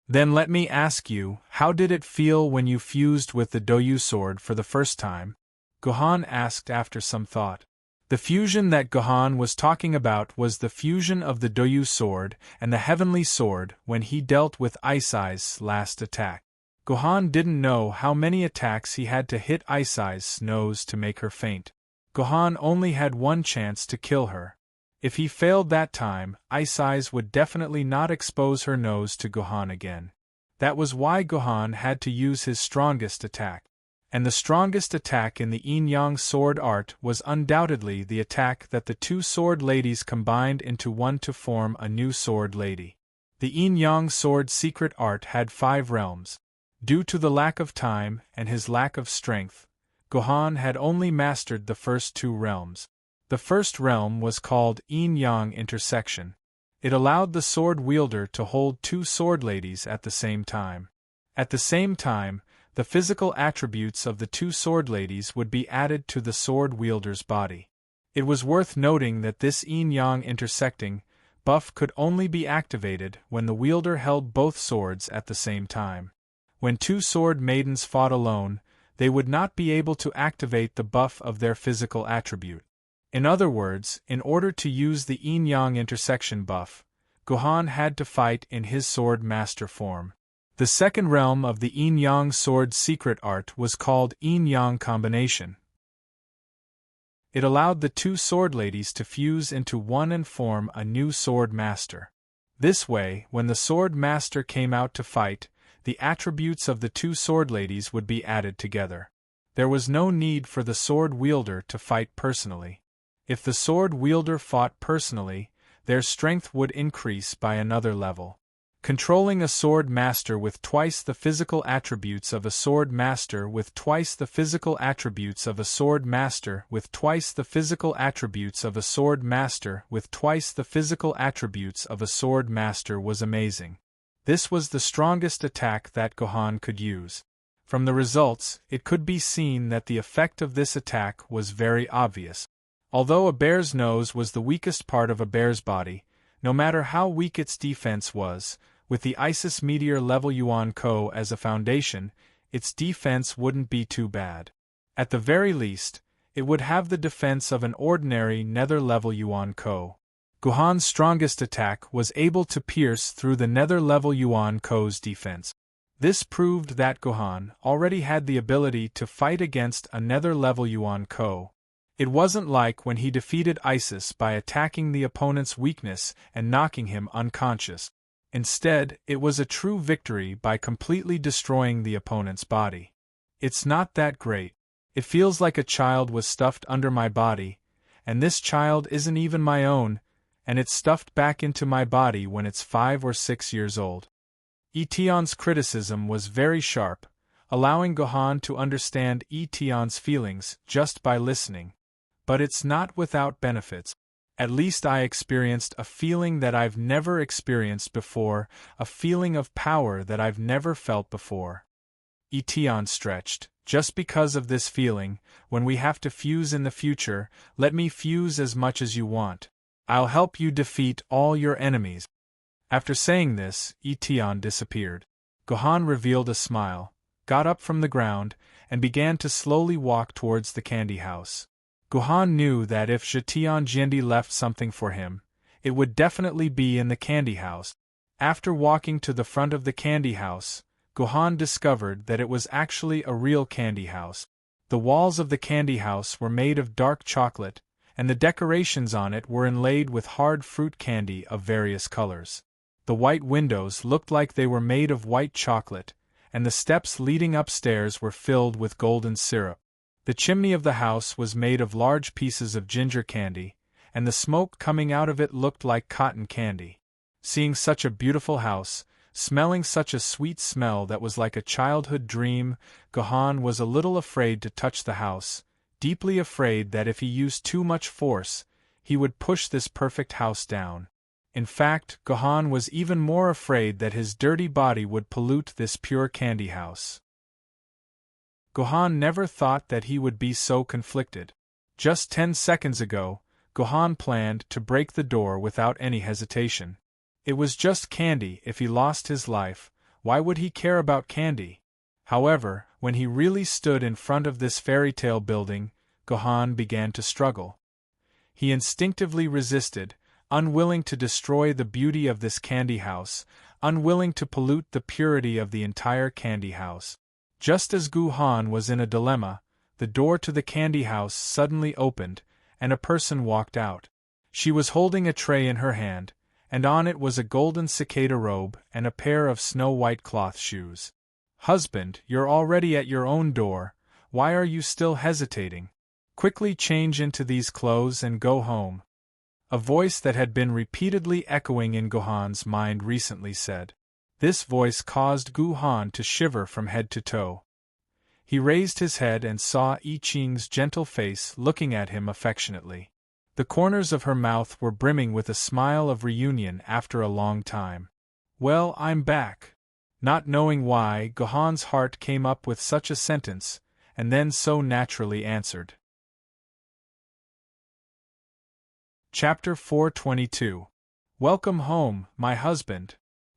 Then let me ask you, how did it feel when you fused with the Doyu sword for the first time? Gohan asked after some thought. The fusion that Gohan was talking about was the fusion of the Doyu sword and the heavenly sword when he dealt with Ice Eye's last attack. Gohan didn't know how many attacks he had to hit Ice Eye's nose to make her faint. Gohan only had one chance to kill her. If he failed that time, Ice Eyes would definitely not expose her nose to Gohan again. That was why Gohan had to use his strongest attack. And the strongest attack in the yin-yang sword art was undoubtedly the attack that the two sword ladies combined into one to form a new sword lady. The yin-yang sword secret art had 5 realms. Due to the lack of time and his lack of strength, Gohan had only mastered the first 2 realms. The first realm was called yin-yang intersection. It allowed the sword wielder to hold 2 sword ladies at the same time. At the same time, the physical attributes of the 2 sword ladies would be added to the sword wielder's body. It was worth noting that this yin-yang intersecting buff could only be activated when the wielder held both swords at the same time. When 2 sword maidens fought alone, they would not be able to activate the buff of their physical attribute. In other words, in order to use the yin-yang intersection buff, Gohan had to fight in his sword master form. The second realm of the yin-yang sword secret art was called yin-yang combination. It allowed the 2 sword ladies to fuse into one and form a new sword master. This way, when the sword master came out to fight, the attributes of the 2 sword ladies would be added together. There was no need for the sword wielder to fight personally. If the sword wielder fought personally, their strength would increase by another level. Controlling a sword master with twice the physical attributes of a sword master with twice the physical attributes of a sword master with twice the physical attributes of a sword master with twice the physical attributes of a sword master was amazing. This was the strongest attack that Gohan could use. From the results, it could be seen that the effect of this attack was very obvious. Although a bear's nose was the weakest part of a bear's body, no matter how weak its defense was, with the Isis Meteor level Yuan Ko as a foundation, its defense wouldn't be too bad. At the very least, it would have the defense of an ordinary nether level Yuan Ko. Gohan's strongest attack was able to pierce through the nether level Yuan Ko's defense. This proved that Gohan already had the ability to fight against a nether level Yuan Ko. It wasn't like when he defeated Isis by attacking the opponent's weakness and knocking him unconscious. Instead, it was a true victory by completely destroying the opponent's body. It's not that great. It feels like a child was stuffed under my body, and this child isn't even my own, and it's stuffed back into my body when it's 5 or 6 years old. Etion's criticism was very sharp, allowing Gohan to understand Etion's feelings just by listening. But it's not without benefits. At least I experienced a feeling that I've never experienced before, a feeling of power that I've never felt before. Etion stretched. Just because of this feeling, when we have to fuse in the future, let me fuse as much as you want. I'll help you defeat all your enemies. After saying this, Etion disappeared. Gohan revealed a smile, got up from the ground, and began to slowly walk towards the candy house. Gohan knew that if Zetian Jindi left something for him, it would definitely be in the candy house. After walking to the front of the candy house, Gohan discovered that it was actually a real candy house. The walls of the candy house were made of dark chocolate, and the decorations on it were inlaid with hard fruit candy of various colors. The white windows looked like they were made of white chocolate, and the steps leading upstairs were filled with golden syrup. The chimney of the house was made of large pieces of ginger candy, and the smoke coming out of it looked like cotton candy. Seeing such a beautiful house, smelling such a sweet smell that was like a childhood dream, Gohan was a little afraid to touch the house, deeply afraid that if he used too much force, he would push this perfect house down. In fact, Gohan was even more afraid that his dirty body would pollute this pure candy house. Gohan never thought that he would be so conflicted. Just 10 seconds ago, Gohan planned to break the door without any hesitation. It was just candy. If he lost his life, why would he care about candy? However, when he really stood in front of this fairy tale building, Gohan began to struggle. He instinctively resisted, unwilling to destroy the beauty of this candy house, unwilling to pollute the purity of the entire candy house. Just as Gohan was in a dilemma, the door to the candy house suddenly opened, and a person walked out. She was holding a tray in her hand, and on it was a golden cicada robe and a pair of snow-white cloth shoes. "Husband, you're already at your own door, why are you still hesitating? Quickly change into these clothes and go home." A voice that had been repeatedly echoing in Gohan's mind recently said. This voice caused Gohan to shiver from head to toe. He raised his head and saw I Ching's gentle face looking at him affectionately. The corners of her mouth were brimming with a smile of reunion after a long time. "Well, I'm back." Not knowing why, Gohan's heart came up with such a sentence, and then so naturally answered. Chapter 422. Welcome home, my husband.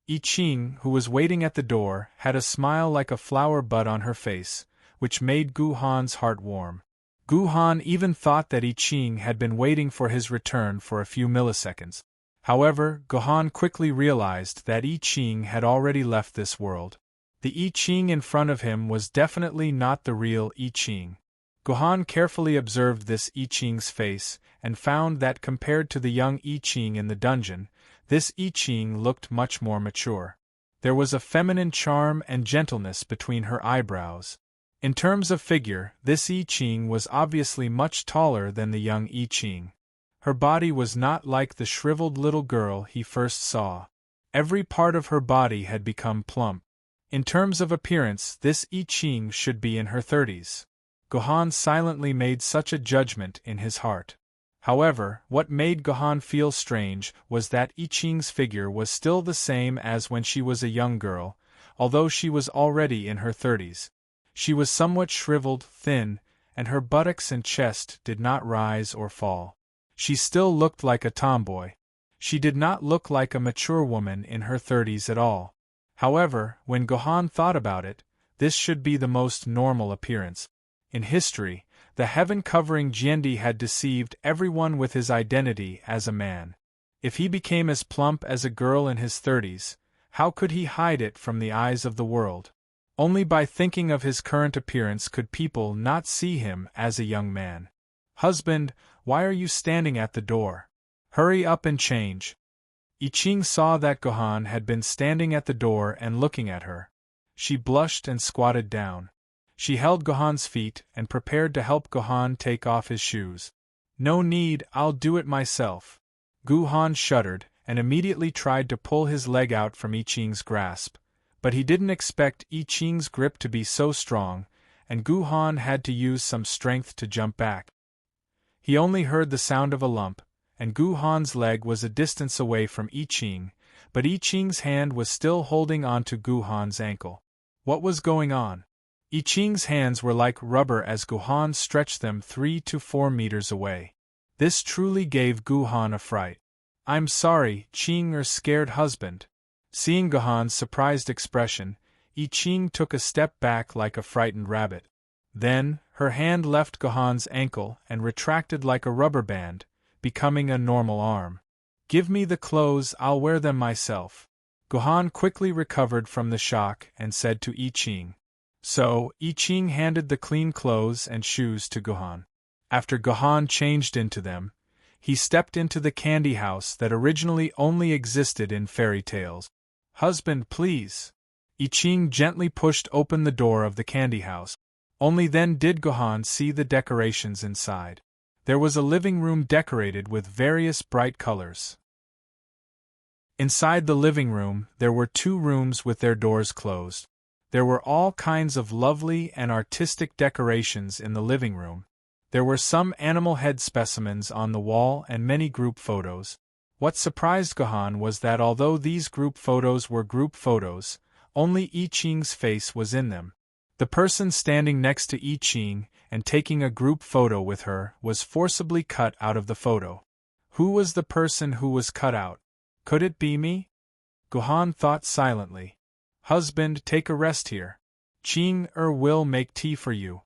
I Ching, who was waiting at the door, had a smile like a flower bud on her face, which made Gohan's heart warm. Gohan even thought that I Ching had been waiting for his return for a few milliseconds. However, Gohan quickly realized that I Ching had already left this world. The I Ching in front of him was definitely not the real I Ching. Gohan carefully observed this I Ching's face, and found that compared to the young I Ching in the dungeon, this I Ching looked much more mature. There was a feminine charm and gentleness between her eyebrows. In terms of figure, this I Ching was obviously much taller than the young I Ching. Her body was not like the shriveled little girl he first saw. Every part of her body had become plump. In terms of appearance, this I Ching should be in her 30s. Gohan silently made such a judgment in his heart. However, what made Gohan feel strange was that I Ching's figure was still the same as when she was a young girl, although she was already in her 30s. She was somewhat shriveled, thin, and her buttocks and chest did not rise or fall. She still looked like a tomboy. She did not look like a mature woman in her 30s at all. However, when Gohan thought about it, this should be the most normal appearance. In history, the heaven-covering Jiendi had deceived everyone with his identity as a man. If he became as plump as a girl in his 30s, how could he hide it from the eyes of the world? Only by thinking of his current appearance could people not see him as a young man. "Husband, why are you standing at the door? Hurry up and change." I Ching saw that Gohan had been standing at the door and looking at her. She blushed and squatted down. She held Gohan's feet and prepared to help Gohan take off his shoes. "No need, I'll do it myself." Gohan shuddered and immediately tried to pull his leg out from I Ching's grasp, But he didn't expect I Ching's grip to be so strong, and Gu Han had to use some strength to jump back. He only heard the sound of a lump, and Gu Han's leg was a distance away from I Ching, but I Ching's hand was still holding on to Gu Han's ankle. What was going on? I Ching's hands were like rubber as Gu Han stretched them 3 to 4 meters away. This truly gave Gu Han a fright. "I'm sorry, Ching," scared husband. Seeing Gu Han's surprised expression, I Ching took a step back like a frightened rabbit. Then, her hand left Gu Han's ankle and retracted like a rubber band, becoming a normal arm. "Give me the clothes, I'll wear them myself." Gu Han quickly recovered from the shock and said to I Ching. So, I Ching handed the clean clothes and shoes to Gu Han. After Gu Han changed into them, he stepped into the candy house that originally only existed in fairy tales. "Husband, please." I Ching gently pushed open the door of the candy house. Only then did Gu Han see the decorations inside. There was a living room decorated with various bright colors. Inside the living room, there were 2 rooms with their doors closed. There were all kinds of lovely and artistic decorations in the living room. There were some animal head specimens on the wall and many group photos. What surprised Gu Han was that although these group photos were group photos, only I Ching's face was in them. The person standing next to I Ching and taking a group photo with her was forcibly cut out of the photo. Who was the person who was cut out? Could it be me? Gu Han thought silently. "Husband, take a rest here. Ching will make tea for you."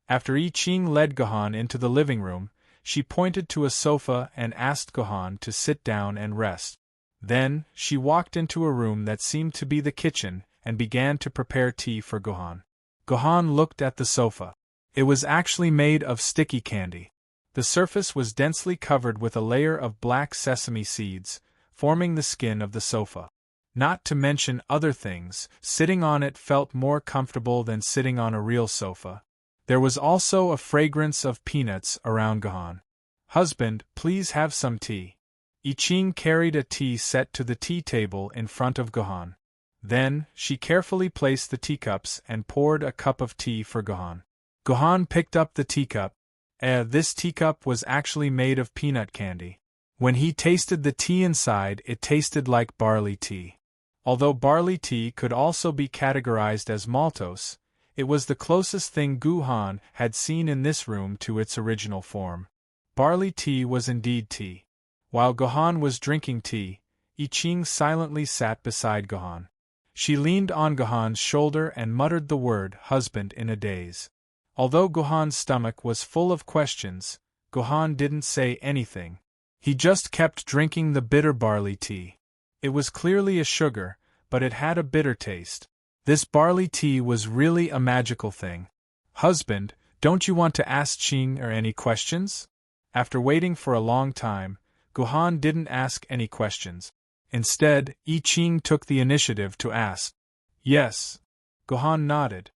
After I Ching led Gu Han into the living room, she pointed to a sofa and asked Gu Han to sit down and rest. Then, she walked into a room that seemed to be the kitchen and began to prepare tea for Gu Han. Gu Han looked at the sofa. It was actually made of sticky candy. The surface was densely covered with a layer of black sesame seeds, forming the skin of the sofa. Not to mention other things, sitting on it felt more comfortable than sitting on a real sofa. There was also a fragrance of peanuts around Gu Han. "Husband, please have some tea." I Ching carried a tea set to the tea table in front of Gu Han. Then, she carefully placed the teacups and poured a cup of tea for Gu Han. Gu Han picked up the teacup. This teacup was actually made of peanut candy. When he tasted the tea inside, it tasted like barley tea. Although barley tea could also be categorized as maltose, it was the closest thing Gu Han had seen in this room to its original form. Barley tea was indeed tea. While Gu Han was drinking tea, I Ching silently sat beside Gu Han. She leaned on Gu Han's shoulder and muttered the word "husband" in a daze. Although Gu Han's stomach was full of questions, Gu Han didn't say anything. He just kept drinking the bitter barley tea. It was clearly a sugar, but it had a bitter taste. This barley tea was really a magical thing. "Husband, don't you want to ask Ching any questions?" After waiting for a long time, Gu Han didn't ask any questions. Instead, I Ching took the initiative to ask. "Yes." Gu Han nodded.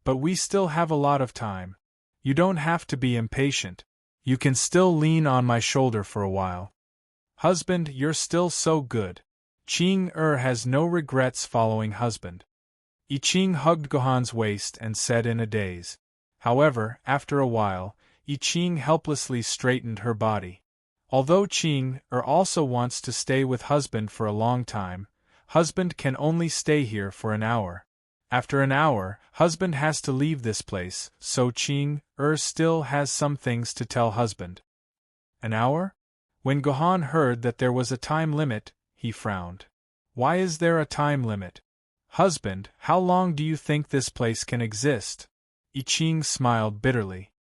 "But we still have a lot of time. You don't have to be impatient. You can still lean on my shoulder for a while." "Husband, you're still so good." Ching has no regrets following husband. I Ching hugged Gu Han's waist and said in a daze. However, after a while, I Ching helplessly straightened her body. Although Ching also wants to stay with husband for a long time, husband can only stay here for an hour. After an hour, husband has to leave this place, so Ching still has some things to tell husband. An hour? When Gu Han heard that there was a time limit, he frowned. "Why is there a time limit? Husband, how long do you think this place can exist?" I Ching smiled bitterly.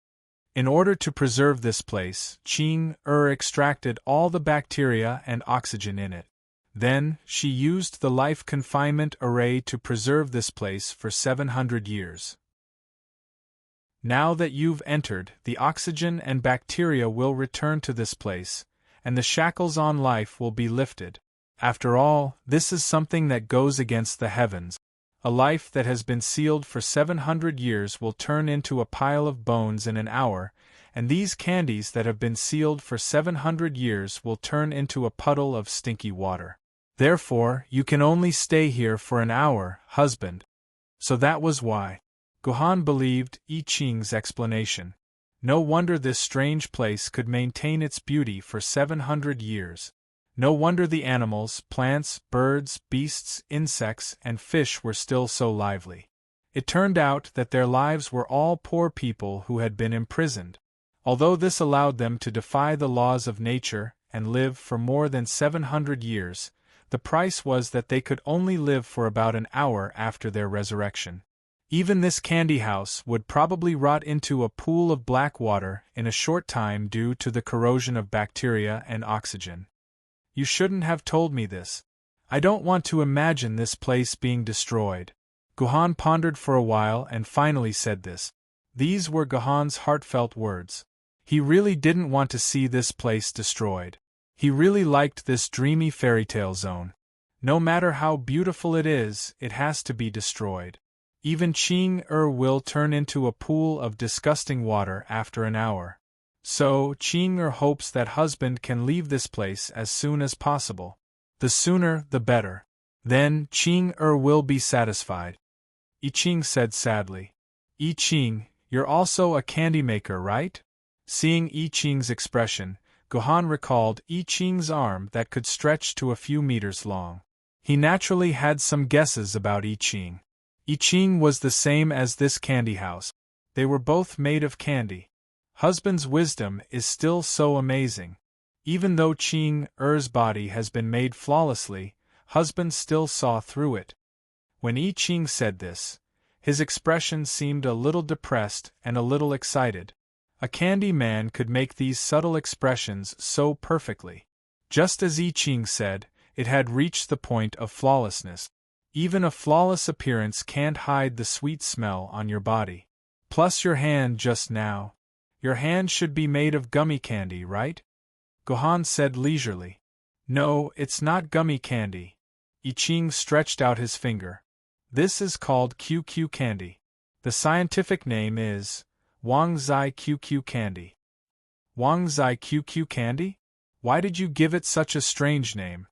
In order to preserve this place, Ching extracted all the bacteria and oxygen in it. Then, she used the life confinement array to preserve this place for 700 years. Now that you've entered, the oxygen and bacteria will return to this place, and the shackles on life will be lifted. After all, this is something that goes against the heavens. A life that has been sealed for 700 years will turn into a pile of bones in an hour, and these candies that have been sealed for 700 years will turn into a puddle of stinky water. Therefore, you can only stay here for an hour, husband. So that was why. Guhan believed I Ching's explanation. No wonder this strange place could maintain its beauty for 700 years. No wonder the animals, plants, birds, beasts, insects, and fish were still so lively. It turned out that their lives were all poor people who had been imprisoned. Although this allowed them to defy the laws of nature and live for more than 700 years, the price was that they could only live for about an hour after their resurrection. Even this candy house would probably rot into a pool of black water in a short time due to the corrosion of bacteria and oxygen. You shouldn't have told me this. I don't want to imagine this place being destroyed. Guhan pondered for a while and finally said this. These were Guhan's heartfelt words. He really didn't want to see this place destroyed. He really liked this dreamy fairytale zone. No matter how beautiful it is, it has to be destroyed. Even Ching will turn into a pool of disgusting water after an hour. So, Ching hopes that husband can leave this place as soon as possible. The sooner, the better. Then, Ching will be satisfied. I Ching said sadly. I Ching, you're also a candy maker, right? Seeing I Ching's expression, Guhan recalled I Ching's arm that could stretch to a few meters long. He naturally had some guesses about I Ching. I Ching was the same as this candy house. They were both made of candy. Husband's wisdom is still so amazing. Even though Ching-er's body has been made flawlessly, husband still saw through it. When I Ching said this, his expression seemed a little depressed and a little excited. A candy man could make these subtle expressions so perfectly. Just as I Ching said, it had reached the point of flawlessness. Even a flawless appearance can't hide the sweet smell on your body. Plus your hand just now. Your hand should be made of gummy candy, right? Guhan said leisurely. No, it's not gummy candy. I Ching stretched out his finger. This is called QQ candy. The scientific name is Wang Zai QQ candy. Wang Zai QQ candy? Why did you give it such a strange name?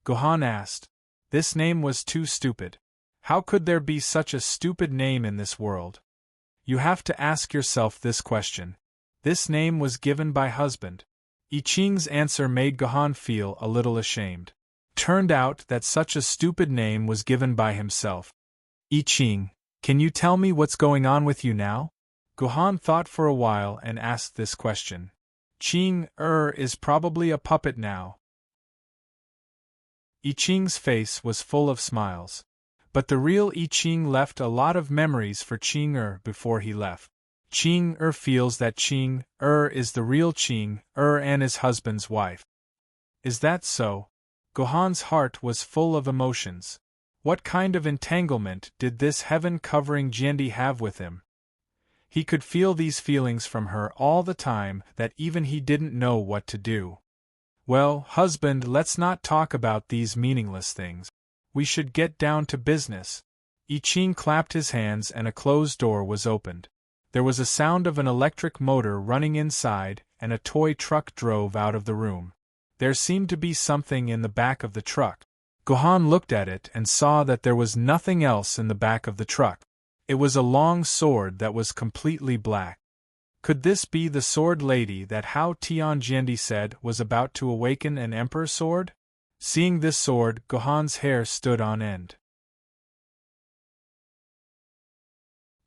Guhan asked. This name was too stupid. How could there be such a stupid name in this world? You have to ask yourself this question. This name was given by husband. I Ching's answer made Guhan feel a little ashamed. Turned out that such a stupid name was given by himself. I Ching, can you tell me what's going on with you now? Guhan thought for a while and asked this question. Ching-er is probably a puppet now. I Ching's face was full of smiles. But the real I Ching left a lot of memories for Ching-er before he left. Ching-er feels that Ching-er is the real Ching-er and his husband's wife. Is that so? Guhan's heart was full of emotions. What kind of entanglement did this heaven-covering Jiandi have with him? He could feel these feelings from her all the time that even he didn't know what to do. Well, husband, let's not talk about these meaningless things. We should get down to business. I Ching clapped his hands and a closed door was opened. There was a sound of an electric motor running inside and a toy truck drove out of the room. There seemed to be something in the back of the truck. Guhan looked at it and saw that there was nothing else in the back of the truck. It was a long sword that was completely black. Could this be the sword lady that Hao Tianjiandi said was about to awaken an emperor sword? Seeing this sword, Guhan's hair stood on end.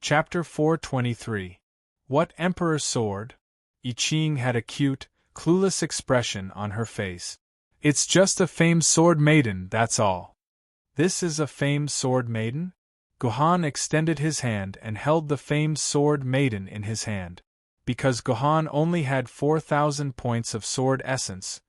Chapter 423. What emperor sword? I Ching had a cute, clueless expression on her face. It's just a famed sword maiden, that's all. This is a famed sword maiden? Guhan extended his hand and held the famed sword maiden in his hand. Because Guhan only had 4,000 points of sword essence,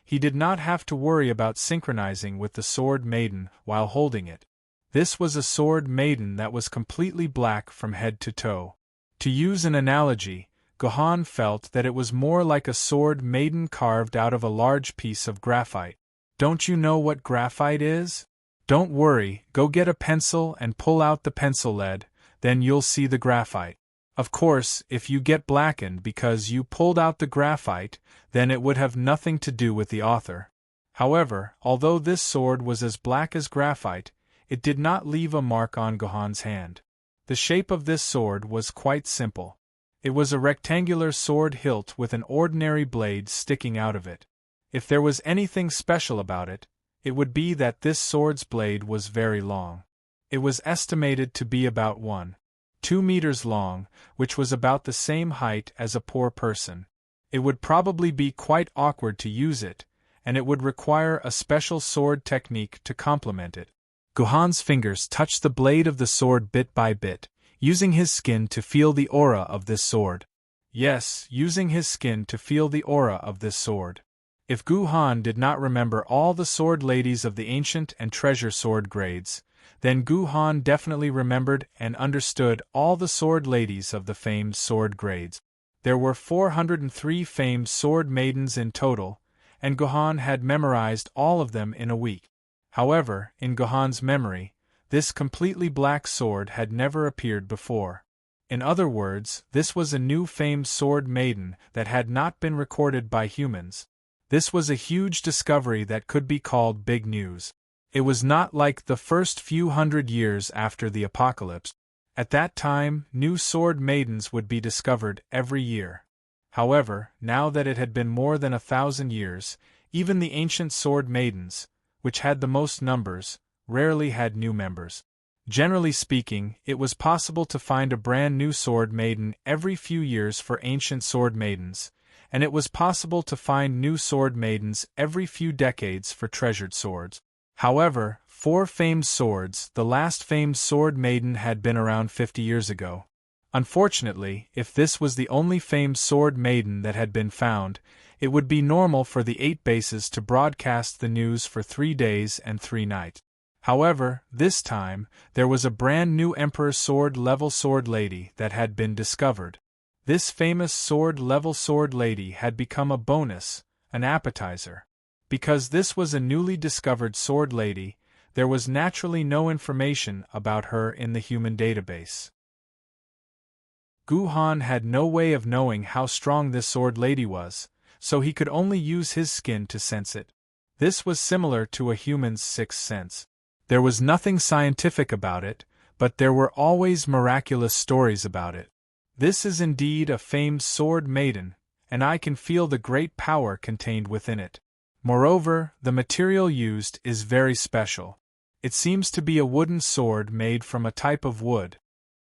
he did not have to worry about synchronizing with the sword maiden while holding it. This was a sword maiden that was completely black from head to toe. To use an analogy, Guhan felt that it was more like a sword maiden carved out of a large piece of graphite. Don't you know what graphite is? Don't worry, go get a pencil and pull out the pencil lead, then you'll see the graphite. Of course, if you get blackened because you pulled out the graphite, then it would have nothing to do with the author. However, although this sword was as black as graphite, it did not leave a mark on Gohan's hand. The shape of this sword was quite simple. It was a rectangular sword hilt with an ordinary blade sticking out of it. If there was anything special about it, it would be that this sword's blade was very long. It was estimated to be about 1.2 meters long, which was about the same height as a poor person. It would probably be quite awkward to use it, and it would require a special sword technique to complement it. Gohan's fingers touched the blade of the sword bit by bit, using his skin to feel the aura of this sword. Yes, using his skin to feel the aura of this sword. If Gohan did not remember all the sword ladies of the ancient and treasure sword grades, then Gohan definitely remembered and understood all the sword ladies of the famed sword grades. There were 403 famed sword maidens in total, and Gohan had memorized all of them in a week. However, in Gohan's memory, this completely black sword had never appeared before. In other words, this was a new famed sword maiden that had not been recorded by humans. This was a huge discovery that could be called big news. It was not like the first few hundred years after the apocalypse. At that time, new sword maidens would be discovered every year. However, now that it had been more than 1,000 years, even the ancient sword maidens, which had the most numbers, rarely had new members. Generally speaking, it was possible to find a brand new sword maiden every few years for ancient sword maidens, and it was possible to find new sword maidens every few decades for treasured swords. However, for famed swords, the last famed sword maiden had been around 50 years ago. Unfortunately, if this was the only famed sword maiden that had been found, it would be normal for the 8 bases to broadcast the news for 3 days and 3 nights. However, this time, there was a brand new Emperor Sword Level Sword Lady that had been discovered. This famous Sword Level Sword Lady had become a bonus, an appetizer. Because this was a newly discovered sword lady, there was naturally no information about her in the human database. Gohan had no way of knowing how strong this sword lady was, so he could only use his skin to sense it. This was similar to a human's sixth sense. There was nothing scientific about it, but there were always miraculous stories about it. This is indeed a famed sword maiden, and I can feel the great power contained within it. Moreover, the material used is very special. It seems to be a wooden sword made from a type of wood.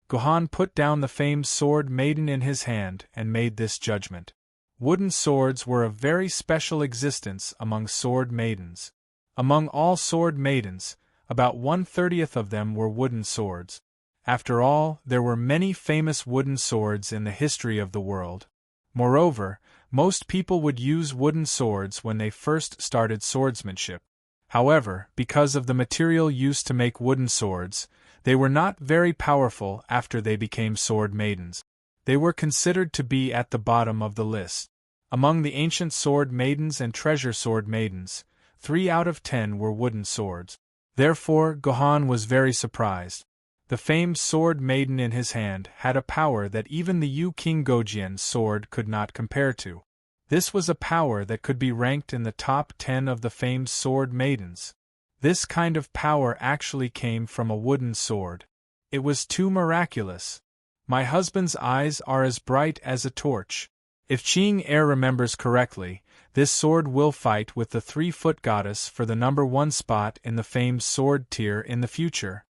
Gohan put down the famed sword maiden in his hand and made this judgment. Wooden swords were of very special existence among sword maidens. Among all sword maidens, about 1/30 of them were wooden swords. After all, there were many famous wooden swords in the history of the world. Moreover, most people would use wooden swords when they first started swordsmanship. However, because of the material used to make wooden swords, they were not very powerful after they became sword maidens. They were considered to be at the bottom of the list. Among the ancient sword maidens and treasure sword maidens, 3 out of 10 were wooden swords. Therefore, Gohan was very surprised. The famed sword maiden in his hand had a power that even the Yu King Gojien's sword could not compare to. This was a power that could be ranked in the top 10 of the famed sword maidens. This kind of power actually came from a wooden sword. It was too miraculous. My husband's eyes are as bright as a torch. If Ching Er remembers correctly, this sword will fight with the 3-foot goddess for the number 1 spot in the famed sword tier in the future.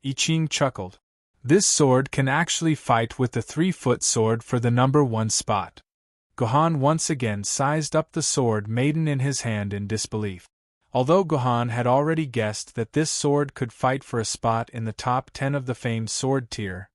I Ching chuckled. This sword can actually fight with the 3-foot sword for the number 1 spot. Gohan once again sized up the sword maiden in his hand in disbelief. Although Gohan had already guessed that this sword could fight for a spot in the top 10 of the famed sword tier,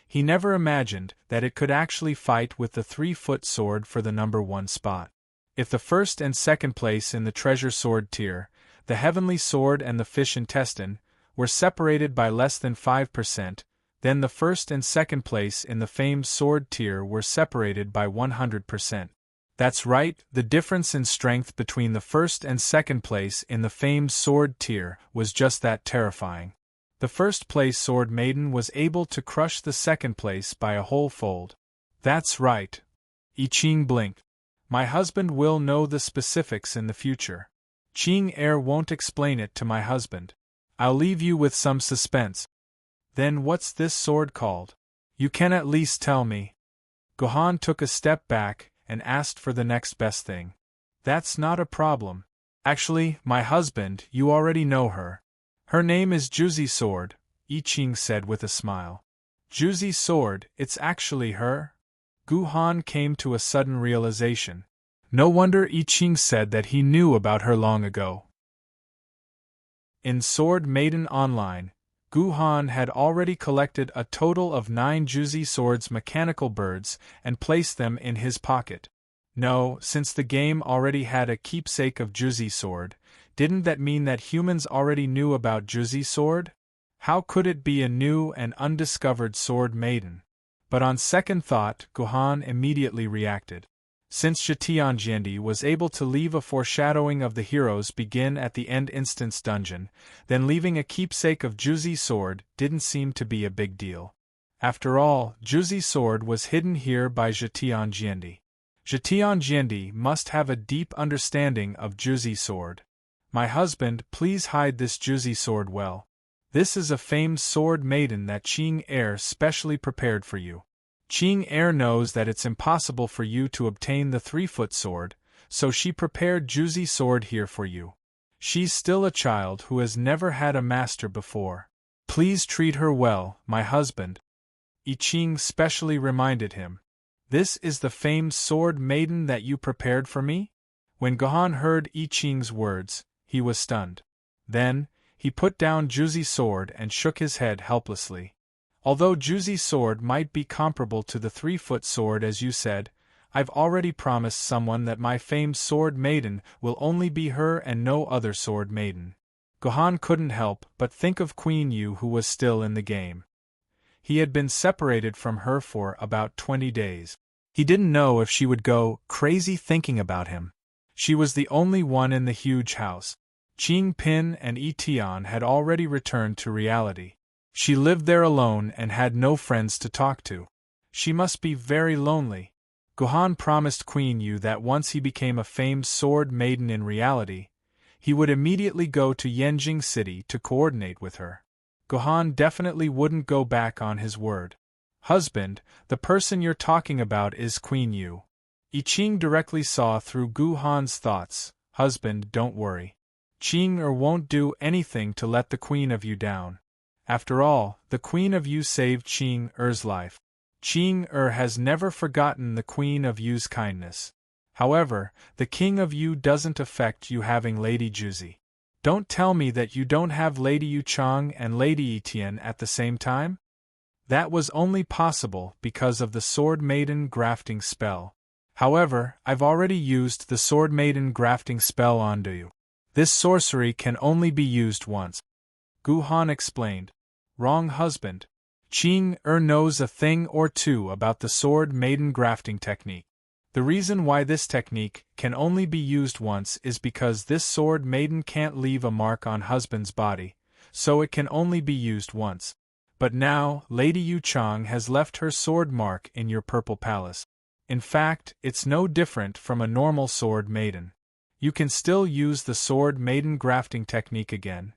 he never imagined that it could actually fight with the 3-foot sword for the number 1 spot. If the first and second place in the treasure sword tier, the heavenly sword and the fish intestine, were separated by less than 5%, then the first and second place in the famed sword tier were separated by 100%. That's right, the difference in strength between the first and second place in the famed sword tier was just that terrifying. The first place sword maiden was able to crush the second place by a whole fold. That's right. I Ching blinked. My husband will know the specifics in the future. Qing Er won't explain it to my husband. I'll leave you with some suspense. Then what's this sword called? You can at least tell me. Gohan took a step back and asked for the next best thing. That's not a problem. Actually, my husband, you already know her. Her name is Juzi Sword, I Ching said with a smile. Juzi Sword, it's actually her? Gohan came to a sudden realization. No wonder I Ching said that he knew about her long ago. In Sword Maiden Online, Gohan had already collected a total of 9 Juzi Sword's mechanical birds and placed them in his pocket. No, since the game already had a keepsake of Juzi Sword, didn't that mean that humans already knew about Juzi Sword? How could it be a new and undiscovered Sword Maiden? But on second thought, Gohan immediately reacted. Since Zhetianjiandi was able to leave a foreshadowing of the heroes begin at the end instance dungeon, then leaving a keepsake of Juzi Sword didn't seem to be a big deal. After all, Juzi Sword was hidden here by Zhetianjiandi. Zhetianjiandi must have a deep understanding of Juzi Sword. My husband, please hide this Juzi Sword well. This is a famed Sword Maiden that Qing Er specially prepared for you. Qing Er knows that it's impossible for you to obtain the 3-foot sword, so she prepared Juzi Sword here for you. She's still a child who has never had a master before. Please treat her well, my husband. I Ching specially reminded him. This is the famed Sword Maiden that you prepared for me? When Gohan heard I Ching's words, he was stunned. Then, he put down Juzi Sword and shook his head helplessly. Although Juzi Sword might be comparable to the 3-foot sword as you said, I've already promised someone that my famed Sword Maiden will only be her and no other Sword Maiden. Gohan couldn't help but think of Queen Yu, who was still in the game. He had been separated from her for about 20 days. He didn't know if she would go crazy thinking about him. She was the only one in the huge house. Qing Pin and I Tian had already returned to reality. She lived there alone and had no friends to talk to. She must be very lonely. Gohan promised Queen Yu that once he became a famed Sword Maiden in reality, he would immediately go to Yanjing City to coordinate with her. Gohan definitely wouldn't go back on his word. Husband, the person you're talking about is Queen Yu. I Ching directly saw through Gohan's thoughts. Husband, don't worry. Qing Er won't do anything to let the Queen of Yu down. After all, the Queen of Yu saved Qing Er's life. Qing Er has never forgotten the Queen of Yu's kindness. However, the King of Yu doesn't affect you having Lady Juzi. Don't tell me that you don't have Lady Yu Chang and Lady Etienne at the same time? That was only possible because of the Sword Maiden grafting spell. However, I've already used the Sword Maiden grafting spell on you. This sorcery can only be used once. Gohan explained. Wrong, husband. Qing Er knows a thing or two about the Sword Maiden grafting technique. The reason why this technique can only be used once is because this Sword Maiden can't leave a mark on husband's body, so it can only be used once. But now, Lady Yu Chang has left her sword mark in your purple palace. In fact, it's no different from a normal Sword Maiden. You can still use the Sword Maiden grafting technique again.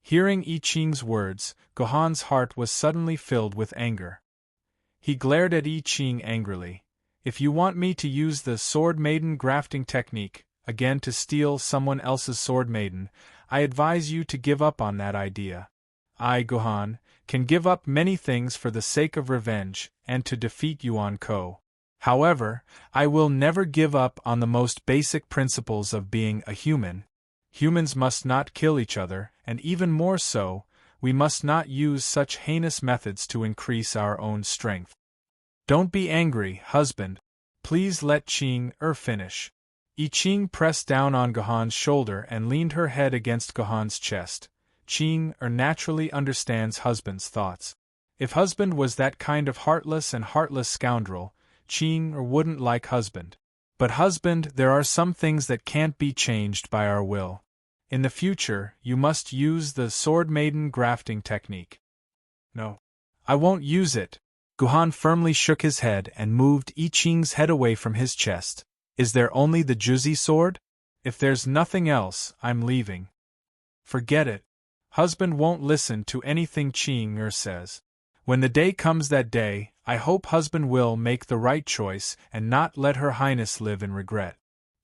Hearing I Ching's words, Gohan's heart was suddenly filled with anger. He glared at I Ching angrily. If you want me to use the Sword Maiden grafting technique, again to steal someone else's Sword Maiden, I advise you to give up on that idea. I, Gohan, can give up many things for the sake of revenge and to defeat Yuan Ko. However, I will never give up on the most basic principles of being a human. Humans must not kill each other, and even more so, we must not use such heinous methods to increase our own strength. Don't be angry, husband. Please let Qing Er finish. I Ching pressed down on Gohan's shoulder and leaned her head against Gohan's chest. Qing Er naturally understands husband's thoughts. If husband was that kind of heartless scoundrel, Qing Er wouldn't like husband. But husband, there are some things that can't be changed by our will. In the future, you must use the Sword Maiden grafting technique. No. I won't use it. Gohan firmly shook his head and moved I Ching's head away from his chest. Is there only the Juzi sword? If there's nothing else, I'm leaving. Forget it. Husband won't listen to anything Qing says. When the day comes that day, I hope husband will make the right choice and not let Her Highness live in regret.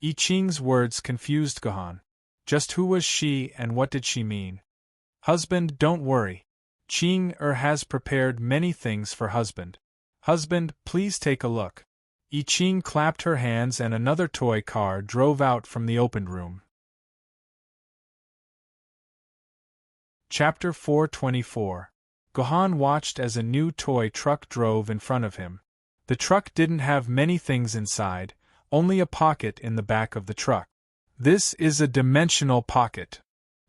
I Ching's words confused Gohan. Just who was she and what did she mean? Husband, don't worry. Qing has prepared many things for husband. Husband, please take a look. I Ching clapped her hands and another toy car drove out from the opened room. Chapter 424. Gohan watched as a new toy truck drove in front of him. The truck didn't have many things inside, only a pocket in the back of the truck. This is a dimensional pocket.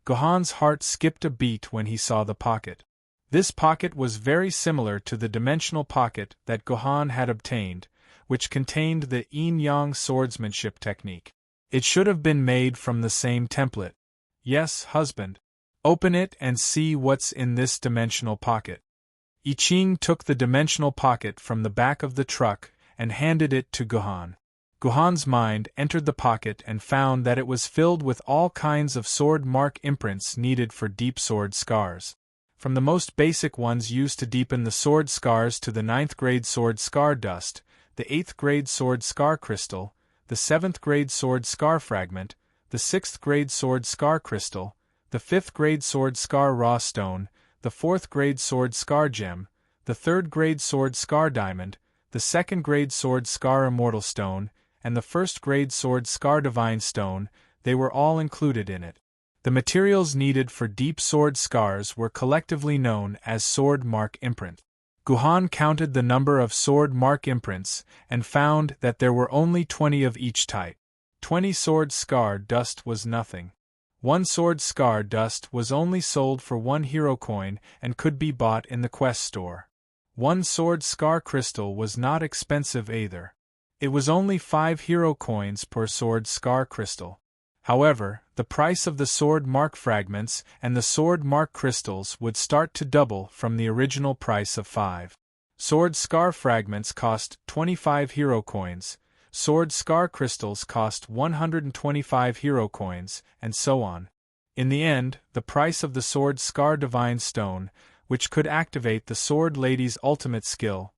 Gohan's heart skipped a beat when he saw the pocket. This pocket was very similar to the dimensional pocket that Gohan had obtained, which contained the yin-yang swordsmanship technique. It should have been made from the same template. Yes, husband. Open it and see what's in this dimensional pocket. I Ching took the dimensional pocket from the back of the truck and handed it to Gohan. Gohan's mind entered the pocket and found that it was filled with all kinds of sword mark imprints needed for deep sword scars. From the most basic ones used to deepen the sword scars to the 9th grade sword scar dust, the 8th grade sword scar crystal, the 7th grade sword scar fragment, the 6th grade sword scar crystal, the 5th grade sword scar raw stone, the 4th grade sword scar gem, the 3rd grade sword scar diamond, the 2nd grade sword scar immortal stone, and the 1st grade sword scar divine stone, they were all included in it. The materials needed for deep sword scars were collectively known as sword mark imprint. Gohan counted the number of sword mark imprints and found that there were only 20 of each type. 20 sword scar dust was nothing. One sword scar dust was only sold for 1 hero coin and could be bought in the quest store. One sword scar crystal was not expensive either. It was only 5 hero coins per sword scar crystal. However, the price of the sword mark fragments and the sword mark crystals would start to double from the original price of 5. Sword scar fragments cost 25 hero coins, sword scar crystals cost 125 hero coins, and so on. In the end, the price of the sword scar divine stone, which could activate the sword lady's ultimate skill,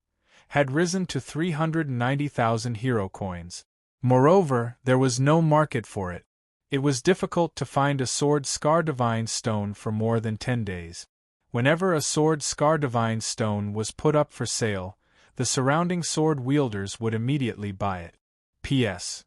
had risen to 390,000 hero coins. Moreover, there was no market for it. It was difficult to find a sword scar divine stone for more than 10 days. Whenever a sword scar divine stone was put up for sale, the surrounding sword wielders would immediately buy it. P.S.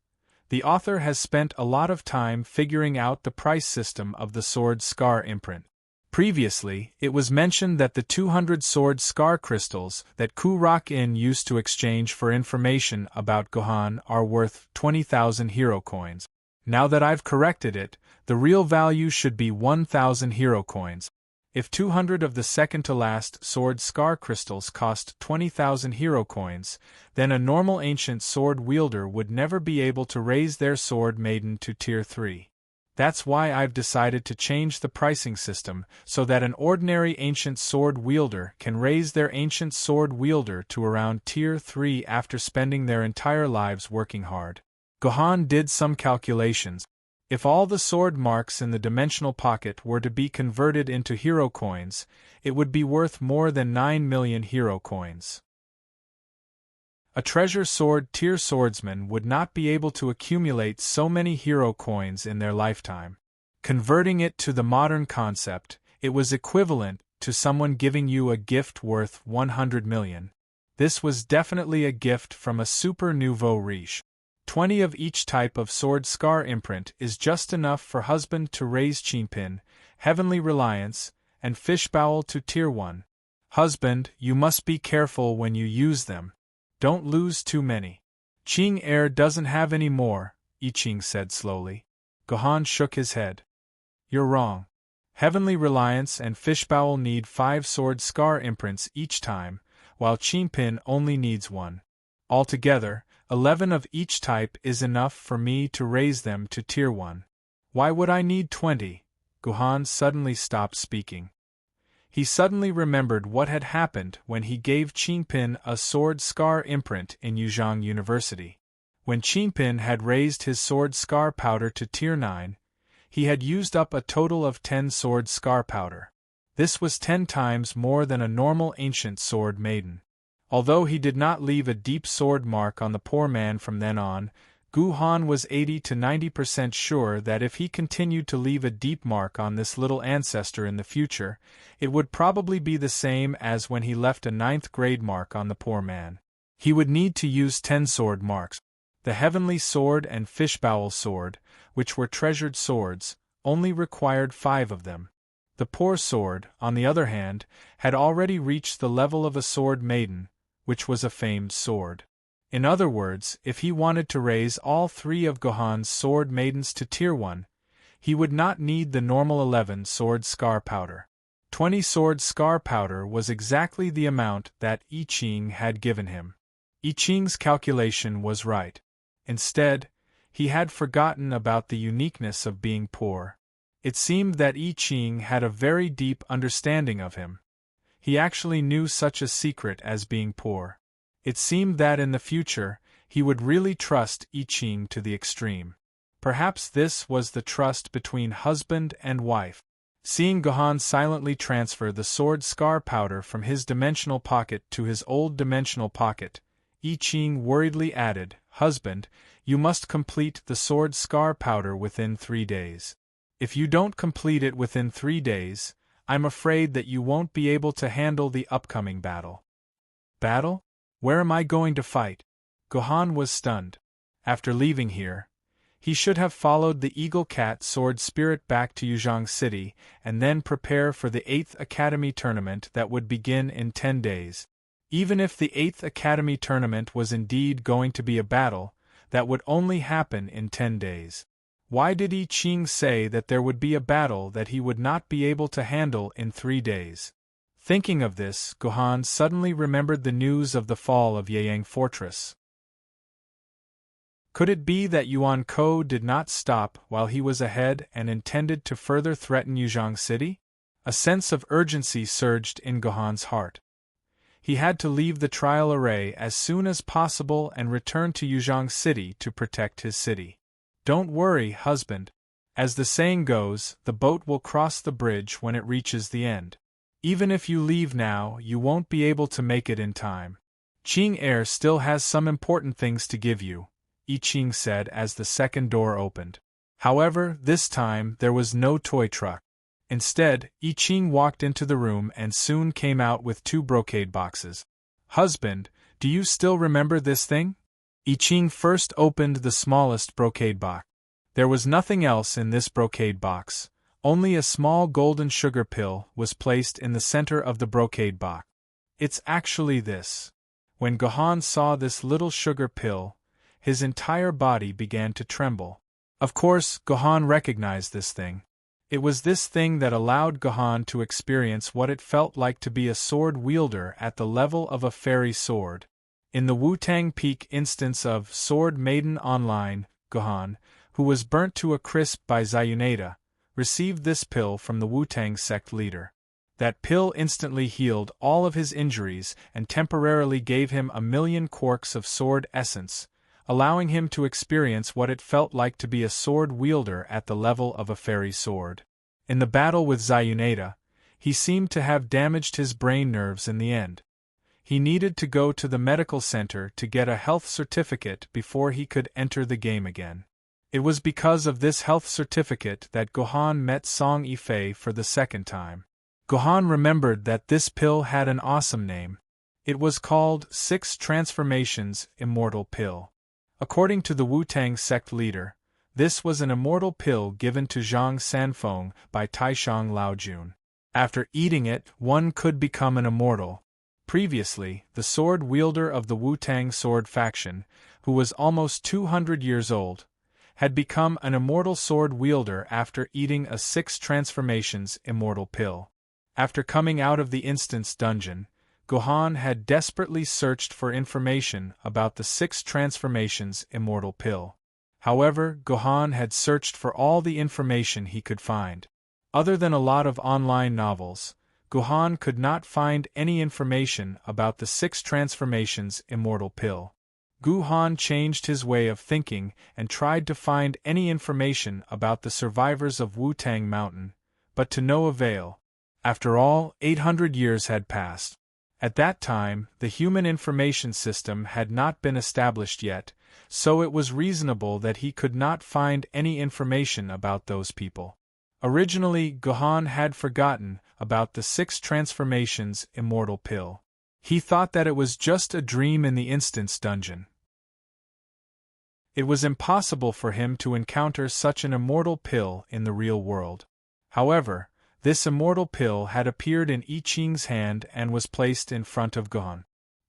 The author has spent a lot of time figuring out the price system of the sword scar imprint. Previously, it was mentioned that the 200 sword scar crystals that Ku-Rak-In used to exchange for information about Gohan are worth 20,000 hero coins. Now that I've corrected it, the real value should be 1,000 hero coins. If 200 of the second-to-last sword scar crystals cost 20,000 hero coins, then a normal ancient sword wielder would never be able to raise their sword Maiden to Tier 3. That's why I've decided to change the pricing system so that an ordinary ancient sword wielder can raise their ancient sword wielder to around Tier 3 after spending their entire lives working hard. Gohan did some calculations. If all the sword marks in the dimensional pocket were to be converted into hero coins, it would be worth more than 9 million hero coins. A treasure sword tier swordsman would not be able to accumulate so many hero coins in their lifetime. Converting it to the modern concept, it was equivalent to someone giving you a gift worth 100 million. This was definitely a gift from a super nouveau riche. 20 of each type of sword scar imprint is just enough for husband to raise Qingpin, Heavenly Reliance, and Fishbowl to Tier 1. Husband, you must be careful when you use them. Don't lose too many. Qing doesn't have any more, I Ching said slowly. Gohan shook his head. You're wrong. Heavenly Reliance and Fishbowl need 5 sword scar imprints each time, while Qingpin only needs 1. Altogether, 11 of each type is enough for me to raise them to Tier 1. Why would I need 20? Gohan suddenly stopped speaking. He suddenly remembered what had happened when he gave Qingpin a sword scar imprint in Yuzhong University. When Qingpin had raised his sword scar powder to tier 9, he had used up a total of 10 sword scar powder. This was 10 times more than a normal ancient sword maiden. Although he did not leave a deep sword mark on the poor man from then on, Gu Han was 80 to 90% sure that if he continued to leave a deep mark on this little ancestor in the future, it would probably be the same as when he left a 9th grade mark on the poor man. He would need to use 10 sword marks. The heavenly sword and fishbowl sword, which were treasured swords, only required 5 of them. The poor sword, on the other hand, had already reached the level of a sword maiden, which was a famed sword. In other words, if he wanted to raise all 3 of Gohan's sword maidens to tier 1, he would not need the normal 11 sword scar powder. 20 sword scar powder was exactly the amount that I Ching had given him. I Ching's calculation was right. Instead, he had forgotten about the uniqueness of being poor. It seemed that I Ching had a very deep understanding of him. He actually knew such a secret as being poor. It seemed that in the future, he would really trust I Ching to the extreme. Perhaps this was the trust between husband and wife. Seeing Gohan silently transfer the sword scar powder from his dimensional pocket to his old dimensional pocket, I Ching worriedly added, "Husband, you must complete the sword scar powder within 3 days. If you don't complete it within 3 days, I'm afraid that you won't be able to handle the upcoming battle." Battle? Where am I going to fight? Gohan was stunned. After leaving here, he should have followed the Eagle Cat Sword Spirit back to Yuzhong City and then prepare for the 8th Academy Tournament that would begin in 10 days. Even if the 8th Academy Tournament was indeed going to be a battle, that would only happen in 10 days. Why did I Ching say that there would be a battle that he would not be able to handle in 3 days? Thinking of this, Gohan suddenly remembered the news of the fall of Yeyang Fortress. Could it be that Yuan Ko did not stop while he was ahead and intended to further threaten Yuzhong City? A sense of urgency surged in Gohan's heart. He had to leave the trial array as soon as possible and return to Yuzhong City to protect his city. Don't worry, husband. As the saying goes, the boat will cross the bridge when it reaches the end. Even if you leave now, you won't be able to make it in time. Qing Air still has some important things to give you, I Ching said as the second door opened. However, this time there was no toy truck. Instead, I Ching walked into the room and soon came out with 2 brocade boxes. Husband, do you still remember this thing? I Ching first opened the smallest brocade box. There was nothing else in this brocade box. Only a small golden sugar pill was placed in the center of the brocade box. It's actually this. When Gohan saw this little sugar pill, his entire body began to tremble. Of course, Gohan recognized this thing. It was this thing that allowed Gohan to experience what it felt like to be a sword wielder at the level of a fairy sword. In the Wu-Tang Peak instance of Sword Maiden Online, Gohan, who was burnt to a crisp by Zayuneta, received this pill from the Wu-Tang sect leader. That pill instantly healed all of his injuries and temporarily gave him 1,000,000 quarks of sword essence, allowing him to experience what it felt like to be a sword wielder at the level of a fairy sword. In the battle with Zayuneta, he seemed to have damaged his brain nerves in the end. He needed to go to the medical center to get a health certificate before he could enter the game again. It was because of this health certificate that Gohan met Song Yifei for the second time. Gohan remembered that this pill had an awesome name. It was called 6 Transformations Immortal Pill. According to the Wu-Tang sect leader, this was an immortal pill given to Zhang Sanfeng by Taishang Laojun. After eating it, one could become an immortal. Previously, the sword wielder of the Wu-Tang sword faction, who was almost 200 years old, had become an immortal sword wielder after eating a 6 Transformations Immortal Pill. After coming out of the Instance Dungeon, Gohan had desperately searched for information about the 6 Transformations Immortal Pill. However, Gohan had searched for all the information he could find. Other than a lot of online novels, Gohan could not find any information about the 6 Transformations Immortal Pill. Gu Han changed his way of thinking and tried to find any information about the survivors of Wu-Tang Mountain, but to no avail. After all, 800 years had passed. At that time, the human information system had not been established yet, so it was reasonable that he could not find any information about those people. Originally, Gohan had forgotten about the 6 transformations immortal pill. He thought that it was just a dream in the instance dungeon. It was impossible for him to encounter such an immortal pill in the real world. However, this immortal pill had appeared in I Ching's hand and was placed in front of Gohan.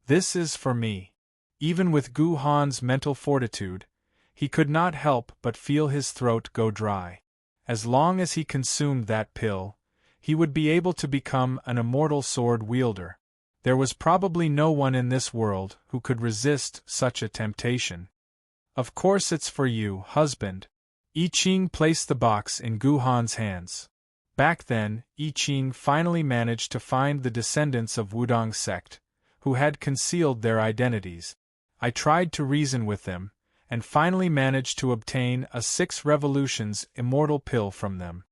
"This is for me." Even with Gu Han's mental fortitude, he could not help but feel his throat go dry. As long as he consumed that pill, he would be able to become an immortal sword wielder. There was probably no one in this world who could resist such a temptation. "Of course it's for you, husband." I Ching placed the box in Gu Han's hands. Back then, I Ching finally managed to find the descendants of Wudong sect, who had concealed their identities. I tried to reason with them, and finally managed to obtain a 6 revolutions immortal pill from them.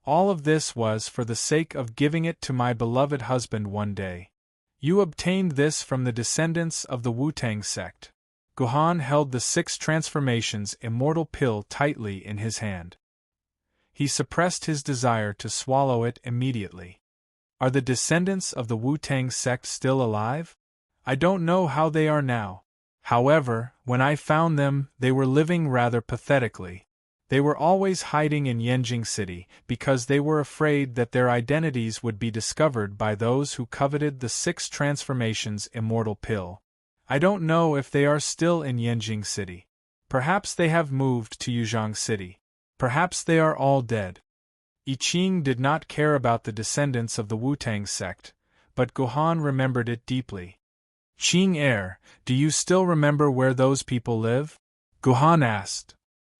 All of this was for the sake of giving it to my beloved husband one day. "You obtained this from the descendants of the Wu-Tang sect." Gohan held the 6 transformations immortal pill tightly in his hand. He suppressed his desire to swallow it immediately. "Are the descendants of the Wu-Tang sect still alive? I don't know how they are now. However, when I found them, they were living rather pathetically. They were always hiding in Yanjing City because they were afraid that their identities would be discovered by those who coveted the 6 transformations immortal pill. I don't know if they are still in Yanjing City. Perhaps they have moved to Yuzhong City. Perhaps they are all dead." I Ching did not care about the descendants of the Wu-Tang sect, but Gohan remembered it deeply. "Ching heir, do you still remember where those people live?" Gohan asked.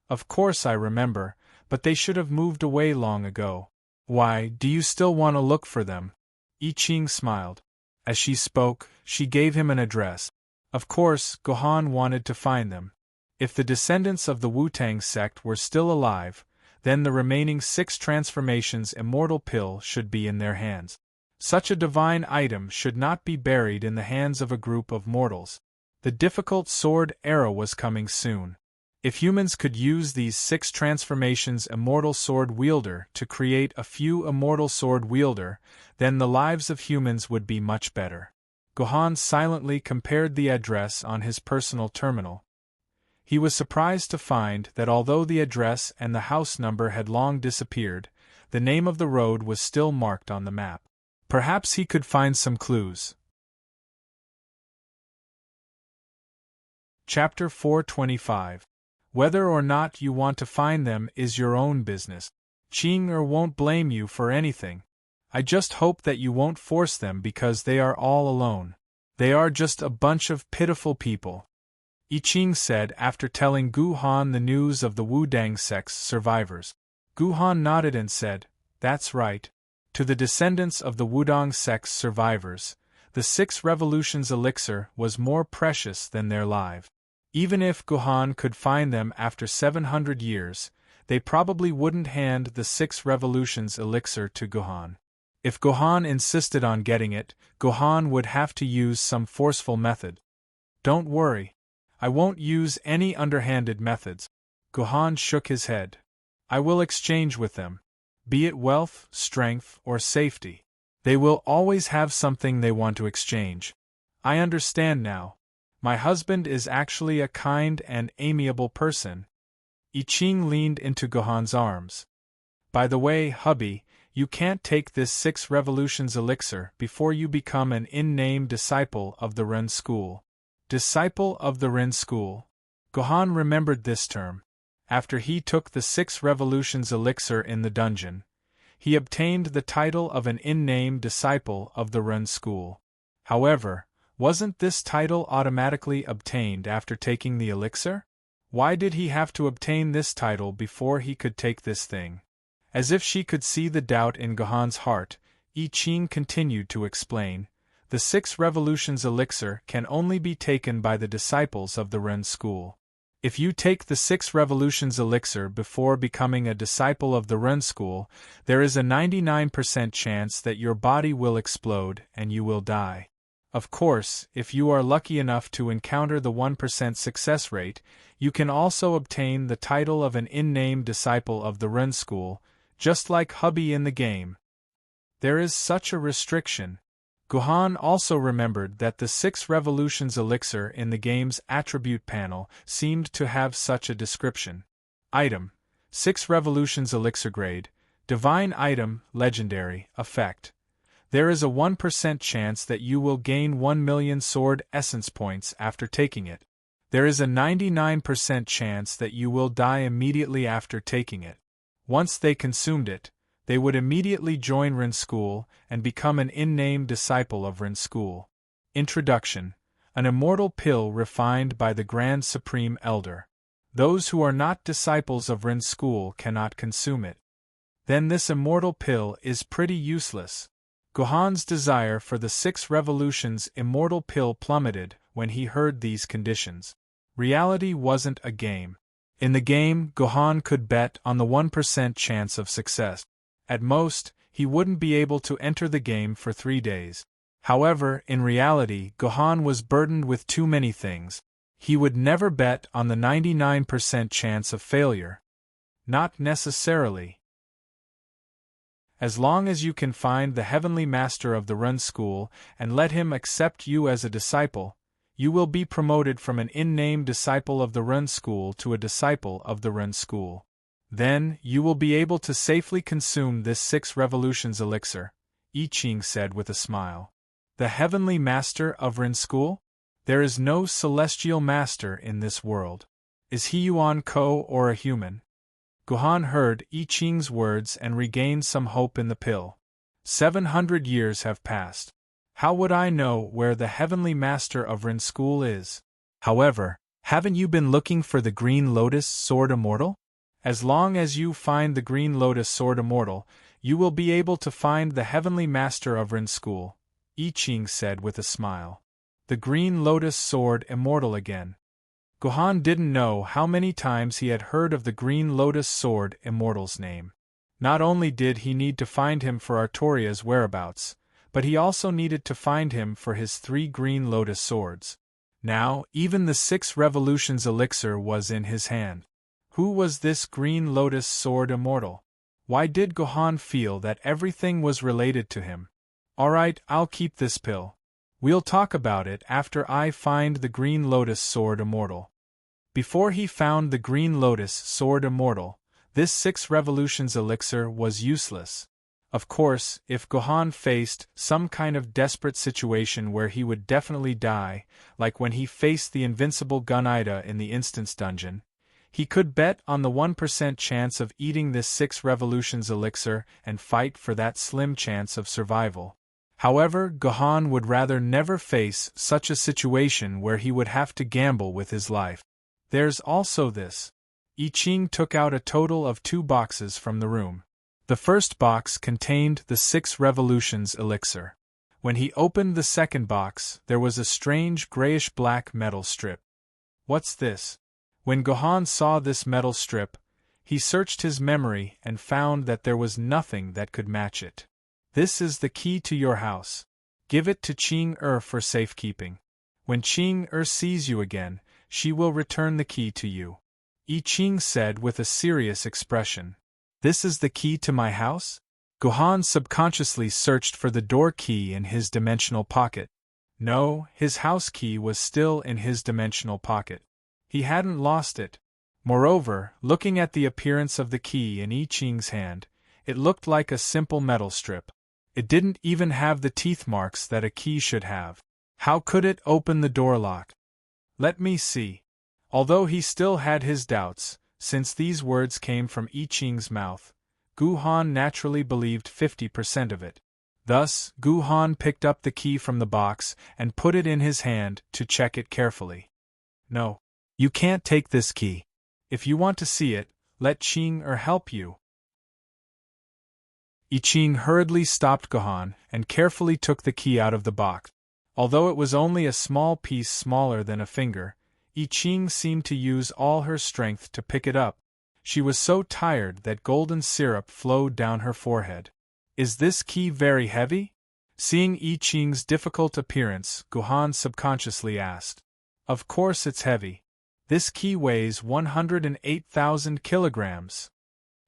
"Of course I remember, but they should have moved away long ago. Why, do you still want to look for them?" I Ching smiled. As she spoke, she gave him an address. Of course, Gohan wanted to find them. If the descendants of the Wu-Tang sect were still alive, then the remaining 6 transformations immortal pill should be in their hands. Such a divine item should not be buried in the hands of a group of mortals. The difficult sword era was coming soon. If humans could use these 6 transformations immortal sword wielder to create a few immortal sword wielder, then the lives of humans would be much better. Gohan silently compared the address on his personal terminal. He was surprised to find that although the address and the house number had long disappeared, the name of the road was still marked on the map. Perhaps he could find some clues. Chapter 425. Whether or not you want to find them is your own business. Ching won't blame you for anything. I just hope that you won't force them because they are all alone. They are just a bunch of pitiful people. I Ching said after telling Gu Han the news of the Wudang sect's survivors. Gu Han nodded and said, "That's right. To the descendants of the Wudang sect's survivors, the 6 revolutions elixir was more precious than their life. Even if Gohan could find them after 700 years, they probably wouldn't hand the 6 revolutions elixir to Gohan. If Gohan insisted on getting it, Gohan would have to use some forceful method. Don't worry. I won't use any underhanded methods." Gohan shook his head. "I will exchange with them. Be it wealth, strength, or safety. They will always have something they want to exchange. I understand now. My husband is actually a kind and amiable person." I Ching leaned into Gohan's arms. "By the way, hubby, you can't take this 6 revolutions elixir before you become an in-name disciple of the Ren school." Disciple of the Ren school. Gohan remembered this term. After he took the 6 revolutions elixir in the dungeon, he obtained the title of an in-name disciple of the Ren school. However, wasn't this title automatically obtained after taking the elixir? Why did he have to obtain this title before he could take this thing? As if she could see the doubt in Gohan's heart, I Ching continued to explain, The 6 Revolutions elixir can only be taken by the disciples of the Ren school. If you take the 6 Revolutions elixir before becoming a disciple of the Ren school, there is a 99% chance that your body will explode and you will die. Of course, if you are lucky enough to encounter the 1% success rate, you can also obtain the title of an in-name disciple of the Ren school, just like hubby in the game. There is such a restriction. Guhan also remembered that the 6 Revolutions elixir in the game's attribute panel seemed to have such a description. Item: 6 Revolutions elixir grade, divine item, legendary, effect. There is a 1% chance that you will gain 1 million sword essence points after taking it. There is a 99% chance that you will die immediately after taking it. Once they consumed it, they would immediately join Ren school and become an in-name disciple of Ren school. Introduction: an immortal pill refined by the Grand Supreme Elder. Those who are not disciples of Ren school cannot consume it. Then this immortal pill is pretty useless. Guhan's desire for the 6 Revolutions immortal pill plummeted when he heard these conditions. Reality wasn't a game. In the game, Guhan could bet on the 1% chance of success. At most, he wouldn't be able to enter the game for 3 days. However, in reality, Guhan was burdened with too many things. He would never bet on the 99% chance of failure. Not necessarily. As long as you can find the Heavenly Master of the Ren school and let him accept you as a disciple, you will be promoted from an in-name disciple of the Ren school to a disciple of the Ren school. Then, you will be able to safely consume this 6 Revolutions elixir, I Ching said with a smile. The Heavenly Master of Ren school? There is no celestial master in this world. Is he Yuan Ko or a human? Guhan heard I Ching's words and regained some hope in the pill. 700 years have passed. How would I know where the Heavenly Master of Ren school is? However, haven't you been looking for the Green Lotus Sword Immortal? As long as you find the Green Lotus Sword Immortal, you will be able to find the Heavenly Master of Ren school, I Ching said with a smile. The Green Lotus Sword Immortal again. Guhan didn't know how many times he had heard of the Green Lotus Sword Immortal's name. Not only did he need to find him for Artoria's whereabouts, but he also needed to find him for his 3 Green Lotus swords. Now, even the 6 Revolutions elixir was in his hand. Who was this Green Lotus Sword Immortal? Why did Guhan feel that everything was related to him? Alright, I'll keep this pill. We'll talk about it after I find the Green Lotus Sword Immortal. Before he found the Green Lotus Sword Immortal, this 6 Revolutions elixir was useless. Of course, if Guhan faced some kind of desperate situation where he would definitely die, like when he faced the invincible Gun-Ida in the Instance Dungeon, he could bet on the 1% chance of eating this 6 Revolutions elixir and fight for that slim chance of survival. However, Guhan would rather never face such a situation where he would have to gamble with his life. There's also this. I Ching took out a total of 2 boxes from the room. The first box contained the 6 Revolutions elixir. When he opened the second box, there was a strange grayish-black metal strip. What's this? When Guhan saw this metal strip, he searched his memory and found that there was nothing that could match it. This is the key to your house. Give it to Ching for safekeeping. When Ching sees you again, she will return the key to you. I Ching said with a serious expression. This is the key to my house? Guhan subconsciously searched for the door key in his dimensional pocket. No, his house key was still in his dimensional pocket. He hadn't lost it. Moreover, looking at the appearance of the key in I Ching's hand, it looked like a simple metal strip. It didn't even have the teeth marks that a key should have. How could it open the door lock? Let me see. Although he still had his doubts, since these words came from I Ching's mouth, Guhan naturally believed 50% of it. Thus, Guhan picked up the key from the box and put it in his hand to check it carefully. No. You can't take this key. If you want to see it, let Ching help you. I Ching hurriedly stopped Guhan and carefully took the key out of the box. Although it was only a small piece smaller than a finger, I Ching seemed to use all her strength to pick it up. She was so tired that golden syrup flowed down her forehead. Is this key very heavy? Seeing I Ching's difficult appearance, Guhan subconsciously asked. Of course it's heavy. This key weighs 108,000 kilograms.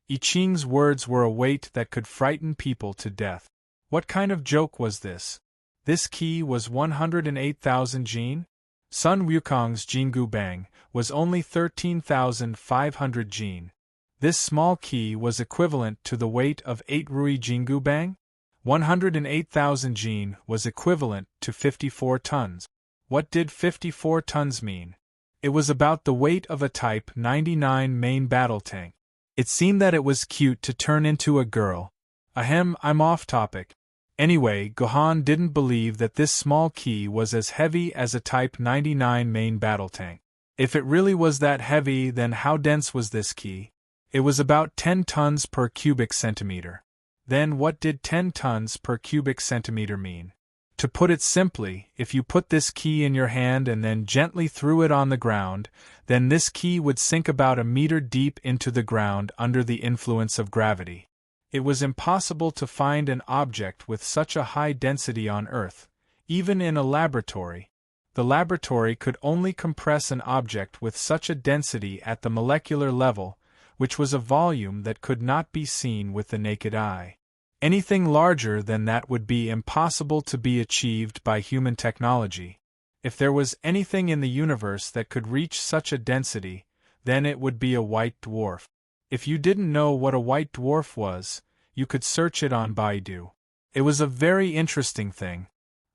I Ching's words were a weight that could frighten people to death. What kind of joke was this? This key was 108,000 jin? Sun Wukong's Jingu Bang was only 13,500 jin. This small key was equivalent to the weight of 8 Rui Jingu Bang? 108,000 jin was equivalent to 54 tons. What did 54 tons mean? It was about the weight of a Type 99 main battle tank. It seemed that it was cute to turn into a girl. Ahem, I'm off topic. Anyway, Guhan didn't believe that this small key was as heavy as a Type 99 main battle tank. If it really was that heavy, then how dense was this key? It was about 10 tons per cubic centimeter. Then what did 10 tons per cubic centimeter mean? To put it simply, if you put this key in your hand and then gently threw it on the ground, then this key would sink about a meter deep into the ground under the influence of gravity. It was impossible to find an object with such a high density on Earth, even in a laboratory. The laboratory could only compress an object with such a density at the molecular level, which was a volume that could not be seen with the naked eye. Anything larger than that would be impossible to be achieved by human technology. If there was anything in the universe that could reach such a density, then it would be a white dwarf. If you didn't know what a white dwarf was, you could search it on Baidu. It was a very interesting thing.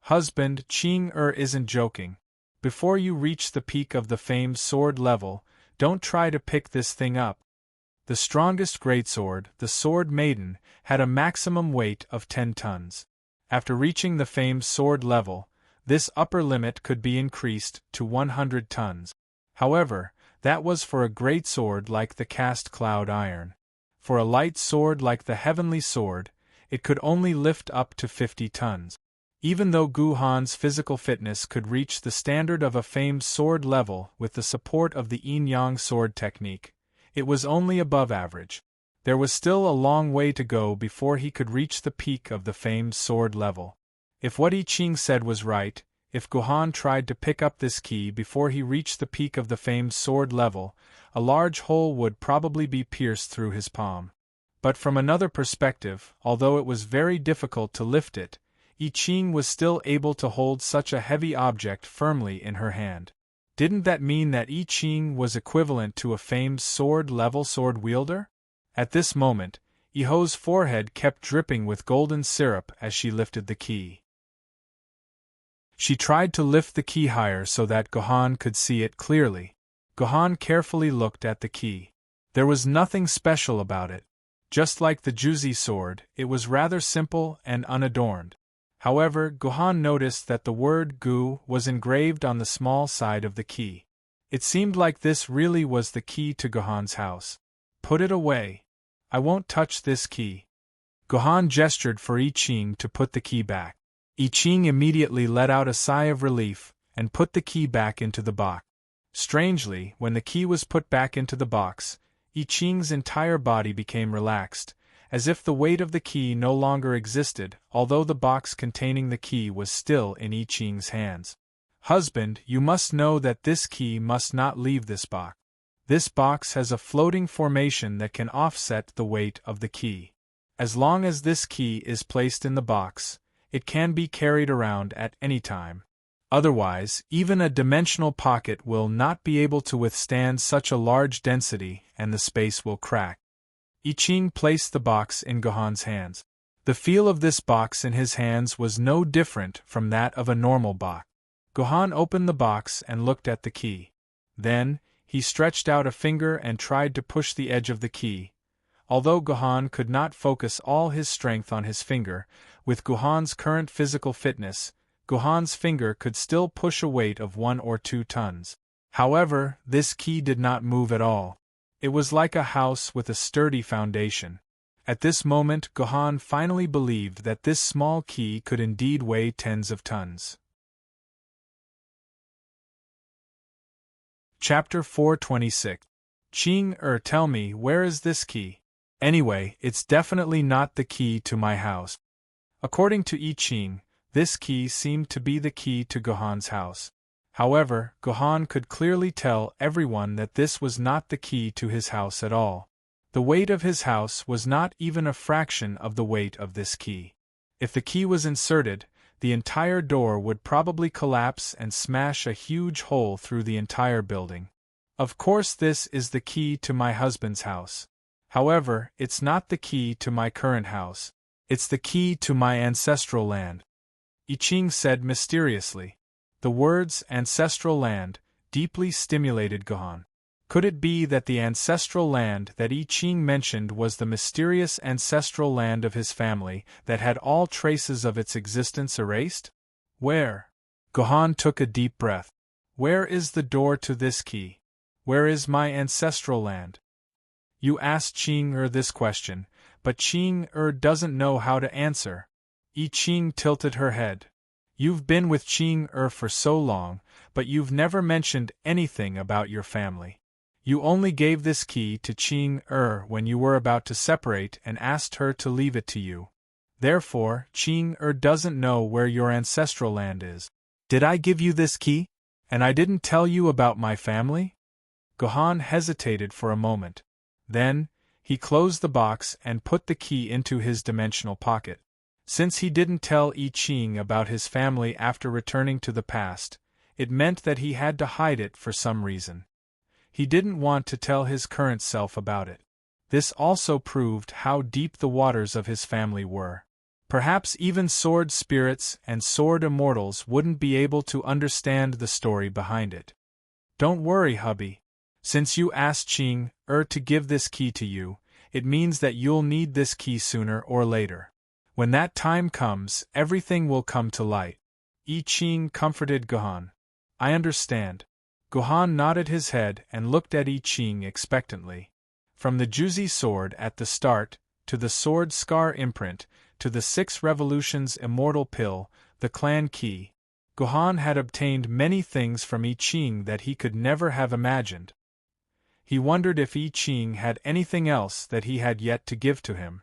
Husband, Ching isn't joking. Before you reach the peak of the famed sword level, don't try to pick this thing up. The strongest greatsword, the sword Maiden, had a maximum weight of 10 tons. After reaching the famed sword level, this upper limit could be increased to 100 tons. However, that was for a greatsword like the cast cloud iron. For a light sword like the heavenly sword, it could only lift up to 50 tons. Even though Guhan's physical fitness could reach the standard of a famed sword level with the support of the yin-yang sword technique, it was only above average. There was still a long way to go before he could reach the peak of the famed sword level. If what I Ching said was right, if Guhan tried to pick up this key before he reached the peak of the famed sword level, a large hole would probably be pierced through his palm. But from another perspective, although it was very difficult to lift it, I Ching was still able to hold such a heavy object firmly in her hand. Didn't that mean that I Ching was equivalent to a famed sword-level sword wielder? At this moment, Iho's forehead kept dripping with golden syrup as she lifted the key. She tried to lift the key higher so that Guhan could see it clearly. Guhan carefully looked at the key. There was nothing special about it. Just like the Juzi sword, it was rather simple and unadorned. However, Guhan noticed that the word Gu was engraved on the small side of the key. It seemed like this really was the key to Guhan's house. Put it away. I won't touch this key. Guhan gestured for I Ching to put the key back. I Ching immediately let out a sigh of relief and put the key back into the box. Strangely, when the key was put back into the box, I Ching's entire body became relaxed, as if the weight of the key no longer existed, although the box containing the key was still in I Ching's hands. Husband, you must know that this key must not leave this box. This box has a floating formation that can offset the weight of the key. As long as this key is placed in the box, it can be carried around at any time. Otherwise, even a dimensional pocket will not be able to withstand such a large density and the space will crack. I Ching placed the box in Guhan's hands. The feel of this box in his hands was no different from that of a normal box. Guhan opened the box and looked at the key. Then, he stretched out a finger and tried to push the edge of the key. Although Guhan could not focus all his strength on his finger, with Guhan's current physical fitness, Guhan's finger could still push a weight of 1 or 2 tons. However, this key did not move at all. It was like a house with a sturdy foundation. At this moment, Guhan finally believed that this small key could indeed weigh tens of tons. Chapter 426. Ching tell me, where is this key? Anyway, it's definitely not the key to my house. According to I Ching, this key seemed to be the key to Gohan's house. However, Gohan could clearly tell everyone that this was not the key to his house at all. The weight of his house was not even a fraction of the weight of this key. If the key was inserted, the entire door would probably collapse and smash a huge hole through the entire building. Of course, this is the key to my husband's house. However, it's not the key to my current house. It's the key to my ancestral land. I Ching said mysteriously. The words ancestral land deeply stimulated Gohan. Could it be that the ancestral land that I Ching mentioned was the mysterious ancestral land of his family that had all traces of its existence erased? Where? Gohan took a deep breath. Where is the door to this key? Where is my ancestral land? You asked Ching this question, but Ching doesn't know how to answer. I Ching tilted her head. You've been with Ching for so long, but you've never mentioned anything about your family. You only gave this key to Ching when you were about to separate and asked her to leave it to you. Therefore, Ching doesn't know where your ancestral land is. Did I give you this key? And I didn't tell you about my family? Gohan hesitated for a moment. Then, he closed the box and put the key into his dimensional pocket. Since he didn't tell I Ching about his family after returning to the past, it meant that he had to hide it for some reason. He didn't want to tell his current self about it. This also proved how deep the waters of his family were. Perhaps even sword spirits and sword immortals wouldn't be able to understand the story behind it. Don't worry, hubby. Since you asked Ching to give this key to you, it means that you'll need this key sooner or later. When that time comes, everything will come to light. I Ching comforted Gohan. I understand. Gohan nodded his head and looked at I Ching expectantly. From the Juzi sword at the start, to the sword scar imprint, to the 6 revolutions immortal pill, the clan key, Gohan had obtained many things from I Ching that he could never have imagined. He wondered if I Ching had anything else that he had yet to give to him.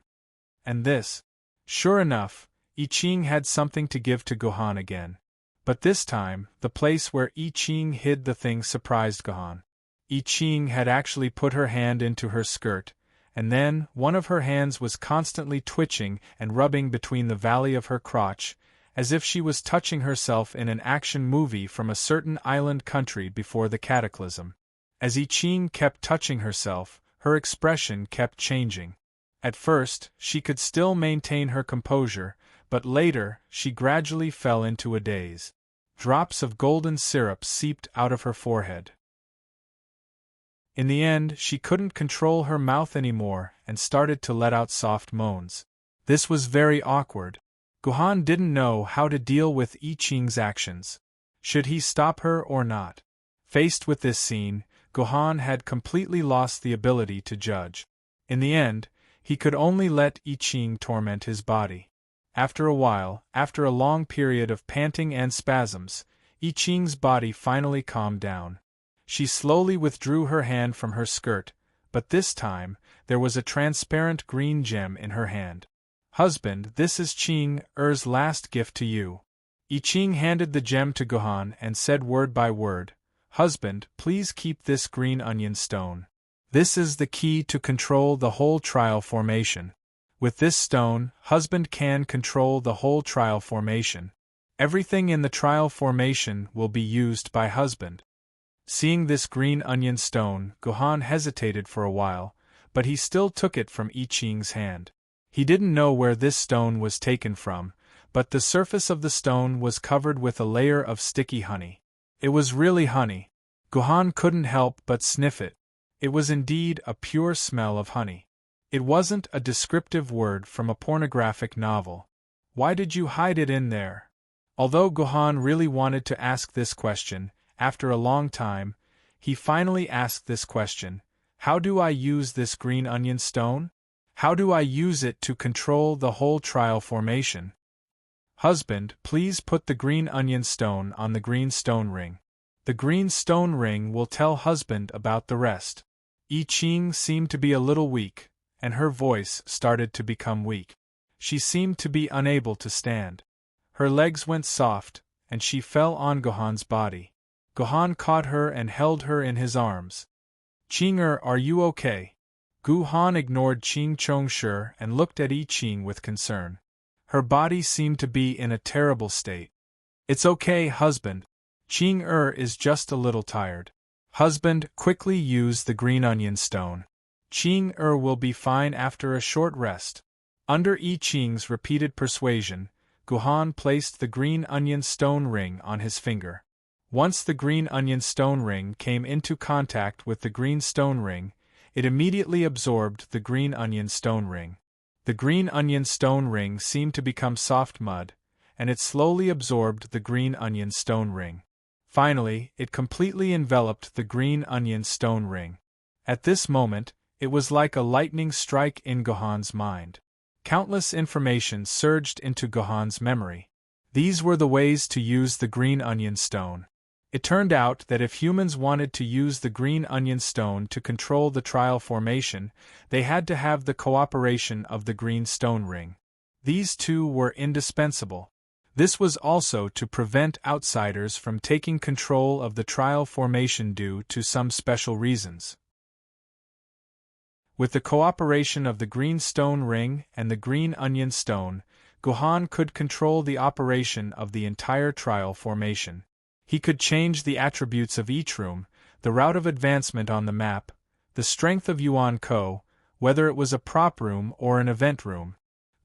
And this. Sure enough, I Ching had something to give to Gohan again. But this time, the place where I Ching hid the thing surprised Gohan. I Ching had actually put her hand into her skirt, and then one of her hands was constantly twitching and rubbing between the valley of her crotch, as if she was touching herself in an action movie from a certain island country before the cataclysm. As I Ching kept touching herself, her expression kept changing. At first, she could still maintain her composure, but later, she gradually fell into a daze. Drops of golden syrup seeped out of her forehead. In the end, she couldn't control her mouth anymore and started to let out soft moans. This was very awkward. Gohan didn't know how to deal with I Ching's actions. Should he stop her or not? Faced with this scene, Gohan had completely lost the ability to judge. In the end, he could only let I Ching torment his body. After a while, after a long period of panting and spasms, I Ching's body finally calmed down. She slowly withdrew her hand from her skirt, but this time, there was a transparent green gem in her hand. Husband, this is Ching-er's last gift to you. I Ching handed the gem to Gohan and said word by word, Husband, please keep this green onion stone. This is the key to control the whole trial formation. With this stone, husband can control the whole trial formation. Everything in the trial formation will be used by husband. Seeing this green onion stone, Gohan hesitated for a while, but he still took it from I Ching's hand. He didn't know where this stone was taken from, but the surface of the stone was covered with a layer of sticky honey. It was really honey. Gohan couldn't help but sniff it. It was indeed a pure smell of honey. It wasn't a descriptive word from a pornographic novel. Why did you hide it in there? Although Gohan really wanted to ask this question, after a long time, he finally asked this question, How do I use this green onion stone? How do I use it to control the whole trial formation? Husband, please put the green onion stone on the green stone ring. The green stone ring will tell husband about the rest. I Ching seemed to be a little weak, and her voice started to become weak. She seemed to be unable to stand. Her legs went soft, and she fell on Gohan's body. Gohan caught her and held her in his arms. Ching-er, are you okay? Gohan ignored Ching Chongshi and looked at I Ching with concern. Her body seemed to be in a terrible state. It's okay, husband. Ching-er is just a little tired. Husband, quickly use the green onion stone. Ching-er will be fine after a short rest. Under I Ching's repeated persuasion, Gohan placed the green onion stone ring on his finger. Once the green onion stone ring came into contact with the green stone ring, it immediately absorbed the green onion stone ring. The green onion stone ring seemed to become soft mud, and it slowly absorbed the green onion stone ring. Finally, it completely enveloped the green onion stone ring. At this moment, it was like a lightning strike in Gohan's mind. Countless information surged into Gohan's memory. These were the ways to use the green onion stone. It turned out that if humans wanted to use the green onion stone to control the trial formation, they had to have the cooperation of the green stone ring. These two were indispensable. This was also to prevent outsiders from taking control of the trial formation due to some special reasons. With the cooperation of the green stone ring and the green onion stone, Gohan could control the operation of the entire trial formation. He could change the attributes of each room, the route of advancement on the map, the strength of Yuan Ko, whether it was a prop room or an event room.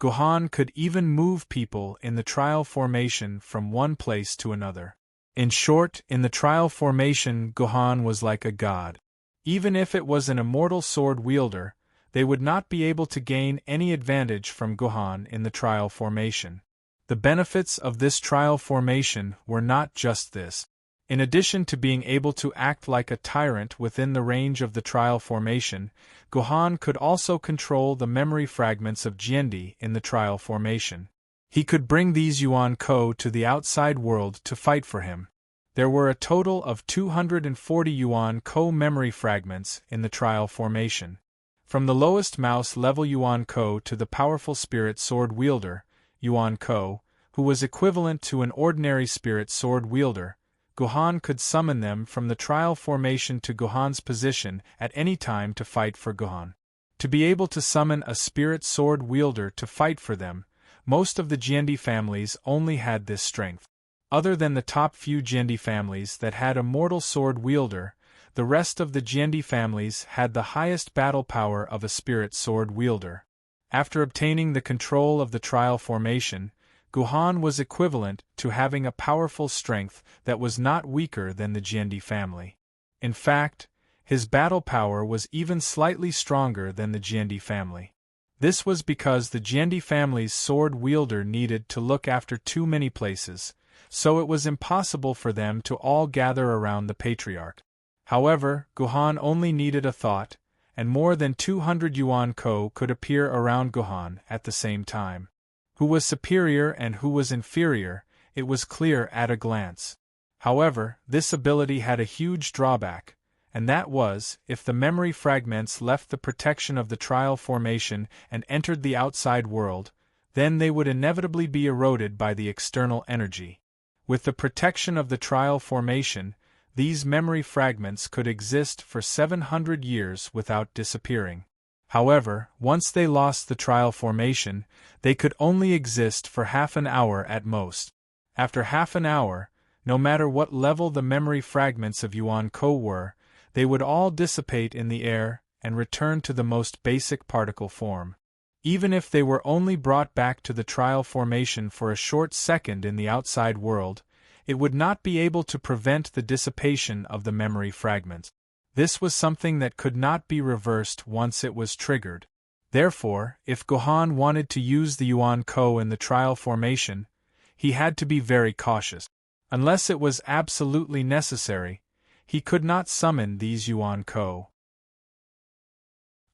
Gohan could even move people in the trial formation from one place to another. In short, in the trial formation, Gohan was like a god. Even if it was an immortal sword wielder, they would not be able to gain any advantage from Gohan in the trial formation. The benefits of this trial formation were not just this. In addition to being able to act like a tyrant within the range of the trial formation, Gohan could also control the memory fragments of Gyendi in the trial formation. He could bring these Yuan Ko to the outside world to fight for him. There were a total of 240 Yuan Ko memory fragments in the trial formation. From the lowest mouse level Yuan Ko to the powerful spirit sword wielder, Yuan Ko, who was equivalent to an ordinary spirit sword wielder, Gohan could summon them from the trial formation to Gohan's position at any time to fight for Gohan. To be able to summon a spirit sword wielder to fight for them, most of the Gyendi families only had this strength. Other than the top few Gyendi families that had a mortal sword wielder, the rest of the Gyendi families had the highest battle power of a spirit sword wielder. After obtaining the control of the trial formation, Gohan was equivalent to having a powerful strength that was not weaker than the Gyendi family. In fact, his battle power was even slightly stronger than the Gyendi family. This was because the Gyendi family's sword wielder needed to look after too many places, so it was impossible for them to all gather around the patriarch. However, Gohan only needed a thought, and more than 200 Yuan Ko could appear around Gohan at the same time. Who was superior and who was inferior, it was clear at a glance. However, this ability had a huge drawback, and that was, if the memory fragments left the protection of the trial formation and entered the outside world, then they would inevitably be eroded by the external energy. With the protection of the trial formation, these memory fragments could exist for 700 years without disappearing. However, once they lost the trial formation, they could only exist for half an hour at most. After half an hour, no matter what level the memory fragments of Yuan Ko were, they would all dissipate in the air and return to the most basic particle form. Even if they were only brought back to the trial formation for a short second in the outside world, it would not be able to prevent the dissipation of the memory fragments. This was something that could not be reversed once it was triggered. Therefore, if Gohan wanted to use the Yuan Ko in the trial formation, he had to be very cautious. Unless it was absolutely necessary, he could not summon these Yuan Ko.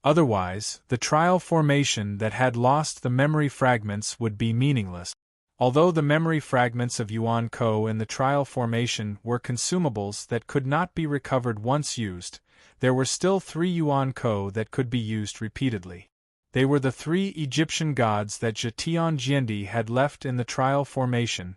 Otherwise, the trial formation that had lost the memory fragments would be meaningless. Although the memory fragments of Yuan Ko in the trial formation were consumables that could not be recovered once used, there were still 3 Yuan Ko that could be used repeatedly. They were the 3 Egyptian gods that Jetian had left in the trial formation: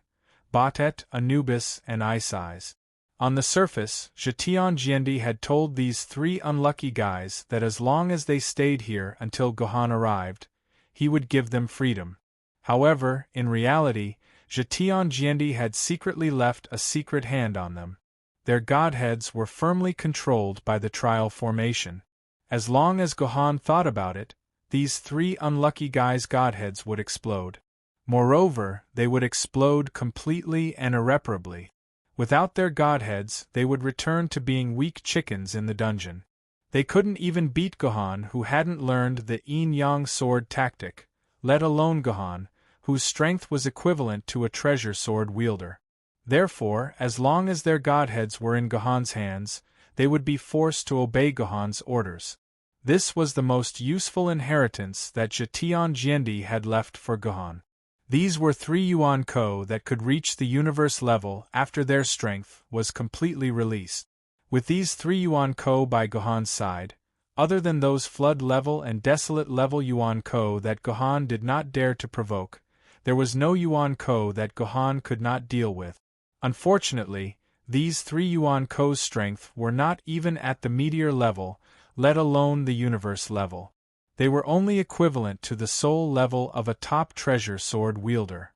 Batet, Anubis, and Isis. On the surface, Jetian had told these 3 unlucky guys that as long as they stayed here until Gohan arrived, he would give them freedom. However, in reality, Jetian had secretly left a secret hand on them. Their godheads were firmly controlled by the trial formation. As long as Gohan thought about it, these 3 unlucky guys' godheads would explode. Moreover, they would explode completely and irreparably. Without their godheads, they would return to being weak chickens in the dungeon. They couldn't even beat Gohan, who hadn't learned the yin-yang sword tactic, let alone Gohan, whose strength was equivalent to a treasure sword wielder. Therefore, as long as their godheads were in Gohan's hands, they would be forced to obey Gohan's orders. This was the most useful inheritance that Jetian had left for Gohan. These were 3 Yuan Ko that could reach the universe level after their strength was completely released. With these 3 Yuan Ko by Gohan's side, other than those flood level and desolate level Yuan Ko that Gohan did not dare to provoke, there was no Yuan Ko that Gohan could not deal with. Unfortunately, these 3 Yuan Ko's strength were not even at the meteor level, let alone the universe level. They were only equivalent to the soul level of a top treasure sword wielder.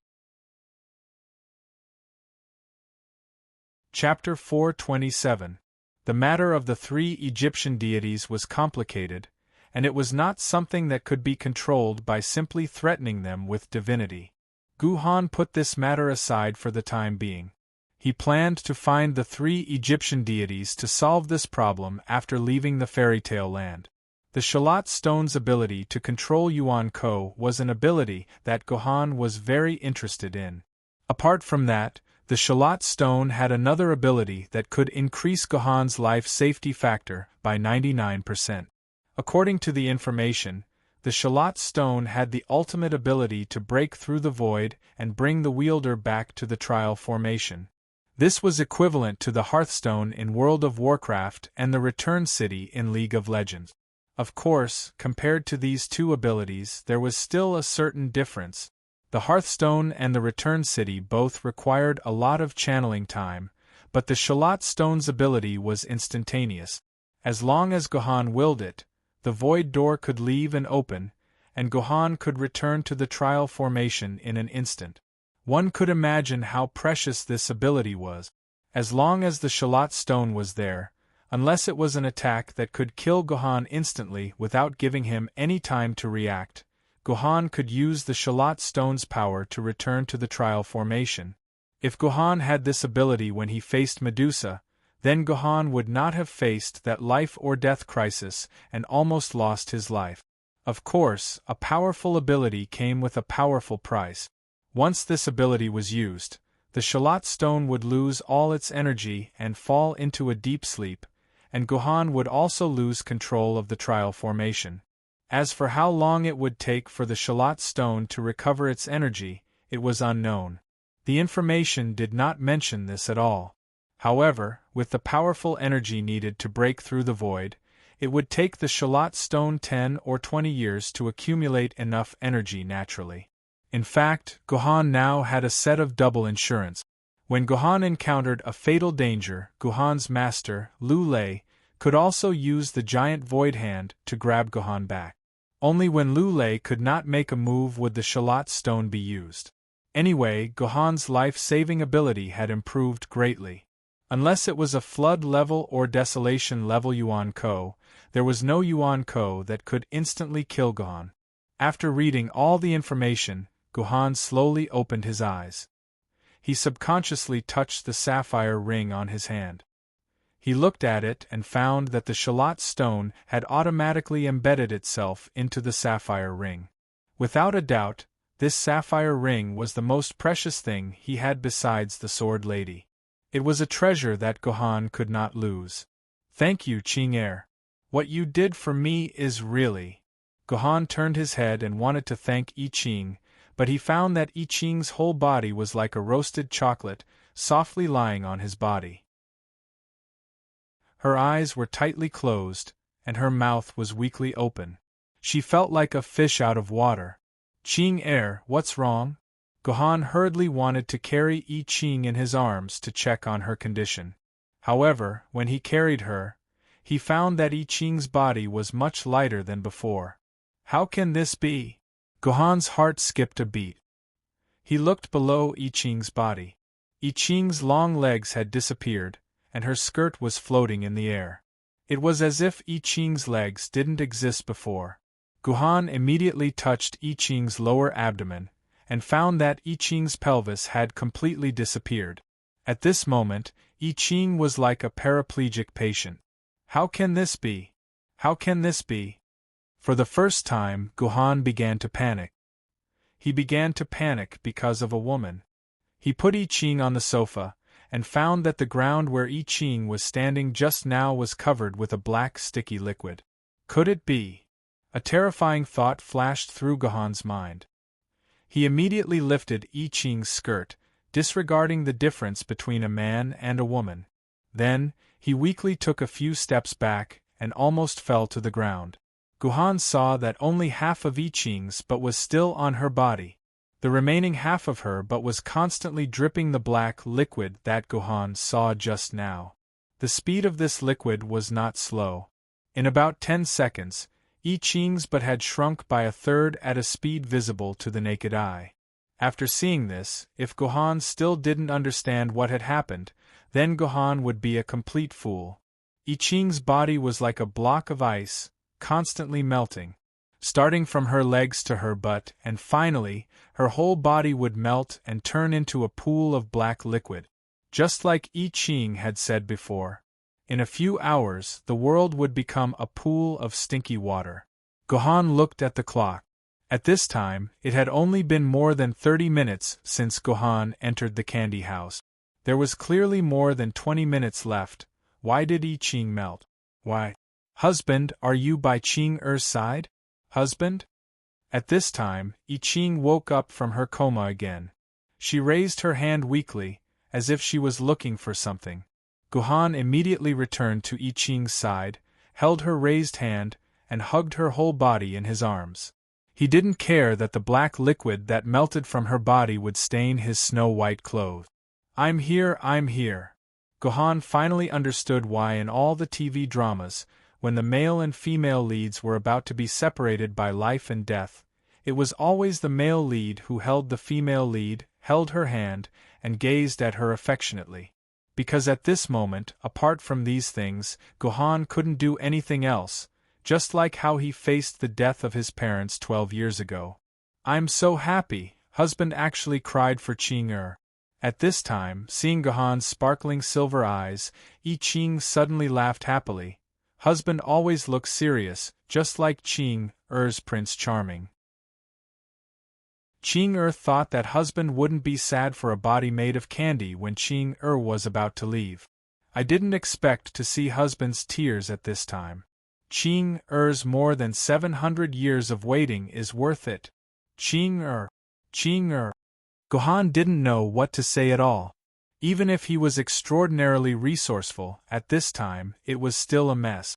Chapter 427. The matter of the 3 Egyptian deities was complicated, and it was not something that could be controlled by simply threatening them with divinity. Gohan put this matter aside for the time being. He planned to find the 3 Egyptian deities to solve this problem after leaving the fairy tale land. The Shalat Stone's ability to control Yuan Ko was an ability that Gohan was very interested in. Apart from that, the Shalat Stone had another ability that could increase Gohan's life safety factor by 99%. According to the information, the Shalat Stone had the ultimate ability to break through the void and bring the wielder back to the trial formation. This was equivalent to the Hearthstone in World of Warcraft and the Return City in League of Legends. Of course, compared to these 2 abilities, there was still a certain difference. The Hearthstone and the Return City both required a lot of channeling time, but the Shalat Stone's ability was instantaneous. As long as Gohan willed it, the void door could leave and open, and Gohan could return to the trial formation in an instant. One could imagine how precious this ability was. As long as the Shalat Stone was there, unless it was an attack that could kill Gohan instantly without giving him any time to react, Gohan could use the Shalat Stone's power to return to the trial formation. If Gohan had this ability when he faced Medusa, then Gohan would not have faced that life-or-death crisis and almost lost his life. Of course, a powerful ability came with a powerful price. Once this ability was used, the Shalat Stone would lose all its energy and fall into a deep sleep, and Gohan would also lose control of the trial formation. As for how long it would take for the Shalat Stone to recover its energy, it was unknown. The information did not mention this at all. However, with the powerful energy needed to break through the void, it would take the Shalat Stone 10 or 20 years to accumulate enough energy naturally. In fact, Gohan now had a set of double insurance. When Gohan encountered a fatal danger, Gohan's master, Lulei, could also use the giant void hand to grab Gohan back. Only when Lulei could not make a move would the Shalat Stone be used. Anyway, Gohan's life-saving ability had improved greatly. Unless it was a flood level or desolation level Yuan Ko, there was no Yuan Ko that could instantly kill Gohan. After reading all the information, Gohan slowly opened his eyes. He subconsciously touched the sapphire ring on his hand. He looked at it and found that the Shalat Stone had automatically embedded itself into the sapphire ring. Without a doubt, this sapphire ring was the most precious thing he had besides the Sword Lady. It was a treasure that Gohan could not lose. Thank you, Ching-Er. What you did for me is really... Gohan turned his head and wanted to thank I Ching, but he found that I Ching's whole body was like a roasted chocolate, softly lying on his body. Her eyes were tightly closed, and her mouth was weakly open. She felt like a fish out of water. Ching, what's wrong? Gohan hurriedly wanted to carry I Ching in his arms to check on her condition. However, when he carried her, he found that I Ching's body was much lighter than before. How can this be? Gohan's heart skipped a beat. He looked below I Ching's body. I Ching's long legs had disappeared, and her skirt was floating in the air. It was as if I Ching's legs didn't exist before. Gohan immediately touched I Ching's lower abdomen, and found that I Ching's pelvis had completely disappeared. At this moment, I Ching was like a paraplegic patient. How can this be? How can this be? For the first time, Gohan began to panic. He began to panic because of a woman. He put I Ching on the sofa, and found that the ground where I Ching was standing just now was covered with a black sticky liquid. Could it be? A terrifying thought flashed through Gohan's mind. He immediately lifted I Ching's skirt, disregarding the difference between a man and a woman. Then, he weakly took a few steps back, and almost fell to the ground. Gohan saw that only half of I Ching's but was still on her body. The remaining half of her but was constantly dripping the black liquid that Gohan saw just now. The speed of this liquid was not slow. In about 10 seconds, I Ching's but had shrunk by a third at a speed visible to the naked eye. After seeing this, if Gohan still didn't understand what had happened, then Gohan would be a complete fool. I Ching's body was like a block of ice, constantly melting. Starting from her legs to her butt, and finally, her whole body would melt and turn into a pool of black liquid. Just like I Ching had said before. In a few hours, the world would become a pool of stinky water. Gohan looked at the clock. At this time, it had only been more than 30 minutes since Gohan entered the candy house. There was clearly more than 20 minutes left. Why did I Ching melt? Why? Husband, are you by Ching-er's side? Husband? At this time, I Ching woke up from her coma again. She raised her hand weakly, as if she was looking for something. Gohan immediately returned to I Ching's side, held her raised hand, and hugged her whole body in his arms. He didn't care that the black liquid that melted from her body would stain his snow-white clothes. I'm here, I'm here. Gohan finally understood why in all the TV dramas, when the male and female leads were about to be separated by life and death, it was always the male lead who held the female lead, held her hand, and gazed at her affectionately. Because at this moment, apart from these things, Gohan couldn't do anything else, just like how he faced the death of his parents 12 years ago. I'm so happy, husband actually cried for Ching-er. At this time, seeing Gohan's sparkling silver eyes, I Ching suddenly laughed happily. Husband always looks serious, just like Ching-er's Prince Charming. Ching-er thought that husband wouldn't be sad for a body made of candy when Ching-er was about to leave. I didn't expect to see husband's tears at this time. Ching-er's more than 700 years of waiting is worth it. Ching-er. Ching-er. Gohan didn't know what to say at all. Even if he was extraordinarily resourceful, at this time, it was still a mess.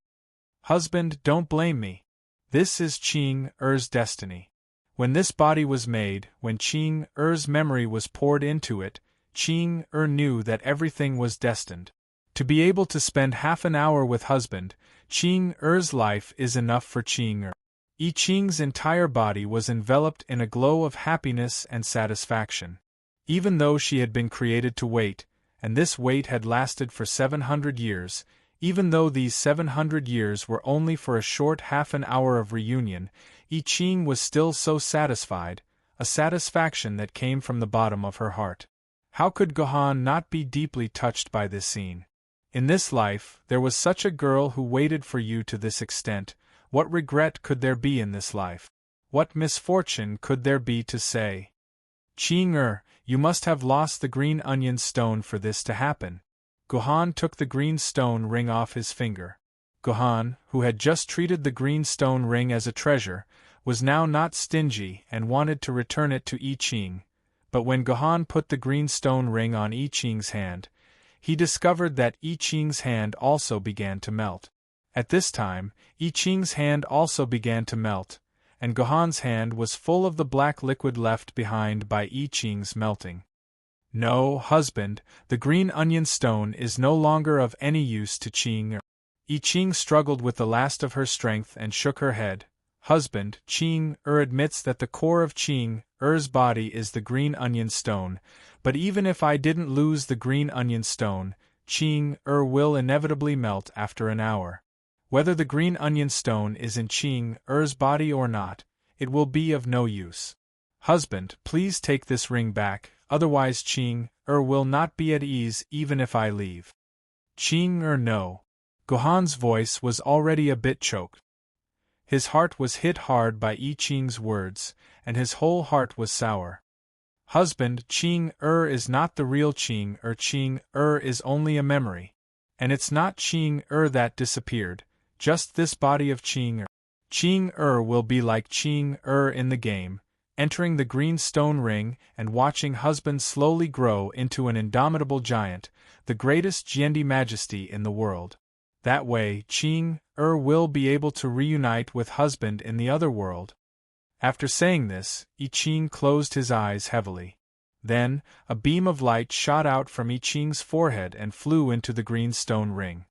Husband, don't blame me. This is Ching-er's destiny. When this body was made, when Ching-er's memory was poured into it, Ching-er knew that everything was destined. To be able to spend half an hour with husband, Ching-er's life is enough for Ching-er. I Ching's entire body was enveloped in a glow of happiness and satisfaction. Even though she had been created to wait, and this wait had lasted for 700 years, even though these 700 years were only for a short half an hour of reunion, I Ching was still so satisfied, a satisfaction that came from the bottom of her heart. How could Gohan not be deeply touched by this scene? In this life, there was such a girl who waited for you to this extent. What regret could there be in this life? What misfortune could there be to say? Ching-er, you must have lost the green onion stone for this to happen. Gohan took the green stone ring off his finger. Gohan, who had just treated the green stone ring as a treasure, was now not stingy and wanted to return it to I Ching, but when Gohan put the green stone ring on I Ching's hand, he discovered that I Ching's hand also began to melt. At this time, I Ching's hand also began to melt, and Gohan's hand was full of the black liquid left behind by I Ching's melting. No, husband, the green onion stone is no longer of any use to Ching. I Ching struggled with the last of her strength and shook her head. Husband, Ching admits that the core of Ching Er's body is the green onion stone, but even if I didn't lose the green onion stone, Ching will inevitably melt after an hour. Whether the green onion stone is in Ching Er's body or not, it will be of no use. Husband, please take this ring back, otherwise Ching will not be at ease even if I leave. Ching no. Gohan's voice was already a bit choked. His heart was hit hard by I Ching's words, and his whole heart was sour. Husband, Ching is not the real Ching is only a memory. And it's not Ching that disappeared, just this body of Ching Ching will be like Ching in the game, entering the green stone ring and watching husband slowly grow into an indomitable giant, the greatest Gyendi majesty in the world. That way, Ching will be able to reunite with husband in the other world. After saying this, I Ching closed his eyes heavily. Then, a beam of light shot out from I Ching's forehead and flew into the green stone ring.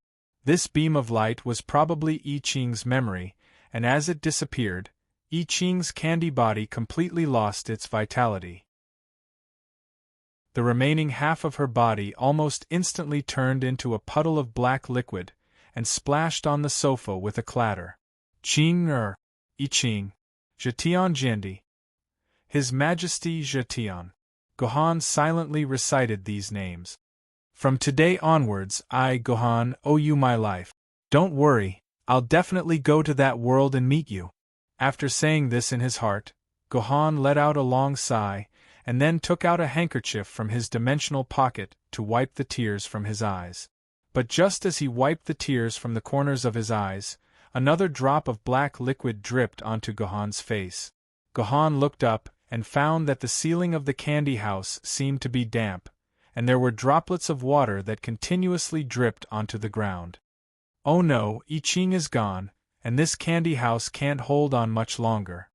This beam of light was probably I Ching's memory, and as it disappeared, I Ching's candy body completely lost its vitality. The remaining half of her body almost instantly turned into a puddle of black liquid, and splashed on the sofa with a clatter. Ching I Ching. Zhetian Gyendi. His Majesty Zhetian. Gohan silently recited these names. From today onwards, I, Gohan, owe you my life. Don't worry, I'll definitely go to that world and meet you. After saying this in his heart, Gohan let out a long sigh, and then took out a handkerchief from his dimensional pocket to wipe the tears from his eyes. But just as he wiped the tears from the corners of his eyes, another drop of black liquid dripped onto Gohan's face. Gohan looked up and found that the ceiling of the candy house seemed to be damp, and there were droplets of water that continuously dripped onto the ground. Oh no, I Ching is gone, and this candy house can't hold on much longer.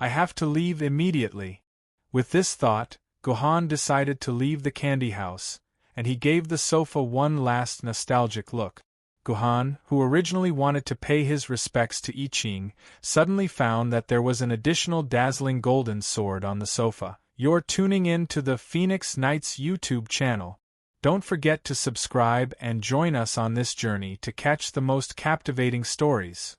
I have to leave immediately. With this thought, Gohan decided to leave the candy house, and he gave the sofa one last nostalgic look. Gohan, who originally wanted to pay his respects to I Ching, suddenly found that there was an additional dazzling golden sword on the sofa. You're tuning in to the Phoenix Knights YouTube channel. Don't forget to subscribe and join us on this journey to catch the most captivating stories.